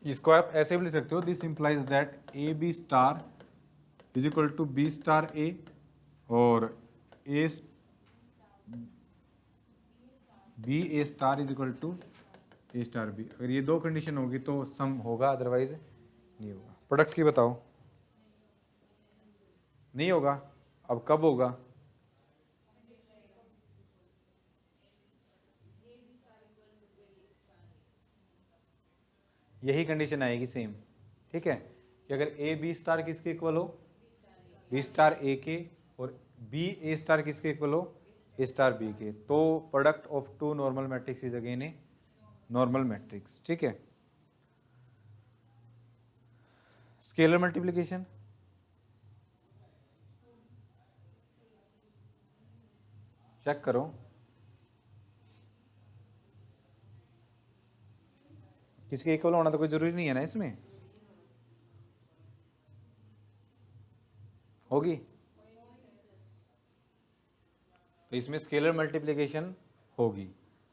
इसको आप ऐसे भी लिख सकते हो, this implies that A B star is equal to B star A और A B A star is equal to A star B. अगर ये दो कंडीशन होगी तो सम होगा, अदरवाइज नहीं होगा। प्रोडक्ट की बताओ। नहीं होगा। अब कब होगा? यही कंडीशन आएगी सेम, ठीक है, कि अगर ए बी स्टार किसके इक्वल हो, बी स्टार ए के, और बी ए स्टार किसके इक्वल हो, ए स्टार बी के, तो product of two normal matrix is again a normal matrix, ठीक है। स्केलर मल्टीप्लिकेशन, चेक करो, किसके इक्वल होना तो कोई जरूरी नहीं है ना, इसमें होगी, तो इसमें स्केलर मल्टीप्लिकेशन होगी।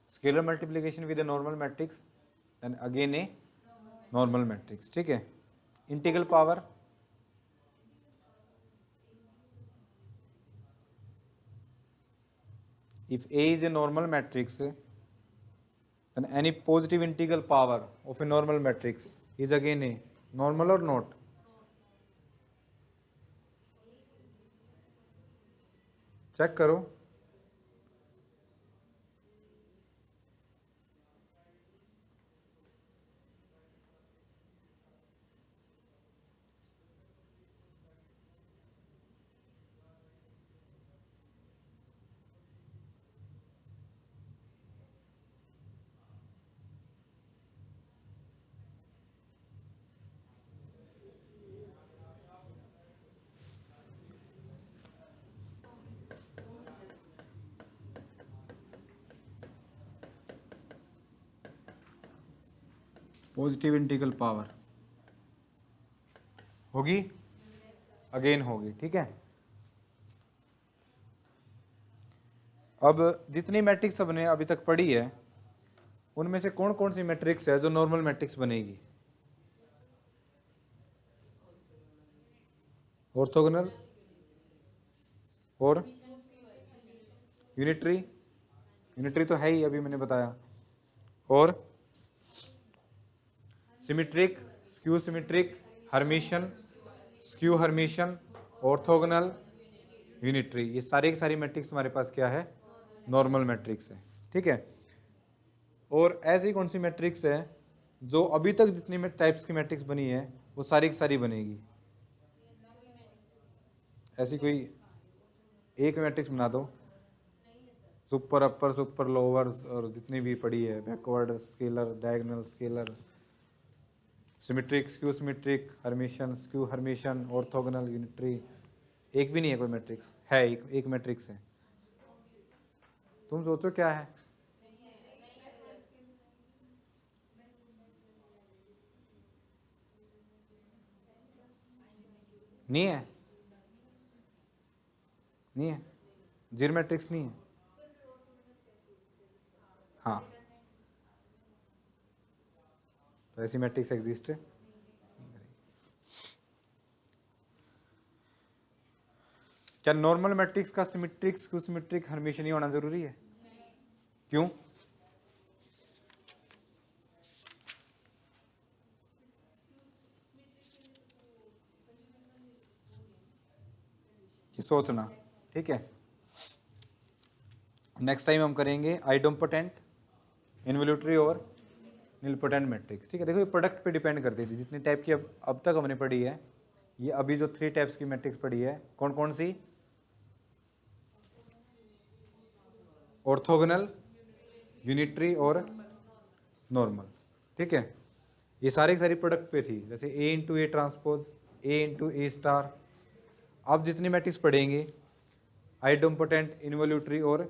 Scalar multiplication with a normal matrix then again a normal matrix, ठीक है। Integral power, if A is a normal matrix, then any positive integral power of a normal matrix is again a normal or not? Check करो, positive integral power होगी, again होगी, ठीक है। अब जितनी matrix हमने अभी तक पढ़ी है उनमें से कौन कौन सी मैट्रिक्स है जो नॉर्मल मैट्रिक्स बनेगी? ऑर्थोगोनल और यूनिटरी, यूनिटरी तो है ही, अभी मैंने बताया, और symmetric, skew symmetric, hermitian, skew Hermitian, orthogonal, unitary, ये सारी की सारी मैट्रिक्स तुम्हारे पास क्या है? नॉर्मल मैट्रिक्स है, ठीक है। और ऐसी कौन सी मैट्रिक्स है जो अभी तक जितनी में टाइप्स की मैट्रिक्स बनी है वो सारी की सारी बनेगी? ऐसी कोई एक मैट्रिक्स बना दो, सुपर अपर सुपर लोअर और जितनी भी पड़ी है, backward scalar, diagonal scalar, symmetric, skew symmetric, hermitian, skew Hermitian, orthogonal, unitary, एक भी नहीं है कोई मैट्रिक्स? है, एक मैट्रिक्स है। तुम सोचो क्या है? नहीं है, नहीं है, जीरो मैट्रिक्स नहीं है। हाँ, तो ऐसी मैट्रिक्स एग्जिस्ट है। क्या नॉर्मल मैट्रिक्स का सिमेट्रिक, स्क्यू सिमेट्रिक, हर्मिशन ही होना जरूरी है? क्यों? ये सोचना, ठीक है। नेक्स्ट टाइम हम करेंगे आइडोम्पोटेंट, इन्वोल्यूटरी और निलपोटेंट मैट्रिक्स, ठीक है। देखो ये प्रोडक्ट पे डिपेंड करती थी, जितनी टाइप की अब तक हमने पढ़ी है, ये अभी जो 3 टाइप्स की मैट्रिक्स पढ़ी है, कौन कौन सी? ऑर्थोगोनल, यूनिटरी और नॉर्मल, ठीक है। ये सारी सारी प्रोडक्ट पे थी, जैसे A into A transpose, A into A star. अब जितनी मैट्रिक्स पढ़ेंगे, आइडोम्पोटेंट, इन्वोल्यूटरी और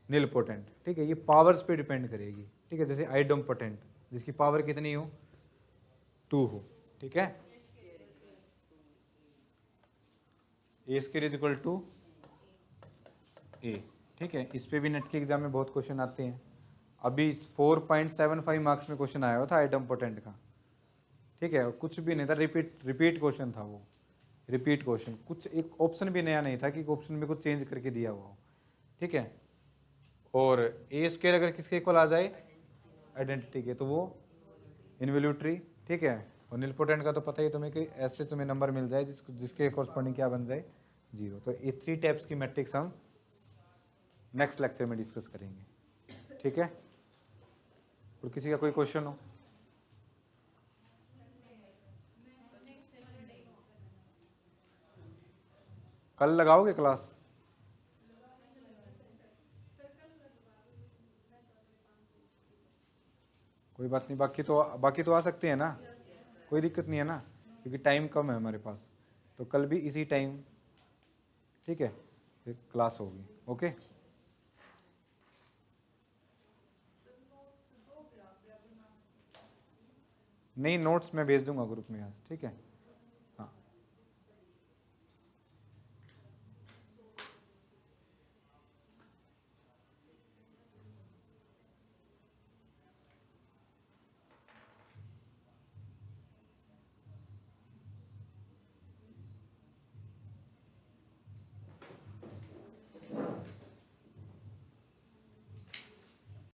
निलपोटेंट, ठीक है, ये पावर्स पे डिपेंड करेगी, ठीक है। जैसे आइडोम्पोटेंट जिसकी पावर कितनी हो? 2 हो, ठीक है। A square is equal to A, ठीक है। इस पे भी नेट के एग्जाम में बहुत क्वेश्चन आते हैं। अभी 4.75 मार्क्स में क्वेश्चन आया हुआ था आइडोम्पोटेंट का, ठीक है। कुछ भी नहीं था, रिपीट क्वेश्चन था वो, रिपीट क्वेश्चन, कुछ एक ऑप्शन भी नया नहीं था कि ऑप्शन में कुछ चेंज करके दिया हुआ हो, ठीक है। और ए स्क्वायर अगर किसके इक्वल आ जाए आइडेंटिटी के, तो वो इन्वोल्यूटरी, ठीक है। और निलपोटेंट का तो पता ही तुम्हें कि ऐसे तुम्हें नंबर मिल जाए जिसके कॉरस्पॉन्डिंग क्या बन जाए, 0। तो ये 3 टाइप्स की मैट्रिक्स हम नेक्स्ट लेक्चर में डिस्कस करेंगे, ठीक है। और किसी का कोई क्वेश्चन हो? कल लगाओगे क्लास? कोई बात नहीं, बाकी तो आ सकते हैं ना, कोई दिक्कत नहीं है ना, क्योंकि टाइम कम है हमारे पास। तो कल भी इसी टाइम, ठीक है, फिर क्लास होगी। ओके, नहीं नोट्स मैं भेज दूंगा ग्रुप में आज, ठीक है।